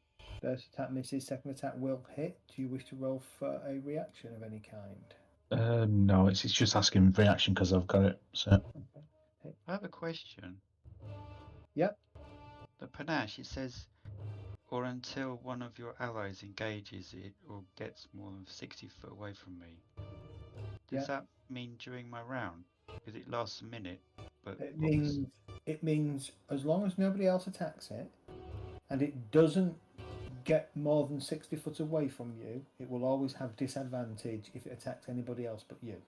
First attack misses, second attack will hit. Do you wish to roll for a reaction of any kind? No, it's just asking reaction because I've got it. So. Okay. I have a question. Yep. The panache, it says, or until one of your allies engages it or gets more than 60 foot away from me. Does that mean during my round? Because it lasts a minute. But it means as long as nobody else attacks it, and it doesn't get more than 60 foot away from you, it will always have disadvantage if it attacks anybody else but you.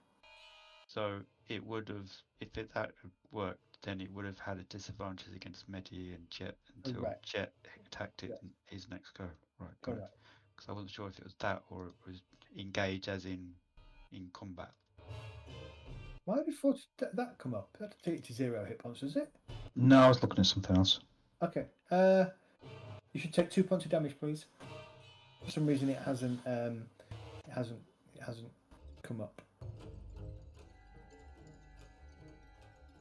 So it would have, if that had worked, then it would have had a disadvantage against Medi and Jet until Jet attacked it in his next go. Right, got it. Because I wasn't sure if it was that or it was engage as in combat. Why did that come up? That take it to 0 hit points, does it? No, I was looking at something else. Okay. You should take 2 points of damage, please. For some reason, it hasn't come up.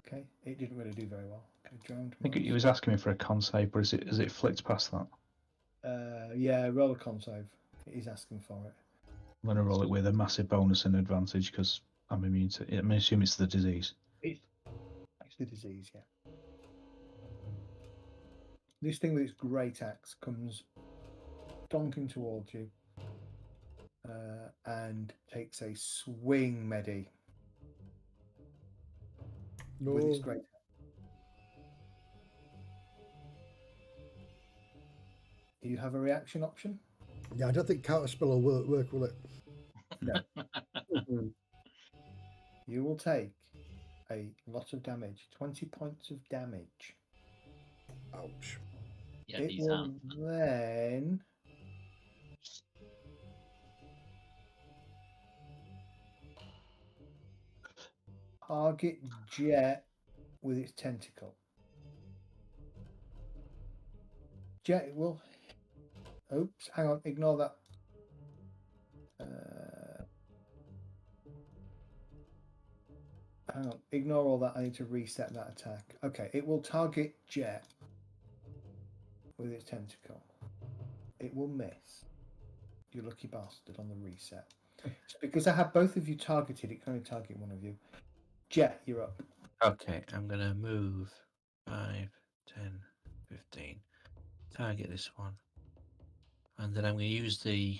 Okay, it didn't really do very well. Okay, drowned. I think he was asking me for a con save, but is it flicked past that? Yeah, roll a con save. He's asking for it. I'm going to roll it with a massive bonus and advantage because I'm immune to it. I assume it's the disease. It's the disease, yeah. This thing with its great axe comes donking towards you and takes a swing, Medi. No. With its great axe. Do you have a reaction option? Yeah, I don't think counterspell will work, will it? No. You will take a lot of damage. 20 points of damage. Ouch. Yeah, it will then target Jet with its tentacle. Jet will. Oops, hang on, ignore that. Hang on, ignore all that. I need to reset that attack. Okay, it will target Jet with its tentacle. It will miss. You lucky bastard on the reset. It's because I have both of you targeted, it can only target one of you. Jet, you're up. Okay, I'm going to move 5, 10, 15. Target this one. And then I'm going to use the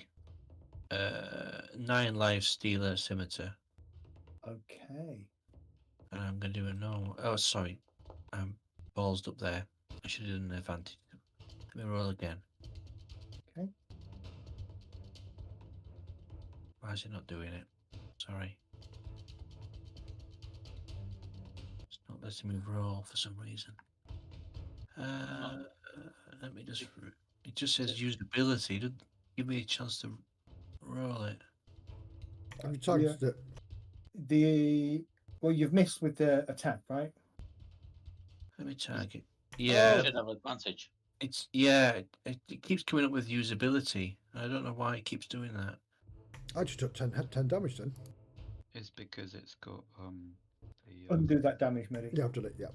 9 live stealer scimitar. Okay. And I'm going to do a normal. Oh, sorry. I'm ballsed up there. I should have done an advantage. Let me roll again. Okay. Why is it not doing it? Sorry. It's not letting me roll for some reason. Let me just. It just says usability. It doesn't give me a chance to roll it. Have you targeted it? Well, you've missed with the attack, right? Let me target. Yeah. You should have advantage. It's it keeps coming up with usability. I don't know why it keeps doing that. I just took 10 damage then. It's because it's got Undo that damage, Medi. Yeah, I've done it. Yeah.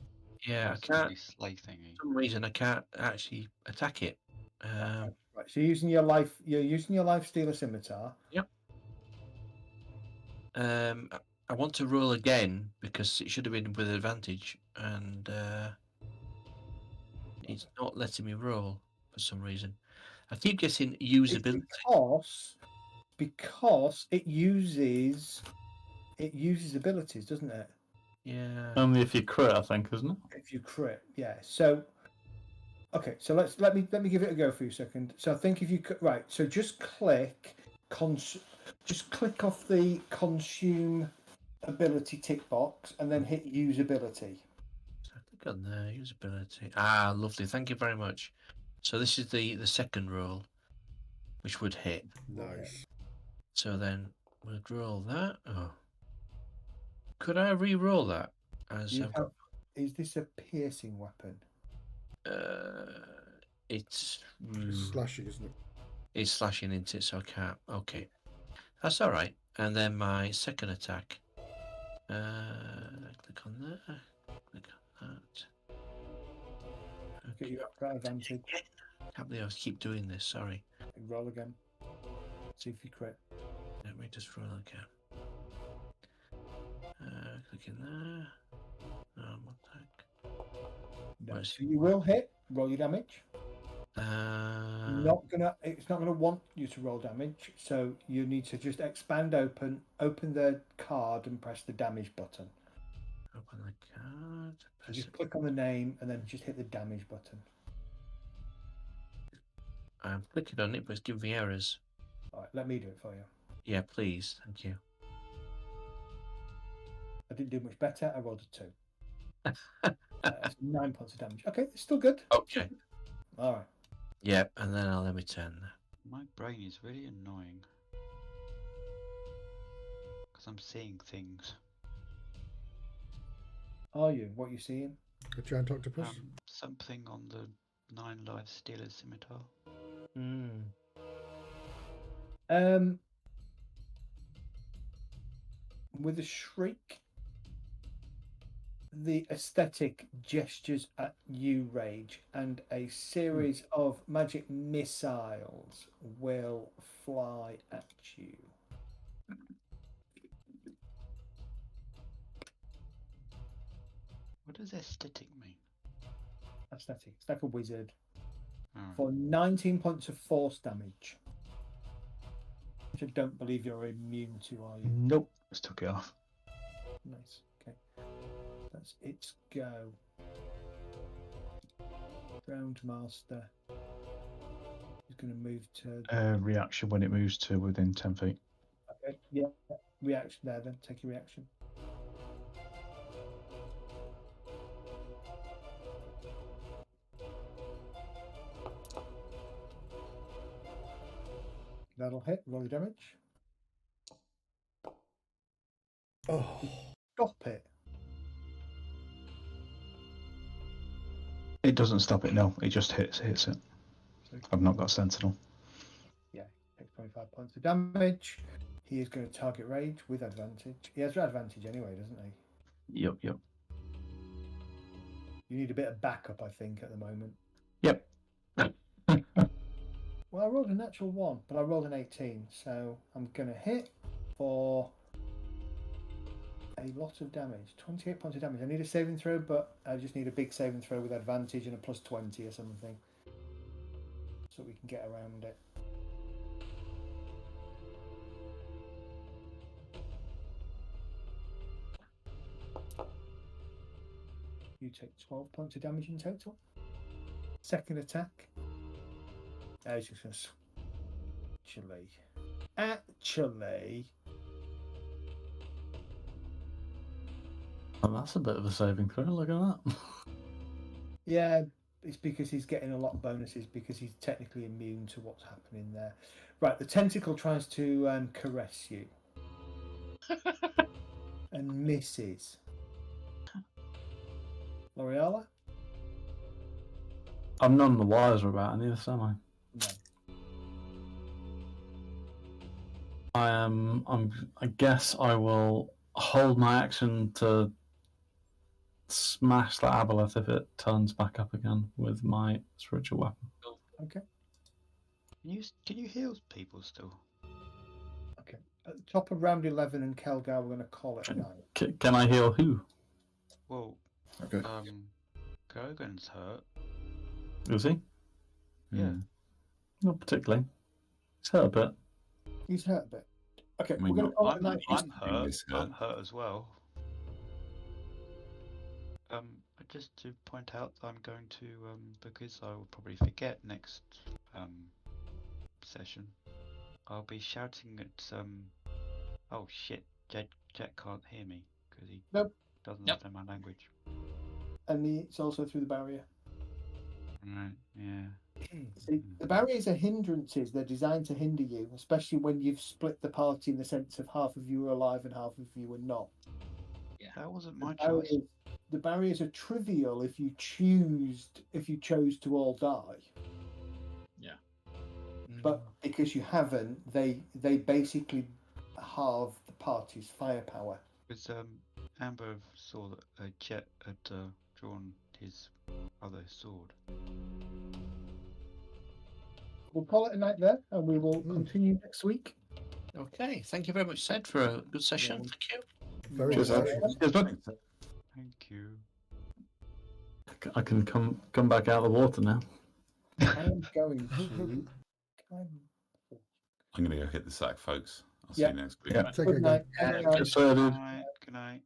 Yeah, I can't. For some reason, I can't actually attack it. Right. So you're using your life. You're using your life stealer scimitar. Yep. I want to roll again because it should have been with advantage, and it's not letting me roll for some reason. I keep getting usability. Because it uses abilities, doesn't it? Yeah. Only if you crit, I think, isn't it? If you crit, yeah. So, okay. So let me give it a go for you a second. So I think if you right. So just click off the consume ability tick box and then hit usability. So I click on there, usability. Ah, lovely. Thank you very much. So this is the second roll, which would hit. Nice. So then we'll roll that. Oh. Could I re-roll that? Is this a piercing weapon? It's slashing, isn't it? It's slashing into it, so I can't. Okay, that's all right. And then my second attack. Click on that. Click on that. Okay, you got advantage. Can't believe I keep doing this. Sorry. Roll again. See if you crit. Let me just roll again. Click in there. Attack. No, so you will hit. Roll your damage. It's not gonna want you to roll damage. So you need to just open the card and press the damage button. Open the card. So just click on the name and then just hit the damage button. I'm clicking on it, but it's giving me errors. All right, let me do it for you. Yeah, please. Thank you. I didn't do much better. I rolled a 2. 9 points of damage. Okay, it's still good. Okay. All right. Yep, and then I'll let me turn. My brain is really annoying because I'm seeing things. Are you? What are you seeing? A giant octopus? Something on the 9 live stealer scimitar. With a shriek, the aesthetic gestures at you, Rage, and a series of magic missiles will fly at you. What does aesthetic mean? Aesthetic. It's like a wizard. Right. For 19 points of force damage. Which I don't believe you're immune to, are you? Nope. Just took it off. Nice. Okay. That's its go. Ground Master is going to move to... reaction when it moves to within 10 feet. Okay, yeah. Reaction there then. Take your reaction. That'll hit. Roll your damage. Oh. Stop it. It doesn't stop it, no. It just hits it. So, I've not got Sentinel. Yeah, takes 25 points of damage. He is going to target Rage with advantage. He has advantage anyway, doesn't he? Yep. You need a bit of backup, I think, at the moment. Yep. Well, I rolled a natural 1, but I rolled an 18, so I'm going to hit for a lot of damage. 28 points of damage. I need a saving throw, but I just need a big saving throw with advantage and a plus 20 or something, so we can get around it. You take 12 points of damage in total. Second attack. I was just going to... Actually... Well, that's a bit of a saving throw, look at that. Yeah, it's because he's getting a lot of bonuses because he's technically immune to what's happening there. Right, the tentacle tries to caress you. And misses. L'Oreala? I'm none the wiser about any of this, am I? No. I guess I will hold my action to smash that aboleth if it turns back up again with my spiritual weapon. Okay. Can you heal people still? Okay. At the top of round 11 and Kelgar, we're going to call it a night. Can I heal who? Well, Okay. Grogan's hurt. Is he? Yeah. Not particularly. He's hurt a bit. He's hurt a bit. Okay, I mean, we're going to call it a night. I'm hurt. I'm hurt as well. Just to point out, I'm going to because I will probably forget next session. I'll be shouting at oh shit, Jet can't hear me because he doesn't know my language. And it's also through the barrier. Right. Yeah. See, the barriers are hindrances. They're designed to hinder you, especially when you've split the party in the sense of half of you are alive and half of you are not. Yeah, that wasn't my choice. The barriers are trivial if you chose to all die. Yeah. But because you haven't, they basically halve the party's firepower. Because Amber saw that Jet had drawn his other sword. We'll call it a night there, and we will continue next week. Okay, thank you very much, Sed, for a good session. Thank you. Very Cheers, good. Thank you. I can come back out of the water now. I am going to. I'm going to go hit the sack, folks. I'll see you next week. Take a Good night. Good night. Good night.